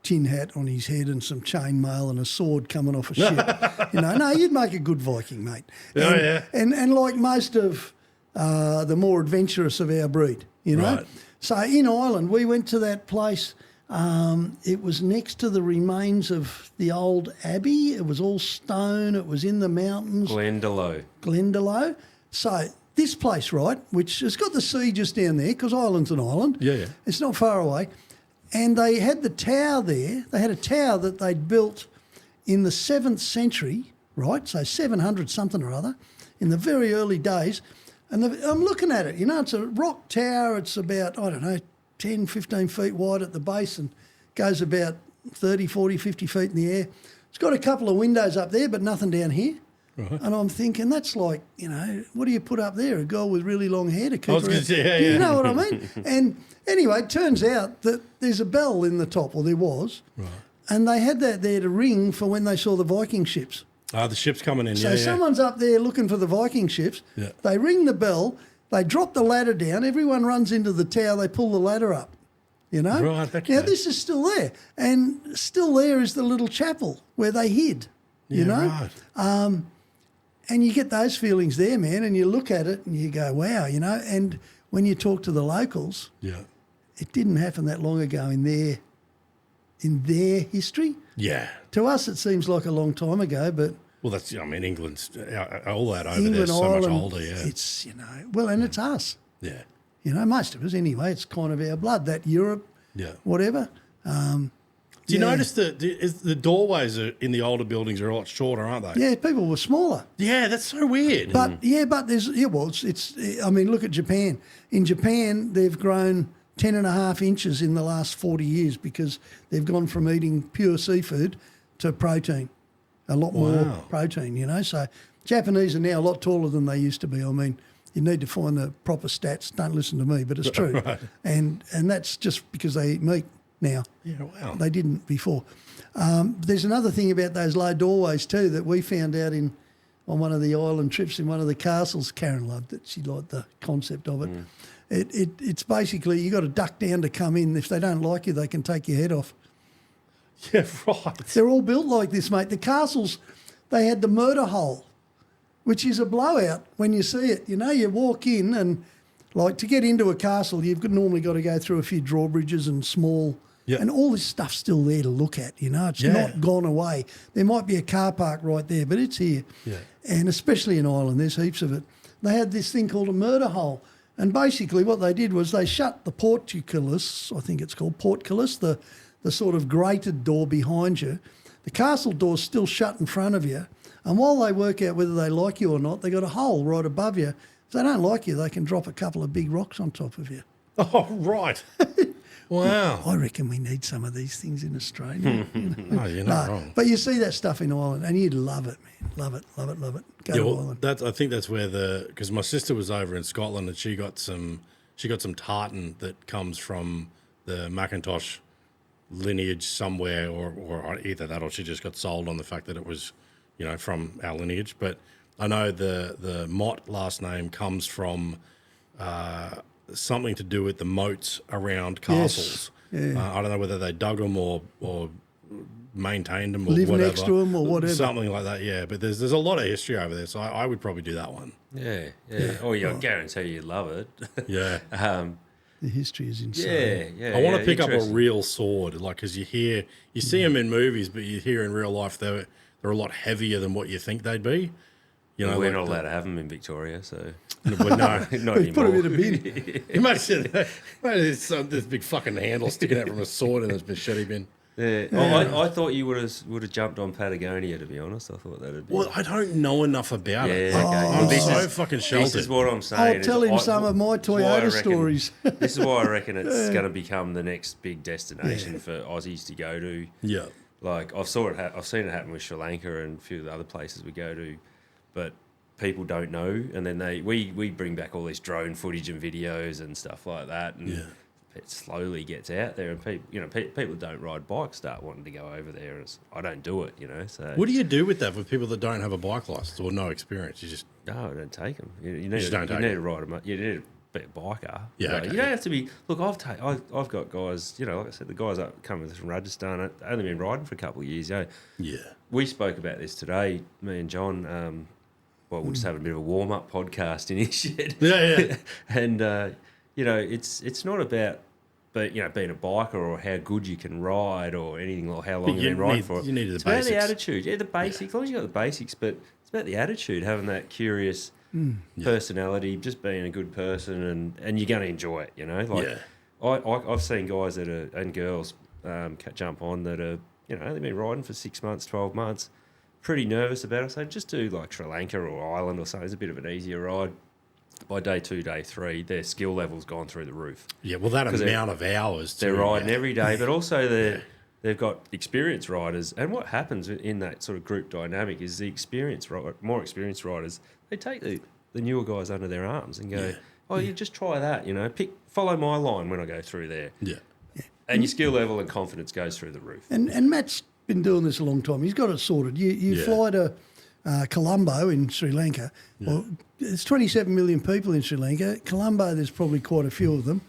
tin hat on his head and some chain mail and a sword coming off a ship. No, you'd make a good Viking, mate. And like most of the more adventurous of our breed, Right. So in Ireland, we went to that place. It was next to the remains of the old abbey. It was all stone. It was in the mountains. Glendalough. So this place, right, which has got the sea just down there, because Ireland's an island. Yeah. It's not far away. And they had the tower there. They had a tower that they'd built in the 7th century, right, so 700 something or other, in the very early days. And I'm looking at it, it's a rock tower. It's about, 10, 15 feet wide at the base and goes about 30, 40, 50 feet in the air. It's got a couple of windows up there, but nothing down here. Right. And I'm thinking, that's like, what do you put up there? A girl with really long hair to keep her out. You know what I mean? And anyway, it turns out that there's a bell in the top, or there was. Right. And they had that there to ring for when they saw the Viking ships. The ship's coming in, So someone's up there looking for the Viking ships. Yeah. They ring the bell. They drop the ladder down. Everyone runs into the tower. They pull the ladder up, Right, okay. Now, this is still there. And still there is the little chapel where they hid, Right. And you get those feelings there, man, and you look at it and you go, wow, And when you talk to the locals, it didn't happen that long ago in their history. Yeah. To us, it seems like a long time ago, but Well, that's, I mean, England's all that over England, there so Ireland, much older, yeah. It's, well, and it's us. Yeah. Most of us anyway. It's kind of our blood, that Europe, whatever. Do you notice the doorways in the older buildings are a lot shorter, aren't they? Yeah, people were smaller. Yeah, that's so weird. But there's it's. I mean, look at Japan. In Japan, they've grown 10.5 inches in the last 40 years because they've gone from eating pure seafood to protein, a lot more protein. So Japanese are now a lot taller than they used to be. I mean, you need to find the proper stats. Don't listen to me, but it's true. Right. And that's just because they eat meat now. Yeah, wow. They didn't before. There's another thing about those low doorways too that we found out on one of the island trips in one of the castles. Karen loved it. She liked the concept of it. It's basically you got to duck down to come in. If they don't like you, they can take your head off. Yeah, right. They're all built like this, mate. The castles, they had the murder hole, which is a blowout when you see it. You walk in and, like, to get into a castle, you've normally got to go through a few drawbridges and small, and all this stuff's still there to look at, It's not gone away. There might be a car park right there, but it's here. Yeah. And especially in Ireland, there's heaps of it. They had this thing called a murder hole. And basically what they did was they shut the portcullis, I think it's called portcullis, the sort of grated door behind you. The castle door's still shut in front of you. And while they work out whether they like you or not, they got a hole right above you. If they don't like you, they can drop a couple of big rocks on top of you. Oh, right. Wow. I reckon we need some of these things in Australia. No, you're not wrong. But you see that stuff in Ireland and you'd love it, man. Love it, love it, love it. Go to Ireland. I think that's where because my sister was over in Scotland and she got some tartan that comes from the Macintosh lineage somewhere, or either that or she just got sold on the fact that it was, from our lineage. But I know the Mott last name comes from something to do with the moats around castles. Yes. Yeah. I don't know whether they dug them or maintained them or live whatever. next to them or whatever. Something like that, yeah. But there's a lot of history over there, so I would probably do that one. Yeah. Oh, I guarantee you love it. Yeah. The history is insane. Yeah. I want to pick up a interesting. real sword, like, because you see them in movies, but you hear in real life they're a lot heavier than what you think they'd be. We're like not allowed to have them in Victoria, so Well, no, not anymore. Put them in a bin. you might say that. There's this big fucking handle sticking out from a sword in this machete bin. Yeah. I thought you would have jumped on Patagonia, to be honest. I thought that'd be. Well, I don't know enough about it. Yeah, okay. I'm This so is- fucking sheltered. This is what I'm saying. I'll tell him some of my this is why I Toyota reckon- stories. This is why I reckon it's going to become the next big destination for Aussies to go to. Yeah. Like I've seen it happen with Sri Lanka and a few of the other places we go to, but people don't know, and then we bring back all this drone footage and videos and stuff like that, and it slowly gets out there, and people that don't ride bikes start wanting to go over there. And I don't do it, So What do you do with that for people that don't have a bike license or no experience? You just no, I don't take them. You need just don't take to them. ride them. You need to be a biker. Yeah, Like, okay. you don't have to be. Look, I've got guys. Like I said, the guys that come with us from Rajasthan. I've only been riding for a couple of years. yeah. We spoke about this today, me and John. We'll just have a bit of a warm up podcast in his shed. Yeah. And it's not about being a biker or how good you can ride or anything, or how long But you've been riding for. you need the it's about the basics. attitude. Yeah, the basics. As long as you got the basics, but it's about the attitude, having that curious personality, just being a good person, and you're going to enjoy it. Like I've seen guys and girls jump on that are only been riding for 6 months, 12 months, pretty nervous about it. So just do like Sri Lanka or Ireland or something. It's a bit of an easier ride. By day 2, day 3, their skill level's gone through the roof. Yeah, well, that amount of hours too. They're riding yeah. every day, but also they've got experienced riders. And what happens in that sort of group dynamic is more experienced riders, they take the newer guys under their arms and go, you just try that, follow my line when I go through there. Yeah. And your skill level and confidence goes through the roof. And Matt's been doing this a long time. He's got it sorted. You fly to Colombo in Sri Lanka. Well, there's 27 million people in Sri Lanka. Colombo, there's probably quite a few of them,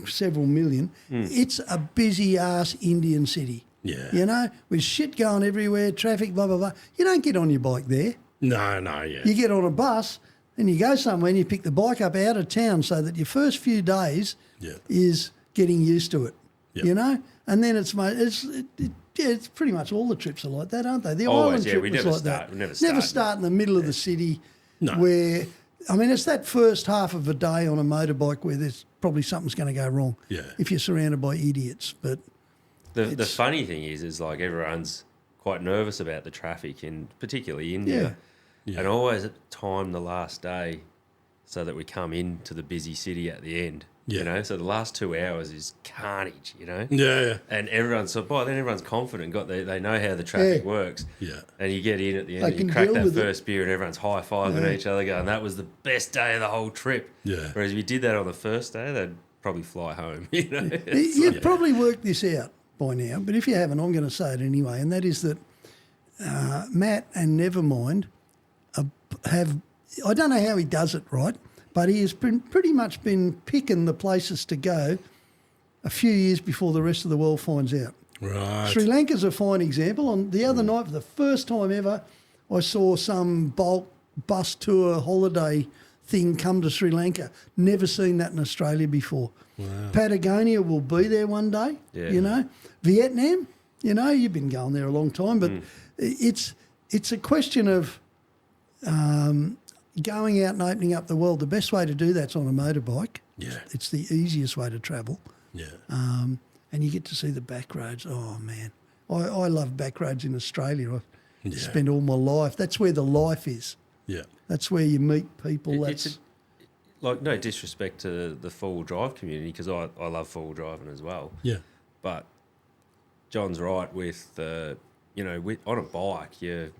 several million. It's a busy-ass Indian city. Yeah. With shit going everywhere, traffic, blah, blah, blah. You don't get on your bike there. No, yeah. You get on a bus, then you go somewhere and you pick the bike up out of town so that your first few days is getting used to it, Yeah. And then Yeah, it's pretty much all the trips are like that, aren't they? The Always, island yeah, trip we was never like start- that. we never Never start start in the middle of the city No. where, I mean, it's that first half of a day on a motorbike where there's probably something's going to go wrong. Yeah. If you're surrounded by idiots, but The funny thing is like everyone's quite nervous about the traffic in particularly India. Yeah. And always time the last day so that we come into the busy city at the end. Yeah. You know, so the last 2 hours is carnage, you know? Yeah. And by then everyone's confident, they know how the traffic Yeah. works. Yeah. And you get in at the end, They and you can crack deal that with it. first beer and everyone's high-fiving each other going, that was the best day of the whole trip. Yeah. Whereas if you did that on the first day, they'd probably fly home, you know? you've probably worked this out by now. But if you haven't, I'm going to say it anyway, and that is that Matt and Nevermind have, I don't know how he does it, right? But he has pretty much been picking the places to go a few years before the rest of the world finds out. Right. Sri Lanka's a fine example. On the other night, for the first time ever, I saw some bulk bus tour holiday thing come to Sri Lanka. Never seen that in Australia before. Wow. Patagonia will be there one day, Yeah. you know. Vietnam, you know, you've been going there a long time, but it's a question of going out and opening up the world. The best way to do that's on a motorbike. Yeah. It's the easiest way to travel. Yeah. And you get to see the back roads. Oh, man. I love back roads in Australia. I've Yeah. spent all my life. That's where the life is. Yeah. That's where you meet people. It's like no disrespect to the four-wheel drive community because I love four-wheel driving as well. Yeah. But John's right with on a bike you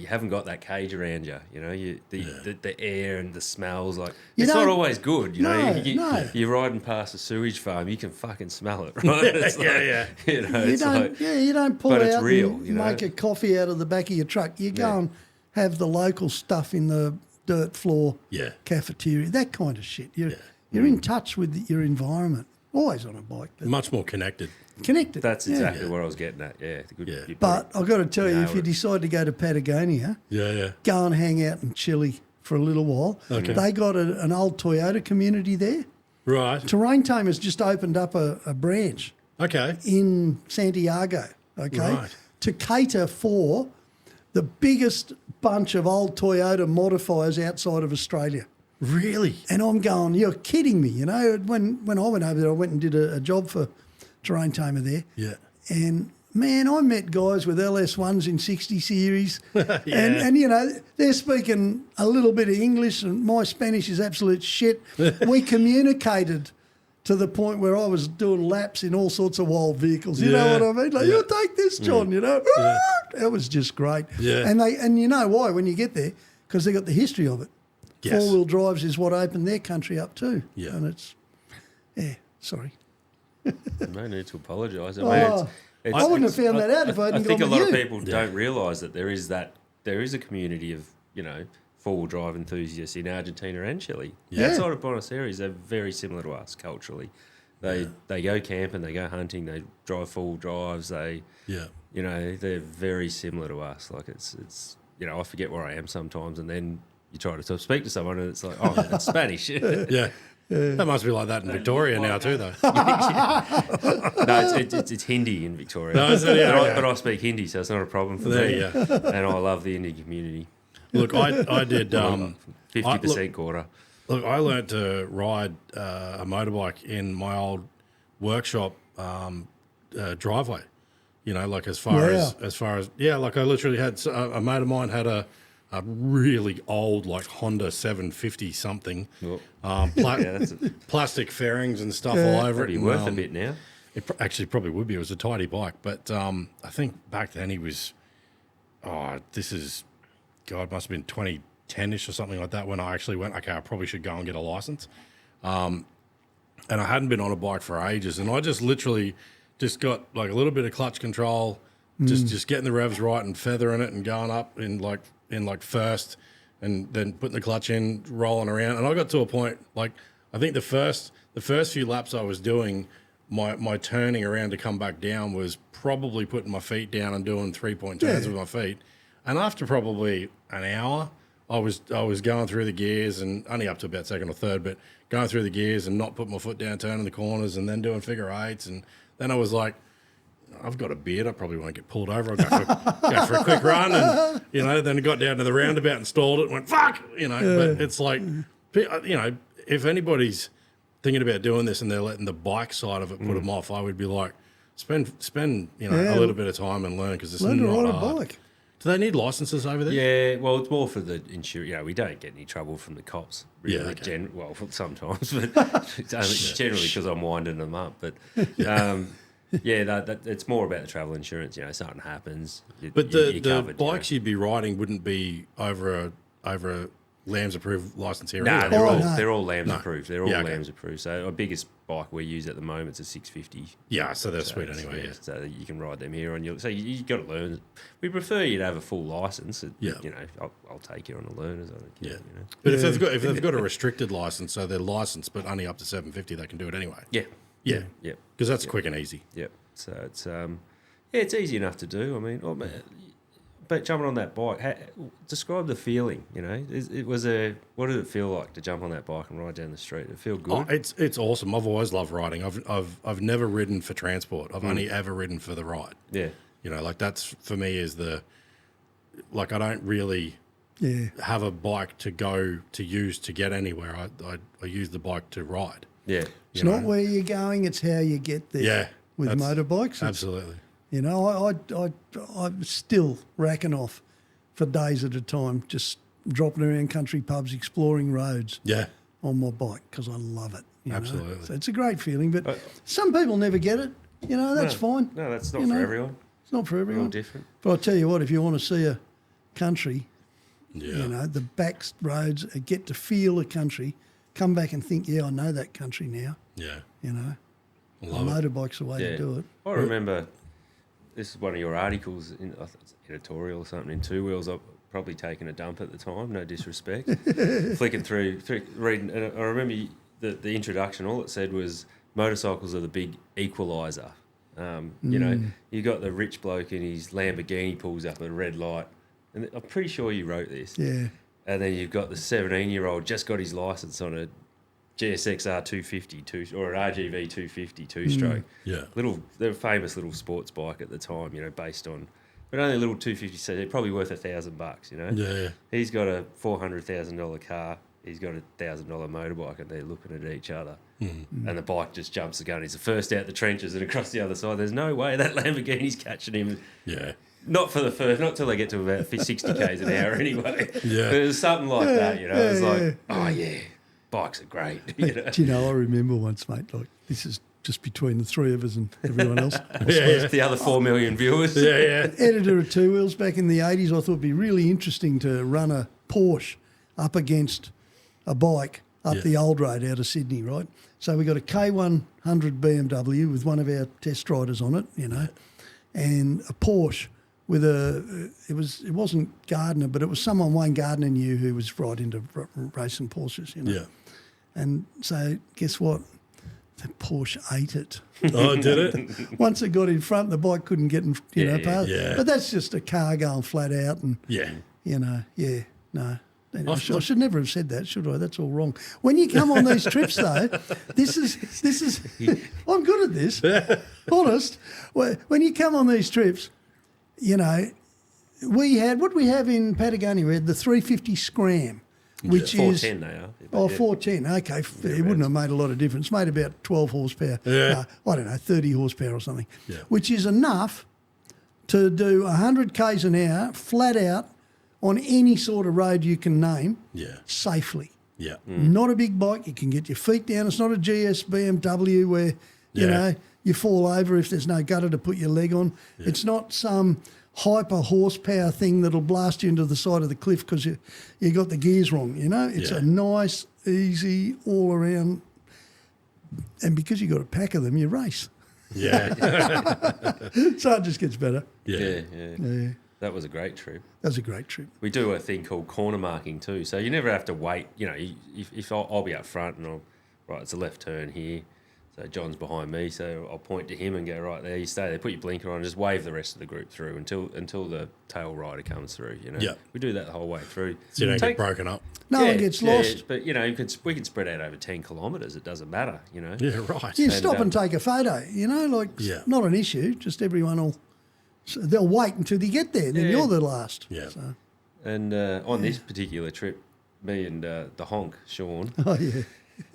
haven't got that cage around you. You know the air and the smells You it's not don't- always good. You know No. you're riding past a sewage farm, you can fucking smell it, right? It's Yeah. You know, you it's don't, like, you don't pull but out it's real, and you know? make a coffee out of the back of your truck. You go Yeah. and have the local stuff in the dirt floor Yeah. cafeteria, that kind of shit. You're in touch with your environment, always on a bike, but Much more connected. connected. that's Yeah. exactly what I was getting at. Yeah, Yeah. you put But it- I've got to tell you, if nailed you it. decide to go to Patagonia, Yeah. go and hang out in Chile for a little while. Okay. They got an old Toyota community there. Right. Terrain Tamers just opened up a branch Okay. in Santiago, okay, Right. to cater for the biggest bunch of old Toyota modifiers outside of Australia. Really? And I'm going, you're kidding me, you know. When I went over there, I went and did a job for Terrain Tamer there. Yeah. And man, I met guys with LS1s in 60 series. Yeah. And, you know, they're speaking a little bit of English and my Spanish is absolute shit. We communicated to the point where I was doing laps in all sorts of wild vehicles. You know Yeah. what I mean? Like, Yeah. you take this, John, you know. Yeah. It was just great. Yeah. And you know why when you get there? Because they got the history of it. Yes. Four-wheel drives is what opened their country up too. Yeah. And it's, sorry. no need to apologise. Oh, I wouldn't have found that out if I I hadn't think a gone lot with of you. people don't realise that there is a community of four-wheel drive enthusiasts in Argentina and Chile. Yeah. Outside of Buenos Aires, they're very similar to us culturally. They go camping, they go hunting, they drive four-wheel drives. They're very similar to us. Like it's I forget where I am sometimes, and then you try to speak to someone, and it's like, oh, it's Spanish. Yeah. That must be like that in Victoria now too, though. No, it's Hindi in Victoria. No, is it? Yeah, okay. But I speak Hindi, so it's not a problem for There me. you go. And I love the Indian community. Look, I did. 50% quarter. Look, I learnt to ride a motorbike in my old workshop driveway. You know, like as far as like I literally had a mate of mine had a really old like Honda 750 something, plastic fairings and stuff all over Probably it. worth a bit now. It actually probably would be. It was a tidy bike, but I think back then he was. This is, God, must have been 2010ish or something like that when I actually went. Okay, I probably should go and get a license. And I hadn't been on a bike for ages, and I just literally just got like a little bit of clutch control, just getting the revs right and feathering it and going up in first, and then putting the clutch in, rolling around. And I got to a point like I think the first few laps I was doing, my turning around to come back down was probably putting my feet down and doing 3-point turns with my feet. And after probably an hour, I was going through the gears and only up to about second or third, but going through the gears and not putting my foot down, turning the corners, and then doing figure eights. And then I was like, I've got a beard. I probably won't get pulled over. I'll go for a quick run, and then I got down to the roundabout, installed it, and went fuck. But it's like, if anybody's thinking about doing this and they're letting the bike side of it put them off, I would be like, spend a little bit of time and learn, because it's Learn to not ride a hard. bike. Do they need licenses over there? Yeah, well, it's more for the insurance. We don't get any trouble from the cops. Really, Yeah, okay. Sometimes, but it's only generally because I'm winding them up. But it's more about the travel insurance. Something happens. But you're the covered, bikes you'd be riding wouldn't be over a LAMS approved license here. No, anyway. they're all LAMS approved. They're all Yeah, okay. LAMS approved. So our biggest bike we use at the moment is a 650. Yeah, so they're sweet anyway. Yeah. So you can ride them here, and you got to learn. We prefer you to have a full license. Yeah. I'll take you on a learners. I don't care. Yeah. But if they've got a restricted license, so they're licensed but only up to 750, they can do it anyway. Yeah. Yeah. Yeah. Because that's quick and easy. Yep. So it's it's easy enough to do. I mean, but jumping on that bike, describe the feeling. What did it feel like to jump on that bike and ride down the street? Did it feel good? Oh, it's awesome. I've always loved riding. I've never ridden for transport. I've only ever ridden for the ride. Yeah. That's for me is I don't really have a bike to use to get anywhere. I use the bike to ride. Yeah. It's not where you're going, it's how you get there. Yeah. With motorbikes. Absolutely. I'm still racking off for days at a time, just dropping around country pubs, exploring roads on my bike, because I love it. Absolutely. So it's a great feeling, but some people never get it. That's fine. No, that's not for everyone. It's not for everyone. All different. But I'll tell you what, if you want to see a country, Yeah. the back roads, get to feel a country, come back and think, I know that country now. Yeah. A motorbike's the way to do it. I remember this is one of your articles in editorial or something in Two Wheels. I've probably taken a dump at the time, no disrespect. Flicking through, reading, and I remember the introduction. All it said was motorcycles are the big equaliser. You got the rich bloke in his Lamborghini pulls up at a red light, and I'm pretty sure you wrote this. Yeah. And then you've got the 17-year-old just got his license on a GSXR 250 or an RGV 250 two-stroke. Yeah. They're a famous little sports bike at the time, based on, but only a little 250, so they're probably worth $1,000, Yeah. He's got a $400,000 car. He's got a $1,000 motorbike, and they're looking at each other. And the bike just jumps the gun. He's the first out the trenches and across the other side. There's no way that Lamborghini's catching him. Yeah. Not till they get to about 60 k's an hour anyway. Yeah. But it was something like that, It's like, oh yeah, bikes are great. I remember once, mate, like this is just between the three of us and everyone else. The other 4 million viewers. Yeah. Editor of Two Wheels back in the 80s, I thought it'd be really interesting to run a Porsche up against a bike up the old road out of Sydney, right? So we got a K100 BMW with one of our test riders on it, and a Porsche with it wasn't Gardner, but it was someone Wayne Gardner knew who was right into racing Porsches, Yeah. And so guess what? The Porsche ate it. Oh, did it? Once it got in front, the bike couldn't get past. Yeah. But that's just a car going flat out, and no. I should never have said that, should I? That's all wrong. When you come on these trips, though, this is. I'm good at this. Honest. When you come on these trips, we have in Patagonia. We had the 350 Scram, which is 410 they are. Oh, 410. Okay, it wouldn't have made a lot of difference. Made about 12 horsepower. Yeah. I don't know, 30 horsepower or something. Yeah. Which is enough to do 100 k's an hour flat out on any sort of road you can name safely. Yeah. Not a big bike. You can get your feet down. It's not a GS BMW where, you fall over if there's no gutter to put your leg on. Yeah. It's not some hyper horsepower thing that'll blast you into the side of the cliff because you got the gears wrong, It's a nice, easy, all-around... And because you got a pack of them, you race. Yeah. So it just gets better. Yeah. That was a great trip. That was a great trip. We do a thing called corner marking too, so you never have to wait. If I'll be up front and it's a left turn here, So John's behind me, so I'll point to him and go, right there, you stay there, put your blinker on, and just wave the rest of the group through until the tail rider comes through, you know. Yeah. We do that the whole way through. So you don't get broken up. No one gets lost. But, you know, we can spread out over 10 kilometres. It doesn't matter, you know. Yeah, right. You stop and take a photo, you know, like not an issue. Just everyone will, so they'll wait until you get there, then you're the last. Yeah. So. And on this particular trip, me and the honk, Sean, Oh, yeah.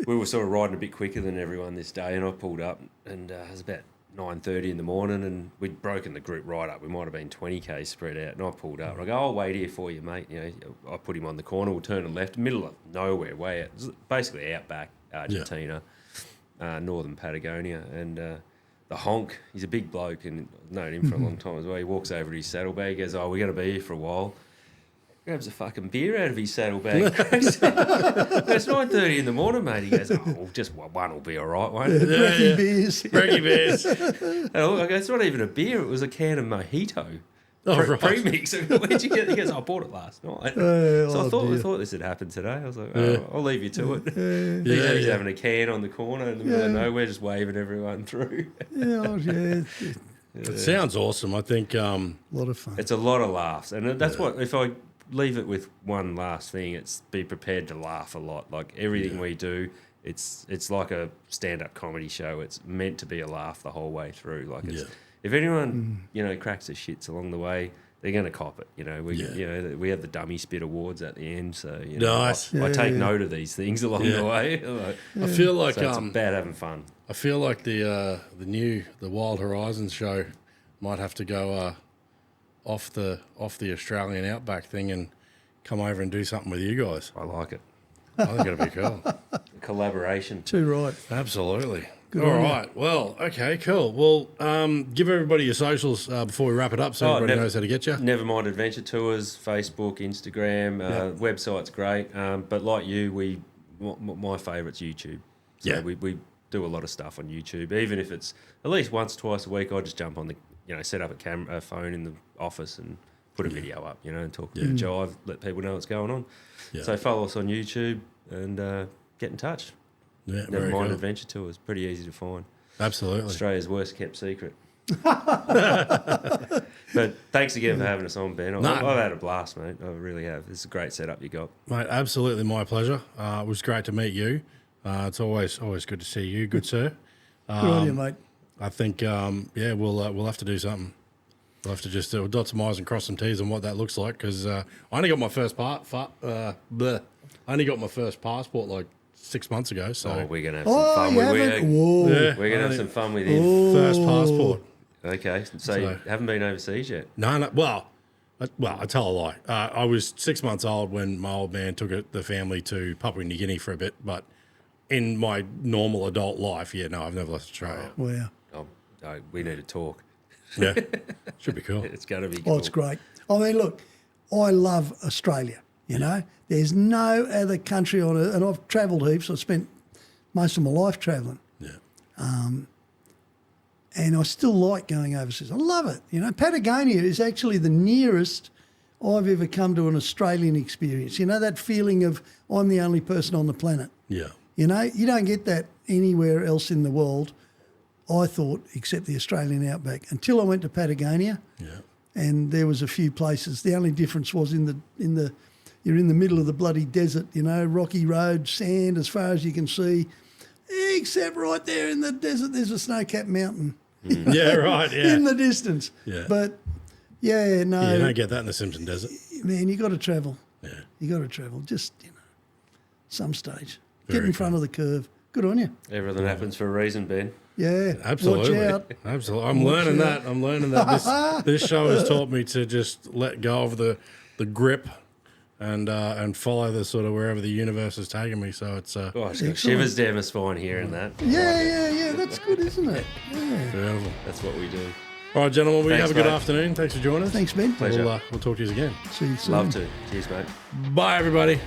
we were sort of riding a bit quicker than everyone this day, and I pulled up, and it was about 9:30 in the morning, and we'd broken the group right up. We might have been 20k spread out, and I pulled up. And I go, I'll wait here for you, mate. You know, I put him on the corner. We'll turn and left, middle of nowhere, way out, basically outback Argentina, northern Patagonia, and the honk. He's a big bloke, and I've known him for a long time as well. He walks over to his saddlebag, goes, "Oh, we're going to be here for a while." Grabs a fucking beer out of his saddlebag. It's 9:30 in the morning, mate. He goes, "Oh, well, just one will be all right, won't it?" Brekkie beers. Brekkie beers. And I go, "It's not even a beer. It was a can of mojito." Right. Premix. Where'd you get it? He goes, "I bought it last night." So I thought this had happened today. I was like, I'll leave you to it. He's having a can on the corner in the middle of nowhere, just waving everyone through. It sounds awesome. I think a lot of fun. It's a lot of laughs, and that's what, if I leave it with one last thing, it's be prepared to laugh a lot. Like everything we do, it's like a stand-up comedy show. It's meant to be a laugh the whole way through. Like if anyone you know cracks their shits along the way, they're going to cop it. You know, we have the Dummy Spit Awards at the end, so you know, nice. I take note of these things along the way. I feel like so it's about having fun. I feel like the Wild Horizons show might have to go off the Australian outback thing and come over and do something with you guys. I like it. I think it'll be cool. Collaboration. Too right. Absolutely. Good All on you. right. Well, okay, cool. Well, give everybody your socials before we wrap it up so everybody knows how to get you. Nevermind Adventure Tours, Facebook, Instagram. Website's great. But like you, my favourite's YouTube. So we do a lot of stuff on YouTube. Even if it's at least once, twice a week, I just jump on the, set up a phone in the office and put a video up, and talk to jive, let people know what's going on. Yeah. So follow us on YouTube and get in touch. Yeah, Nevermind Adventure Tours, pretty easy to find. Absolutely. Australia's worst kept secret. But thanks again for having us on, Ben. I've had a blast, mate. I really have. This is a great setup you got. Mate, absolutely my pleasure. It was great to meet you. It's always good to see you, good sir. Good on you, mate. I think, we'll have to do something. We'll have to just dot some I's and cross some T's on what that looks like, because I only got my first passport like 6 months ago. So we're gonna have some fun with you. We're gonna have some fun with him. First passport. Okay, so you haven't been overseas yet? No. Well, I tell a lie. I was 6 months old when my old man took the family to Papua New Guinea for a bit, but in my normal adult life, I've never left Australia. Wow. We need to talk. Yeah, should be cool. It's going to be cool. Oh, it's great. I mean, look, I love Australia, There's no other country on earth, and I've travelled heaps. I've spent most of my life travelling. Yeah. And I still like going overseas. I love it. Patagonia is actually the nearest I've ever come to an Australian experience. That feeling of I'm the only person on the planet. Yeah. You don't get that anywhere else in the world, I thought, except the Australian outback, until I went to Patagonia. Yeah. And there was a few places. The only difference was you're in the middle of the bloody desert, rocky road, sand as far as you can see, except right there in the desert there's a snow-capped mountain. Yeah, right, yeah. In the distance. Yeah. But, no. You don't get that in the Simpson Desert. Man, you got to travel. Yeah. You got to travel, just, some stage. Very Get in front of the curve. Good on you. Everything happens for a reason, Ben. Yeah, absolutely. Watch out. Absolutely. I'm learning that. This show has taught me to just let go of the grip and follow the sort of wherever the universe is taking me. So it's I just got shivers down my spine hearing that. Yeah. That's good, isn't it? Yeah. beautiful. That's what we do. All right, gentlemen, we Thanks, have a good mate. afternoon. Thanks for joining us. Thanks, Ben. Pleasure. We'll talk to you again. See you soon. Love to. Cheers, mate. Bye, everybody.